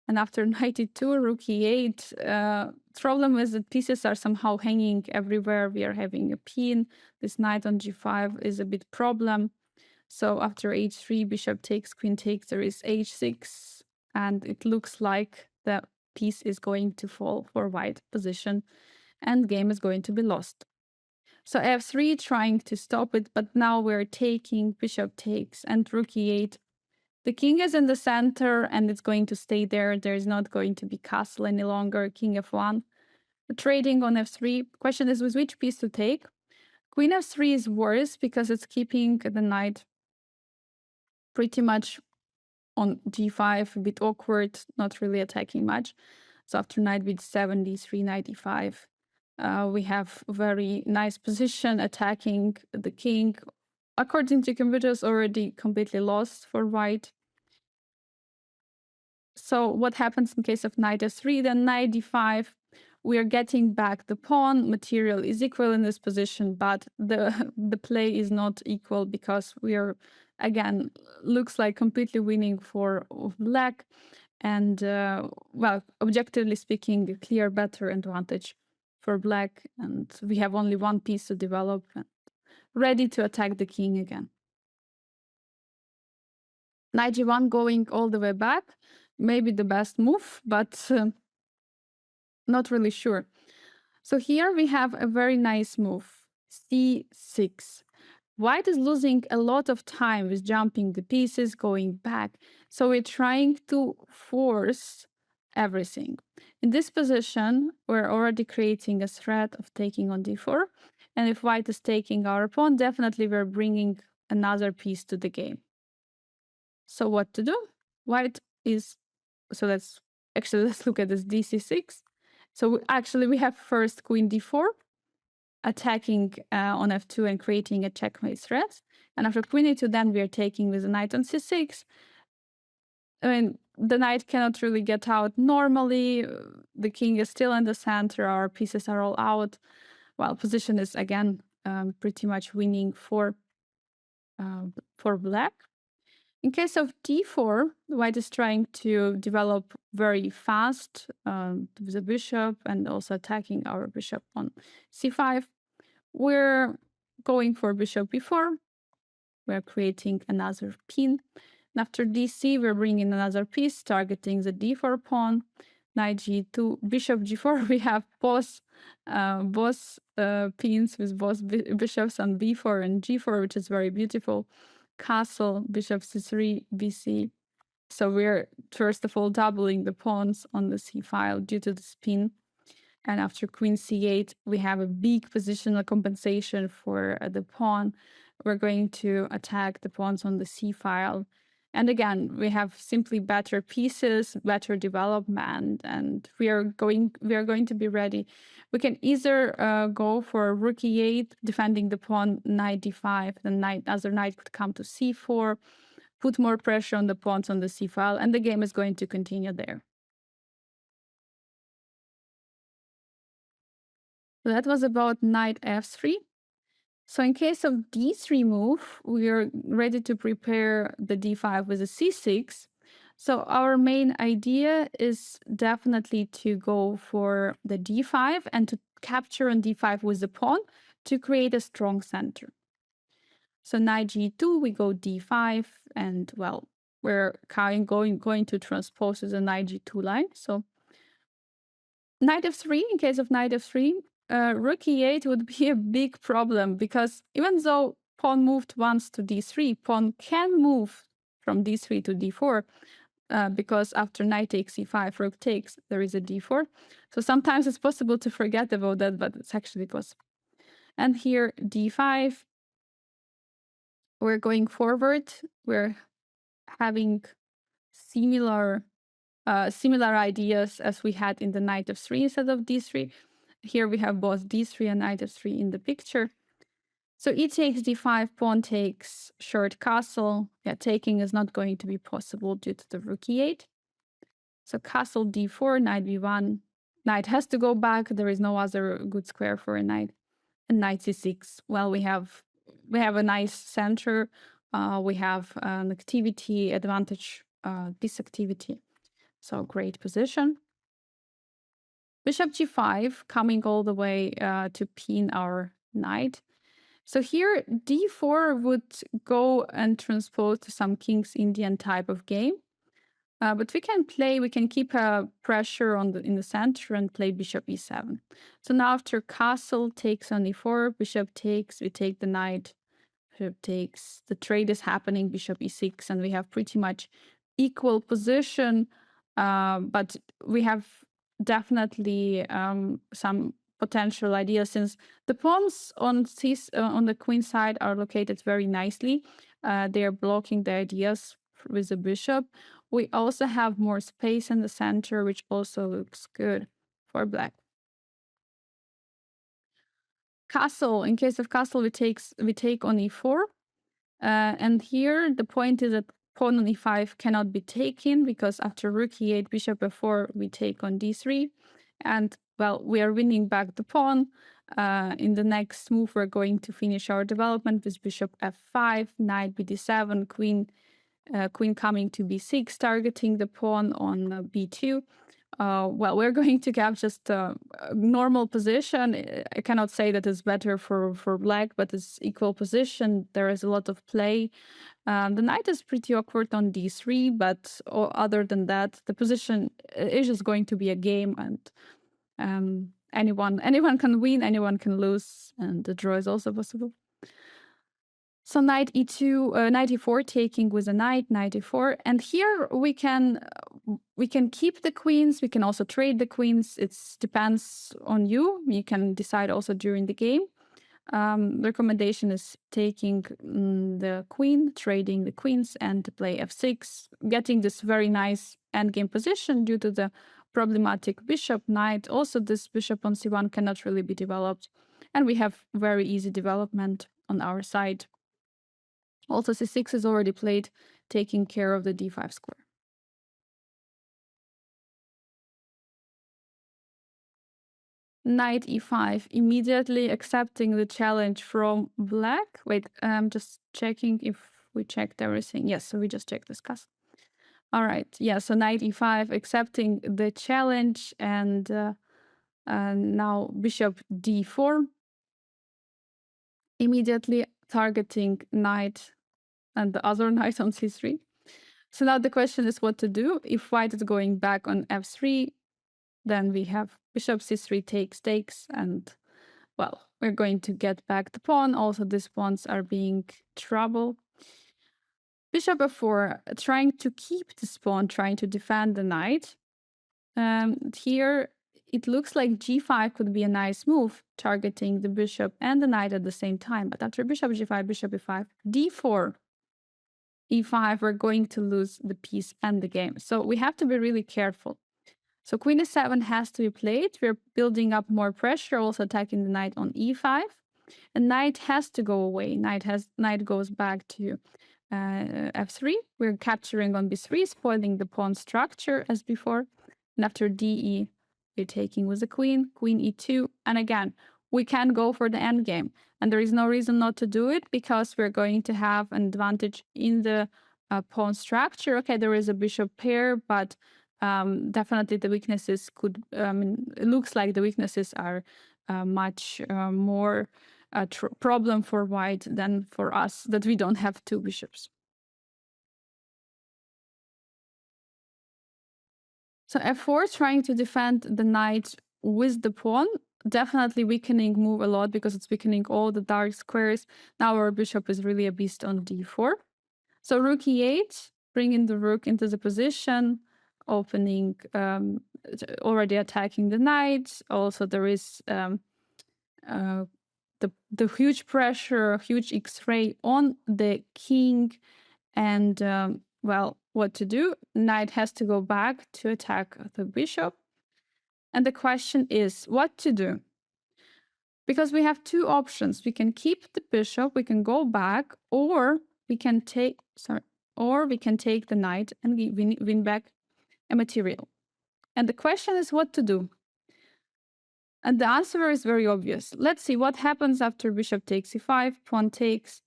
And after knight e2, rook e8, problem is that pieces are somehow hanging everywhere. We are having a pin. This knight on g5 is a bit problem. So after h3, bishop takes, queen takes, there is h6. And it looks like the piece is going to fall for white position, and game is going to be lost. So f3, trying to stop it, but now we're taking, bishop takes, and rook e8. The king is in the center, and it's going to stay there. There's not going to be castle any longer, king f1. Trading on f3. Question is with which piece to take? Queen f3 is worse because it's keeping the knight pretty much on g5, a bit awkward, not really attacking much. So after knight b7, d3, knight e5, we have a very nice position attacking the king. According to computers, already completely lost for white. So what happens in case of knight f3? Then knight d5, we are getting back the pawn. Material is equal in this position, but the play is not equal because we are, again, looks like completely winning for black. And well, objectively speaking, a clear better advantage for black. And we have only one piece to develop and ready to attack the king again. Knight g1 going all the way back, maybe the best move, but not really sure. So here we have a very nice move, c6. White is losing a lot of time with jumping the pieces, going back. So we're trying to force everything. In this position, we're already creating a threat of taking on d4. And if white is taking our pawn, definitely we're bringing another piece to the game. So what to do? White is, so let's look at this dc6. So actually we have first queen d4, attacking on f2 and creating a checkmate threat. And after queen e2, then we are taking with the knight on c6. I mean, the knight cannot really get out normally. The king is still in the center. Our pieces are all out. Well, position is again pretty much winning for black. In case of d4, white is trying to develop very fast with the bishop and also attacking our bishop on c5. We're going for bishop b4. We're creating another pin. And after dc, we're bringing another piece, targeting the d4 pawn. knight g2, bishop g4. We have both pins with both bishops on b4 and g4, which is very beautiful. Castle, bishop c3, bc. So we're first of all doubling the pawns on the c file due to the spin. And after queen c8, we have a big positional compensation for the pawn. We're going to attack the pawns on the c file. And again, we have simply better pieces, better development, and we are going to be ready. We can either go for rook e8, defending the pawn, knight d5, the other knight could come to c4, put more pressure on the pawns on the c file, and the game is going to continue there. So that was about knight f3. So in case of d3 move, we are ready to prepare the d5 with a c6. So our main idea is definitely to go for the d5 and to capture on d5 with the pawn to create a strong center. So knight g2, we go d5, and well, we're going to transpose the knight g2 line. So knight f3, in case of knight f3, rook e8 would be a big problem, because even though pawn moved once to d3, pawn can move from d3 to d4, because after knight takes e5, rook takes, there is a d4. So sometimes it's possible to forget about that, but it's actually possible. And here d5, we're going forward. We're having similar ideas as we had in the knight f3 instead of d3. Here we have both d3 and knight f3 in the picture. So e takes d5, pawn takes short castle. Yeah, taking is not going to be possible due to the rook e8. So castle d4, knight b1. Knight has to go back. There is no other good square for a knight. And knight c6. Well, we have a nice center. We have an activity advantage, this activity. So great position. Bishop g5, coming all the way to pin our knight. So here d4 would go and transpose to some King's Indian type of game. But we can keep pressure in the center and play bishop e7. So now after castle takes on e4, bishop takes, we take the knight, bishop takes, the trade is happening, bishop e6, and we have pretty much equal position, but we have definitely some potential ideas, since the pawns on the queen side are located very nicely. They are blocking the ideas with the bishop. We also have more space in the center, which also looks good for black. Castle. In case of castle, we take on e4, and here the point is that pawn on e5 cannot be taken, because after rook e8, bishop f4, we take on d3, and well, we are winning back the pawn. In the next move, we're going to finish our development with bishop f5, knight bd7, queen coming to b6, targeting the pawn on b2. Well, we're going to have just a normal position. I cannot say that it's better for black, but it's equal position. There is a lot of play. The knight is pretty awkward on d3, but other than that, the position is just going to be a game, and anyone can win, anyone can lose, and the draw is also possible. So knight e2, knight e4, taking with a knight e4, and here we can keep the queens. We can also trade the queens. It depends on you. You can decide also during the game. The recommendation is taking the queen, trading the queens, and to play f6, getting this very nice endgame position due to the problematic bishop knight. Also, this bishop on c1 cannot really be developed, and we have very easy development on our side. Also, c6 is already played, taking care of the d5 square. Knight e5, immediately accepting the challenge from black. Wait, I'm just checking if we checked everything. Yes, so we just checked this castle. All right, yeah, so knight e5, accepting the challenge, and now bishop d4, immediately targeting knight and the other knight on c3. So now the question is what to do. If white is going back on f3, Then we have bishop c3 takes, and well, we're going to get back the pawn. Also, these pawns are being trouble. Bishop f4, trying to keep this pawn, trying to defend the knight. Here, it looks like g5 could be a nice move, targeting the bishop and the knight at the same time. But after bishop g5, bishop e5, d4, e5, we're going to lose the piece and the game. So we have to be really careful. So queen e7 has to be played. We're building up more pressure, also attacking the knight on e5. And knight has to go away. Knight goes back to f3. We're capturing on b3, spoiling the pawn structure as before. And after de, we're taking with the queen e2. And again, we can go for the endgame. And there is no reason not to do it, because we're going to have an advantage in the pawn structure. Okay, there is a bishop pair, but definitely the weaknesses could, it looks like the weaknesses are much more a problem for white than for us, that we don't have two bishops. So f4, trying to defend the knight with the pawn, definitely weakening move a lot, because it's weakening all the dark squares. Now our bishop is really a beast on d4. So rook e8, bringing the rook into the position, opening, already attacking the knight. Also, there is the huge pressure, huge X-ray on the king, and well, what to do? Knight has to go back to attack the bishop. And the question is what to do? Because we have two options. We can keep the bishop, we can go back, or we can take, the knight and win back a material. And the question is what to do. And the answer is very obvious. Let's see what happens after bishop takes e5, pawn takes.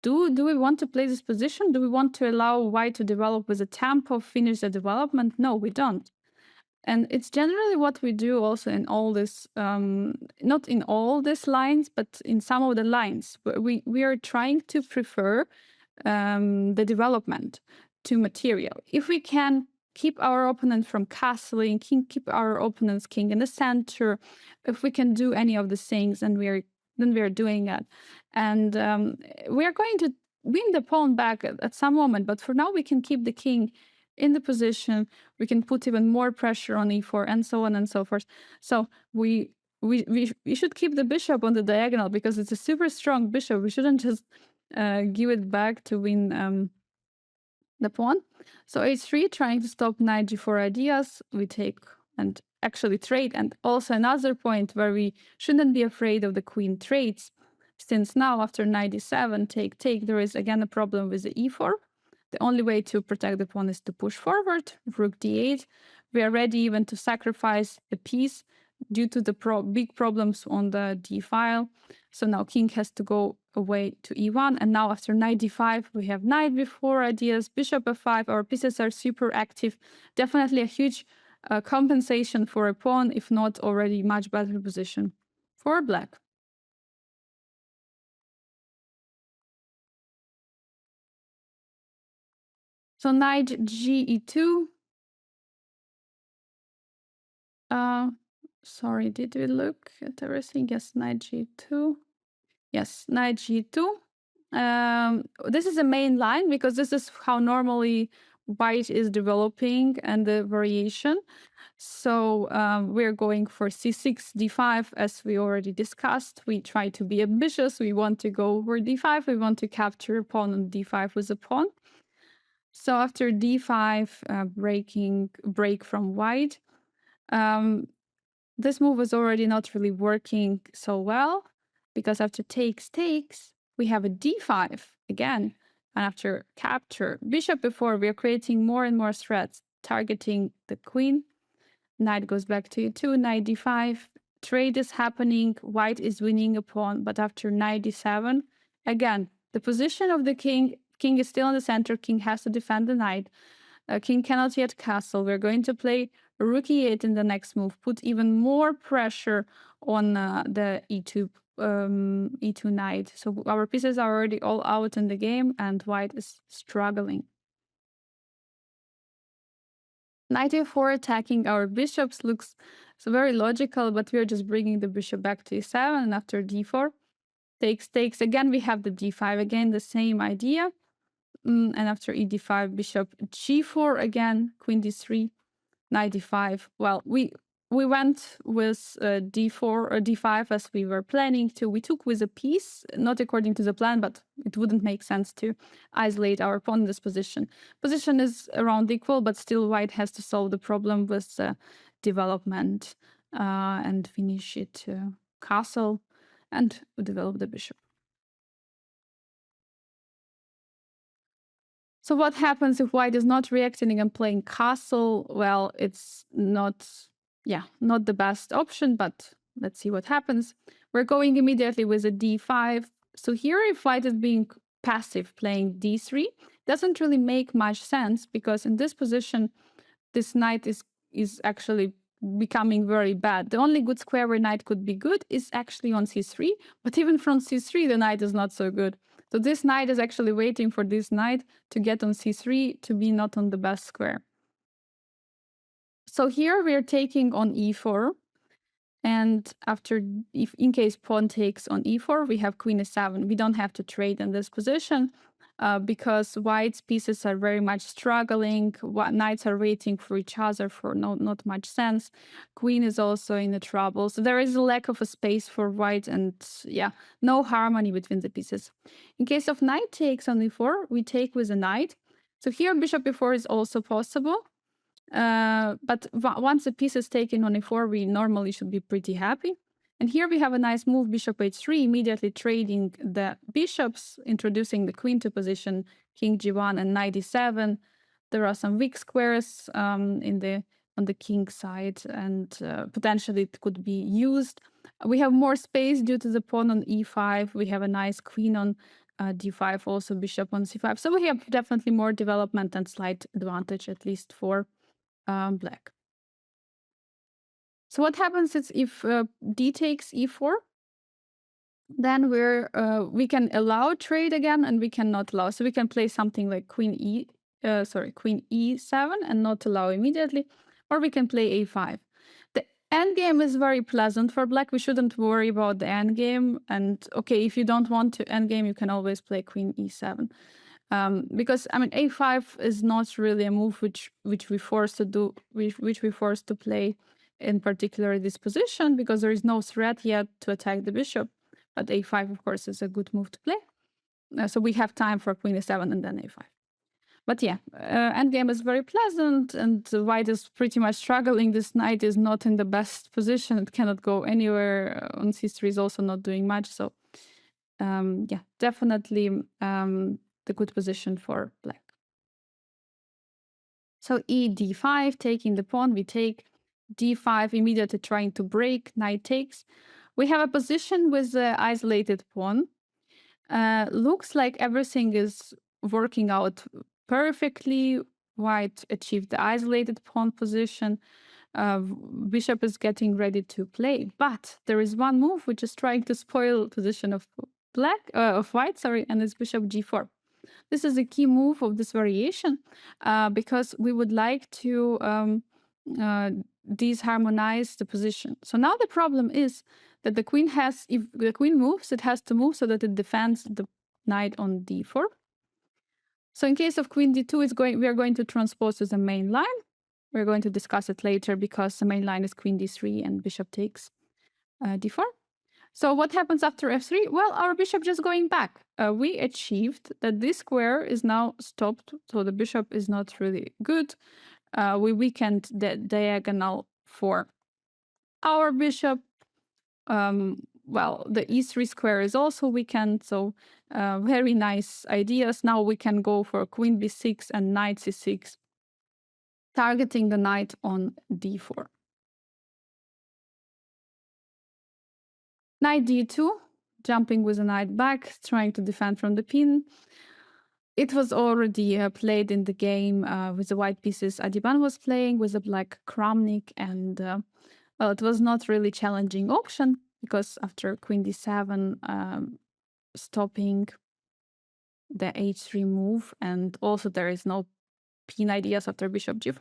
Do we want to play this position? Do we want to allow white to develop with a tempo, finish the development? No, we don't. And it's generally what we do also in all this, not in all these lines, but in some of the lines. We are trying to prefer the development to material. If we can keep our opponent from castling, keep our opponent's king in the center, if we can do any of these things, then we are doing it. And we are going to win the pawn back at some moment, but for now we can keep the king in the position. We can put even more pressure on e4 and so on and so forth. So we should keep the bishop on the diagonal, because it's a super strong bishop. We shouldn't just give it back to win the pawn. So h3, trying to stop knight g4 ideas. We take and actually trade. And also another point where we shouldn't be afraid of the queen trades, since now after knight d7, take, there is again a problem with the e4. The only way to protect the pawn is to push forward, rook d8. We are ready even to sacrifice a piece due to the big problems on the d file. So now king has to go away to e1. And now after knight d5, we have knight b4 ideas, bishop f5. Our pieces are super active. Definitely a huge compensation for a pawn, if not already much better position for black. So knight g e2. Sorry, did we look at everything? Yes, knight g2. Yes, knight g2. This is the main line, because this is how normally white is developing and the variation. So we're going for c6, d5, as we already discussed. We try to be ambitious. We want to go over d5. We want to capture a pawn on d5 with a pawn. So after d5, break from white, this move was already not really working so well, because after takes, we have a d5 again. And after capture, bishop before, we are creating more and more threats, targeting the queen. Knight goes back to e2, knight d5. Trade is happening, white is winning a pawn, but after knight d7, again, the position of the king is still in the center, king has to defend the knight. King cannot yet castle. We're going to play rook e8 in the next move, put even more pressure on the e2 knight. So our pieces are already all out in the game, and white is struggling. Knight a4 attacking our bishops looks so very logical, but we're just bringing the bishop back to e7, and after d4 takes. Again, we have the d5, again the same idea. And after e d5, bishop g4 again, queen d3, knight d5. Well, we went with d4 or d5 as we were planning to. We took with a piece, not according to the plan, but it wouldn't make sense to isolate our pawn in this position. Position is around equal, but still white has to solve the problem with development and finish it castle and develop the bishop. So what happens if white is not reacting and playing castle? Well, it's not the best option, but let's see what happens. We're going immediately with a d5. So here, if white is being passive, playing d3, doesn't really make much sense, because in this position, this knight is actually becoming very bad. The only good square where knight could be good is actually on c3, but even from c3, the knight is not so good. So this knight is actually waiting for this knight to get on c3 to be not on the best square. So here we're taking on e4. And after, if in case pawn takes on e4, we have queen e7. We don't have to trade in this position because white's pieces are very much struggling. Knights are waiting for each other for not much sense. Queen is also in the trouble. So there is a lack of a space for white, and no harmony between the pieces. In case of knight takes on e4, we take with a knight. So here bishop e4 is also possible. But once a piece is taken on e4, we normally should be pretty happy. And here we have a nice move, bishop h3, immediately trading the bishops, introducing the queen to position, king g1 and knight e7. There are some weak squares on the king side, and potentially it could be used. We have more space due to the pawn on e5. We have a nice queen on d5, also bishop on c5. So we have definitely more development and slight advantage, at least for black. So what happens is if d takes e4, then we can allow trade again, and we cannot allow. So we can play something like queen e7 and not allow immediately, or we can play a5. The endgame is very pleasant for black. We shouldn't worry about the endgame. And okay, if you don't want to endgame, you can always play queen e7. Because I mean, a5 is not really a move which we forced to do, which we forced to play in particular this position, because there is no threat yet to attack the bishop. But a5, of course, is a good move to play. So we have time for queen e7 and then a5. But yeah, endgame is very pleasant, and white is pretty much struggling. This knight is not in the best position. It cannot go anywhere. On c3 is also not doing much. So yeah, definitely the good position for black. So e d5, taking the pawn, we take d5, immediately trying to break, knight takes. We have a position with the isolated pawn. Looks like everything is working out perfectly. White achieved the isolated pawn position. Bishop is getting ready to play, but there is one move which is trying to spoil position of white, and it's bishop g4. This is a key move of this variation because we would like to disharmonize the position. So now the problem is that the queen has, if the queen moves, it has to move so that it defends the knight on d4. So in case of queen d2, we are going to transpose to the main line. We're going to discuss it later because the main line is queen d3 and bishop takes d4. So what happens after f3? Well, our bishop just going back. We achieved that this square is now stopped, so the bishop is not really good. We weakened the diagonal for our bishop. Well, the e3 square is also weakened, so very nice ideas. Now we can go for queen b6 and knight c6, targeting the knight on d4. Knight d2, jumping with a knight back, trying to defend from the pin. It was already played in the game with the white pieces. Adiban was playing with a black Kramnik, and well, it was not really challenging option because after queen d7, stopping the h3 move, and also there is no pin ideas after bishop g5.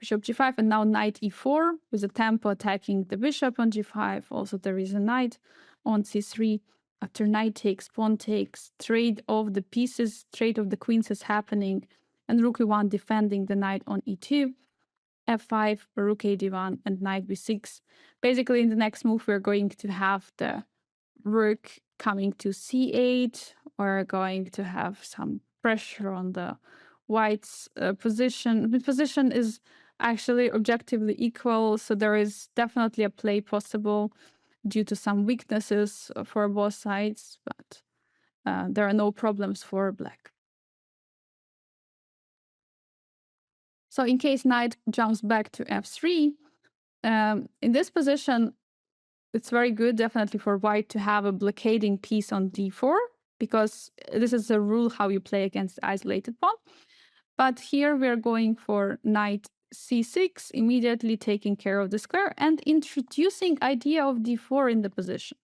bishop g5, and now knight e4 with a tempo attacking the bishop on g5. Also, there is a knight on c3. After knight takes, pawn takes, trade of the pieces, trade of the queens is happening, and rook e1 defending the knight on e2, f5, rook a d1, and knight b6. Basically, in the next move, we're going to have the rook coming to c8. We're going to have some pressure on the white's position. The position is actually objectively equal, so there is definitely a play possible due to some weaknesses for both sides, but there are no problems for black. So in case knight jumps back to f3, in this position, it's very good definitely for white to have a blockading piece on d4, because this is a rule how you play against isolated pawn. But here we're going for knight c6, immediately taking care of the square and introducing idea of d4 in the position.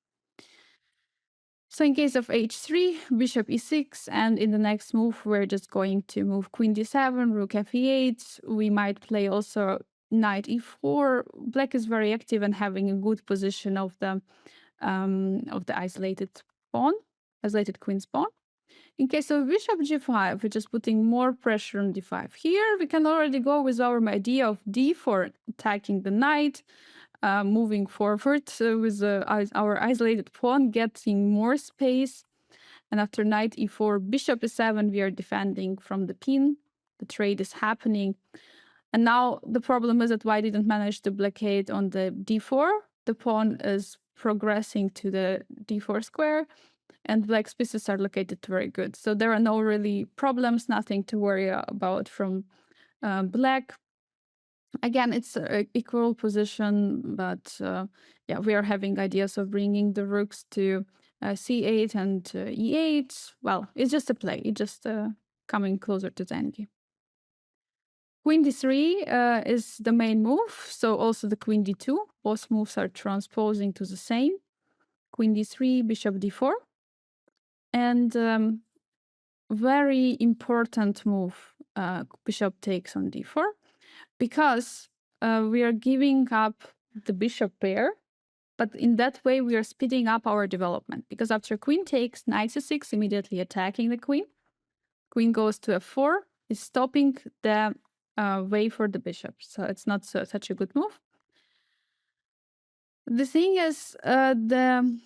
So in case of h3, bishop e6, and in the next move, we're just going to move queen d7, rook f8. We might play also knight e4. Black is very active and having a good position of the isolated pawn, isolated queen's pawn. In case of bishop g5, we're just putting more pressure on d5. Here, we can already go with our idea of d4, attacking the knight, moving forward with our isolated pawn, getting more space. And after knight e4, bishop e7, we are defending from the pin. The trade is happening. And now the problem is that white didn't manage to blockade on the d4. The pawn is progressing to the d4 square, and black's pieces are located very good. So there are no really problems, nothing to worry about from black. Again, it's an equal position, but yeah, we are having ideas of bringing the rooks to c8 and e8. Well, it's just a play. It's just coming closer to the endgame. Queen d3 is the main move, so also the queen d2. Both moves are transposing to the same. Queen d3, bishop d4. And very important move, bishop takes on d4, because we are giving up the bishop pair, but in that way we are speeding up our development, because after queen takes, knight c6, immediately attacking the queen. Queen goes to f4, is stopping the way for the bishop, so it's not such a good move. The thing is, the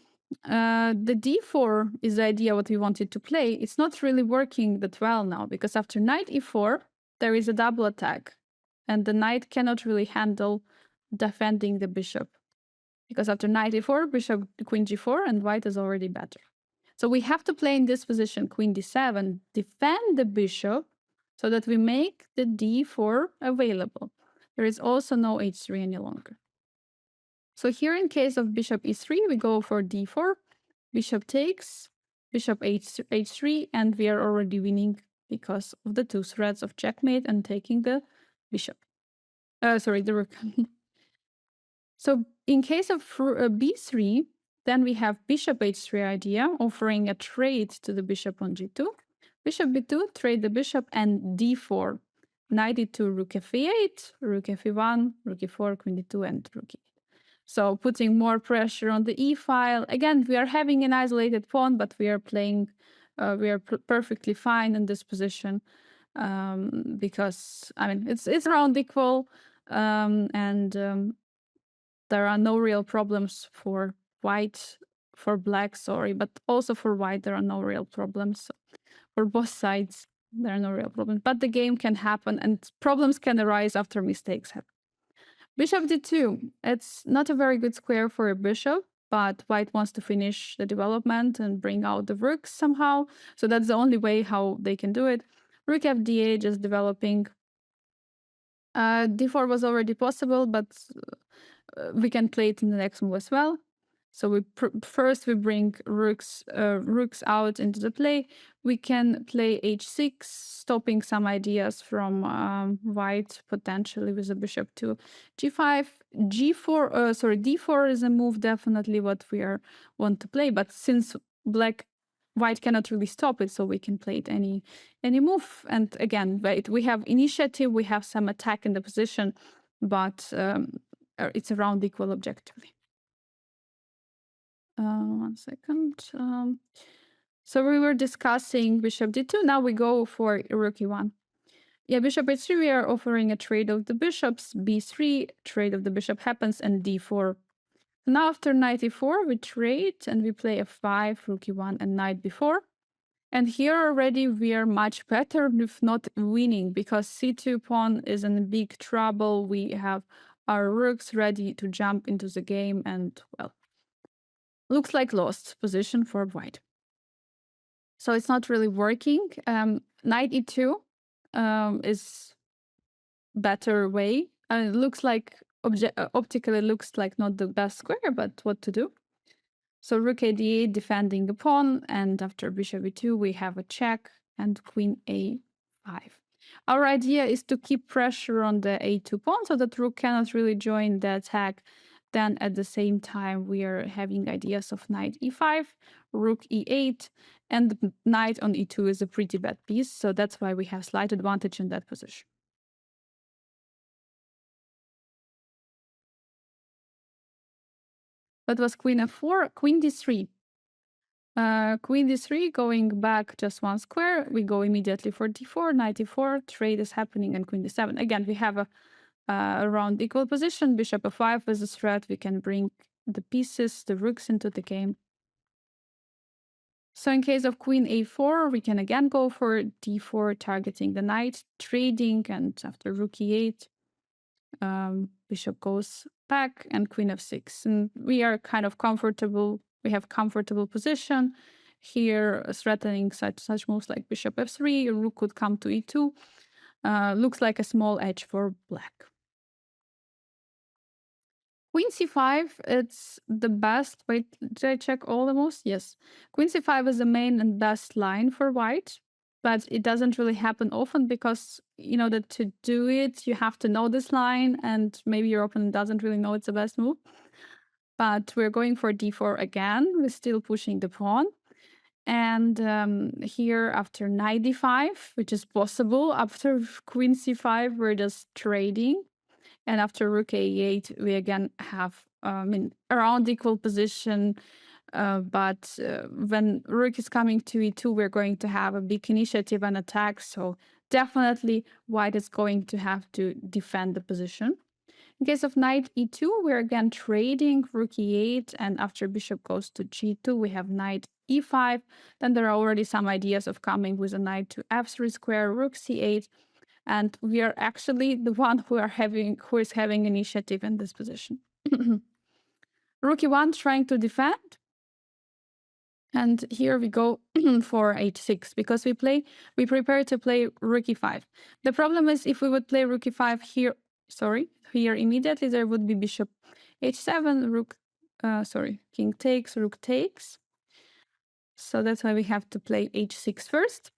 d4 is the idea what we wanted to play. It's not really working that well now, because after knight e4, there is a double attack, and the knight cannot really handle defending the bishop, because after knight e4, bishop queen g4, and white is already better. So we have to play in this position queen d7, defend the bishop, so that we make the d4 available. There is also no h3 any longer. So here in case of bishop e3, we go for d4, bishop takes, bishop h3, and we are already winning because of the two threats of checkmate and taking the bishop. Sorry, the rook. So in case of b3, then we have bishop h3 idea, offering a trade to the bishop on g2. Bishop b2, trade the bishop, and d4. Knight e2, rook f8, rook f1, rook e4, queen d2, and rook e8. So putting more pressure on the e file. Again, we are having an isolated pawn, but we are playing, we are perfectly fine in this position, because, I mean, it's around equal, and there are no real problems for white, for black, sorry, but also for white, there are no real problems. For both sides, there are no real problems, but the game can happen and problems can arise after mistakes happen. Bishop d2, it's not a very good square for a bishop, but white wants to finish the development and bring out the rooks somehow. So that's the only way how they can do it. Rook f8 just developing. d4 was already possible, but we can play it in the next move as well. So we first we bring rooks out into the play. We can play h6, stopping some ideas from white potentially with a bishop to g5, g4. Sorry, d4 is a move definitely what we want to play. But since black white cannot really stop it, so we can play it any move. And again, we have initiative, we have some attack in the position, but it's around equal objectively. One second. So we were discussing bishop d2. Now we go for rook e1. Yeah, bishop h3, we are offering a trade of the bishops. b3, trade of the bishop happens, and d4. Now after knight e4, we trade and we play f5, rook e1, and knight b4. And here already we are much better, if not winning, because c2 pawn is in big trouble. We have our rooks ready to jump into the game, and, well, looks like lost position for white. So it's not really working. Knight e2 is better way. It looks like optically looks like not the best square, but what to do? So rook a d8 defending the pawn, and after bishop e2 we have a check and queen a5. Our idea is to keep pressure on the a2 pawn so that rook cannot really join the attack. Then at the same time we are having ideas of knight e5, rook e8, and the knight on e2 is a pretty bad piece, so that's why we have slight advantage in that position. That was queen f4, queen d3. Queen d3, going back just one square, we go immediately for d4, knight e4, trade is happening, and queen d7. Again, we have a around equal position. Bishop f5 is a threat. We can bring the pieces, the rooks into the game. So in case of queen a4, we can again go for d4, targeting the knight, trading, and after rook e8, bishop goes back, and queen f6. And we are kind of comfortable. We have comfortable position here, threatening such moves like bishop f3. Rook could come to e2. Looks like a small edge for black. Queen c5, it's the best. Wait, did I check all the moves? Yes. Queen c5 is the main and best line for white, but it doesn't really happen often because, you know, that to do it, you have to know this line, and maybe your opponent doesn't really know it's the best move. But we're going for d4 again. We're still pushing the pawn. And here, after knight d5, which is possible, after queen c5, we're just trading. And after rook a8, we again have around equal position. But when rook is coming to e2, we're going to have a big initiative and attack. So definitely white is going to have to defend the position. In case of knight e2, we're again trading rook e8. And after bishop goes to g2, we have knight e5. Then there are already some ideas of coming with a knight to f3 square, rook c8. And we are actually the one who is having initiative in this position. Rook e1 trying to defend. And here we go for h6 because we prepare to play rook e5. The problem is if we would play rook e5 here, here immediately, there would be bishop h7, rook, king takes, rook takes. So that's why we have to play h6 first.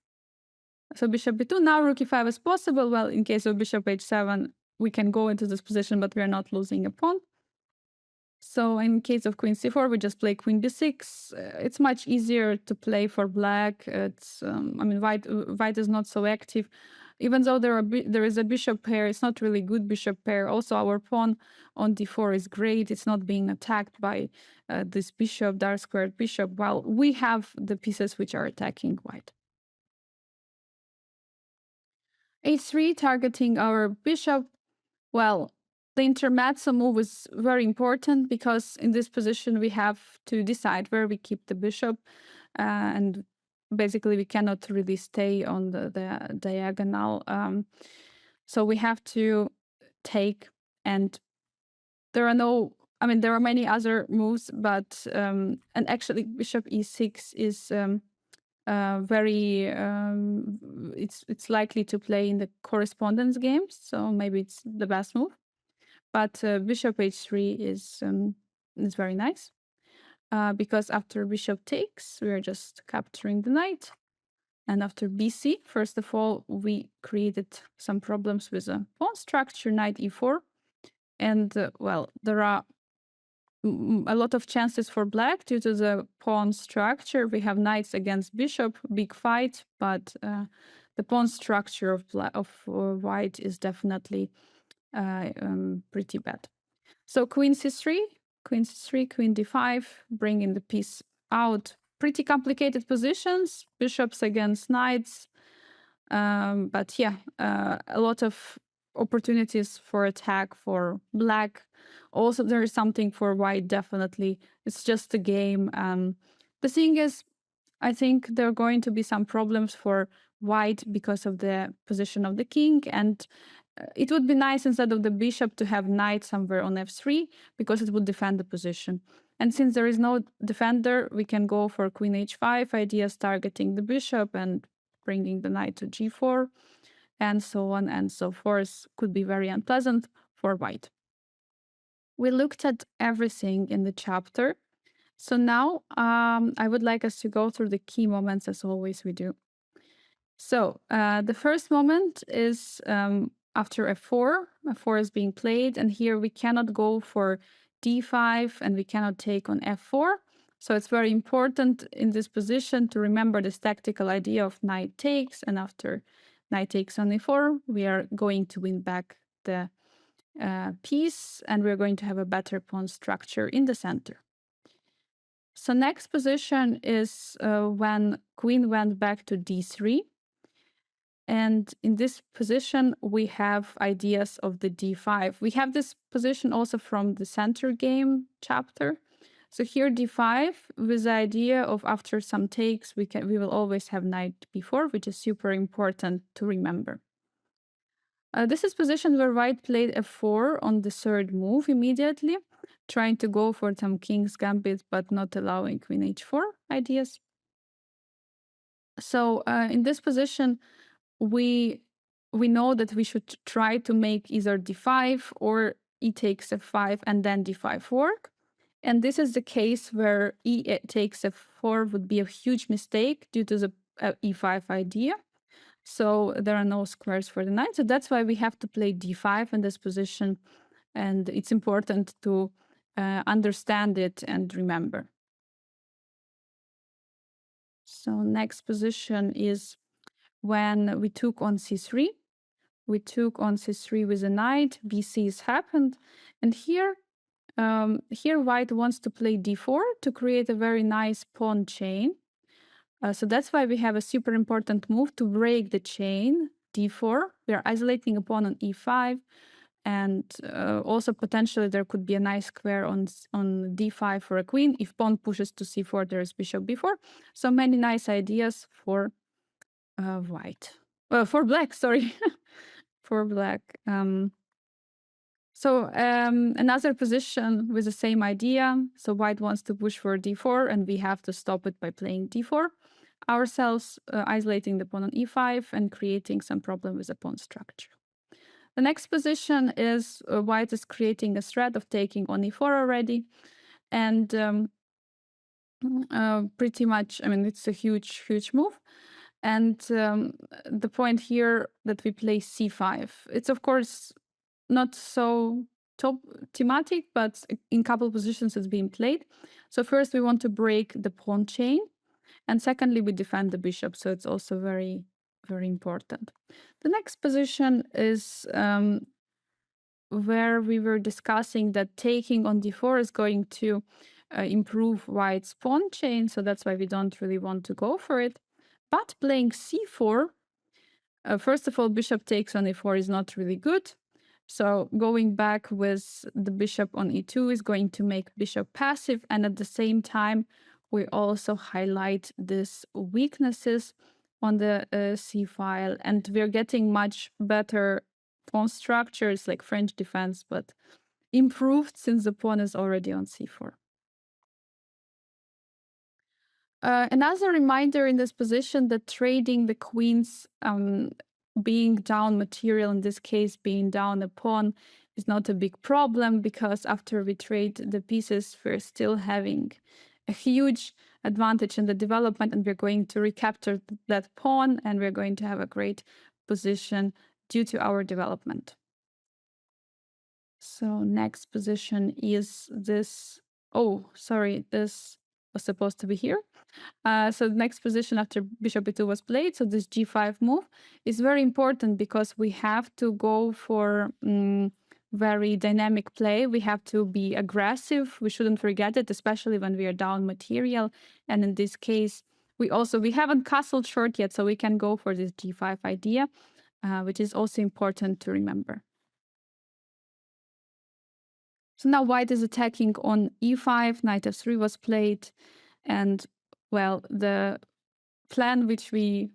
So bishop b2, now rook e5 is possible. Well, in case of bishop h7, we can go into this position, but we are not losing a pawn. So in case of queen c4, we just play queen b6. It's much easier to play for black. It's, white is not so active. Even though there is a bishop pair, it's not really good bishop pair. Also, our pawn on d4 is great. It's not being attacked by this bishop, dark squared bishop, while we have the pieces which are attacking white. h3, targeting our bishop. Well, the intermezzo move is very important because in this position we have to decide where we keep the bishop, and basically we cannot really stay on the diagonal. So we have to take, and there are many other moves, but and actually bishop e6 is it's likely to play in the correspondence games, so maybe it's the best move. But bishop h3 is very nice because after bishop takes, we are just capturing the knight. And after bc, first of all, we created some problems with a pawn structure, knight e4. And, well, there are a lot of chances for black due to the pawn structure. We have knights against bishop, big fight, but the pawn structure of white is definitely pretty bad. So queen c3, queen c3, queen d5, bringing the piece out. Pretty complicated positions, bishops against knights. But yeah, a lot of opportunities for attack for black. Also, there is something for white, definitely. It's just a game. The thing is, I think there are going to be some problems for white because of the position of the king. And it would be nice instead of the bishop to have knight somewhere on f3 because it would defend the position. And since there is no defender, we can go for queen h5 ideas targeting the bishop and bringing the knight to g4 and so on and so forth. Could be very unpleasant for white. We looked at everything in the chapter. So now I would like us to go through the key moments as always we do. So the first moment is after f4. f4 is being played, and here we cannot go for d5 and we cannot take on f4. So it's very important in this position to remember this tactical idea of knight takes, and after knight takes on e4, we are going to win back the piece, and we're going to have a better pawn structure in the center. So next position is when queen went back to d3. And in this position, we have ideas of the d5. We have this position also from the center game chapter. So here d5 with the idea of after some takes, we will always have knight b4, which is super important to remember. This is position where white played f4 on the third move immediately, trying to go for some king's gambit, but not allowing queen h4 ideas. So in this position, we know that we should try to make either d5 or e takes f5 and then d5 work. And this is the case where e takes f4 would be a huge mistake due to the e5 idea. So there are no squares for the knight. So that's why we have to play d5 in this position. And it's important to understand it and remember. So next position is when we took on c3. We took on c3 with a knight, bc has happened. And here white wants to play d4 to create a very nice pawn chain. So that's why we have a super important move to break the chain, d4. We are isolating a pawn on e5. And also potentially there could be a nice square on d5 for a queen. If pawn pushes to c4, there is bishop b4. So many nice ideas for white. Well, for black, sorry. For black. So another position with the same idea. So white wants to push for d4, and we have to stop it by playing d4 ourselves, isolating the pawn on e5 and creating some problem with the pawn structure. The next position is white is creating a threat of taking on e4 already. And pretty much, I mean, it's a huge, huge move. And the point here that we play c5. It's, of course, not so top thematic, but in couple positions it's being played. So first we want to break the pawn chain. And secondly, we defend the bishop. So it's also very, very important. The next position is where we were discussing that taking on d4 is going to improve white's pawn chain. So that's why we don't really want to go for it. But playing c4, first of all, bishop takes on e4 is not really good. So going back with the bishop on e2 is going to make bishop passive. And at the same time, we also highlight these weaknesses on the c file. And we're getting much better pawn structures like French defense, but improved since the pawn is already on c4. Another reminder in this position that trading the queens, being down material, in this case being down a pawn, is not a big problem because after we trade the pieces, we're still having a huge advantage in the development, and we're going to recapture that pawn, and we're going to have a great position due to our development. So next position is this Oh, sorry, this was supposed to be here. So the next position after bishop e2 was played, so this g5 move is very important because we have to go for very dynamic play. We have to be aggressive. We shouldn't forget it, especially when we are down material. And in this case, we haven't castled short yet, so we can go for this g5 idea, which is also important to remember. So now white is attacking on e5, knight f3 was played, and well, the plan which we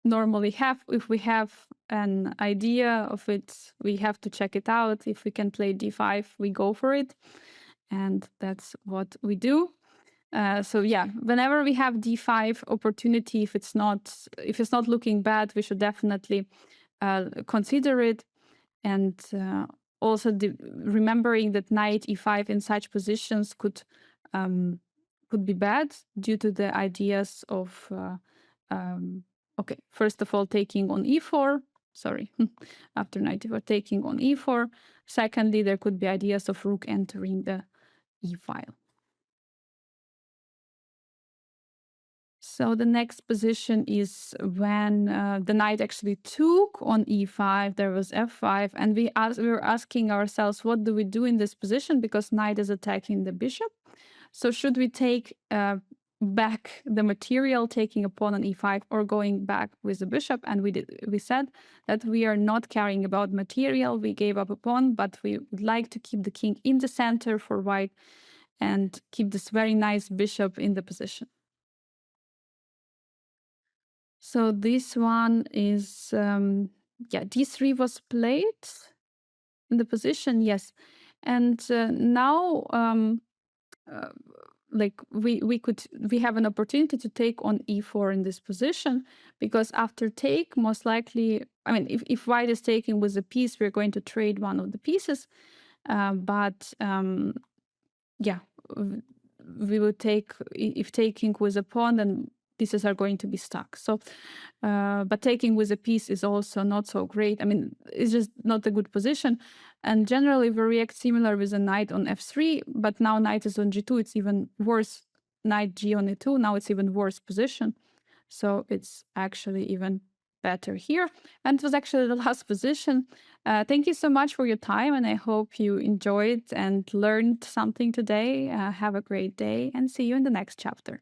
normally have, if we have an idea of it, we have to check it out. If we can play d5, we go for it, and that's what we do. So yeah, whenever we have d5 opportunity, if it's not looking bad, we should definitely consider it. And also remembering that knight e5 in such positions could be bad due to the ideas of okay, first of all, taking on e4. Sorry, after knight e4, taking on e4. Secondly, there could be ideas of rook entering the e file. So the next position is when the knight actually took on e5, there was f5, and we were asking ourselves, what do we do in this position? Because knight is attacking the bishop. So should we take back the material, taking a pawn on e5, or going back with the bishop? And we said that we are not caring about material. We gave up a pawn, but we would like to keep the king in the center for white and keep this very nice bishop in the position. So this one is, yeah, d3 was played in the position, yes. And now, like we have an opportunity to take on e4 in this position, because after take, most likely, I mean, if white is taking with a piece, we're going to trade one of the pieces. But yeah, we would take, if taking with a pawn, then pieces are going to be stuck. So, but taking with a piece is also not so great. I mean, it's just not a good position. And generally, we react similar with a knight on f3, but now knight is on g2, it's even worse. Knight g on e2, now it's even worse position. So it's actually even better here. And it was actually the last position. Thank you so much for your time, and I hope you enjoyed and learned something today. Have a great day, and see you in the next chapter.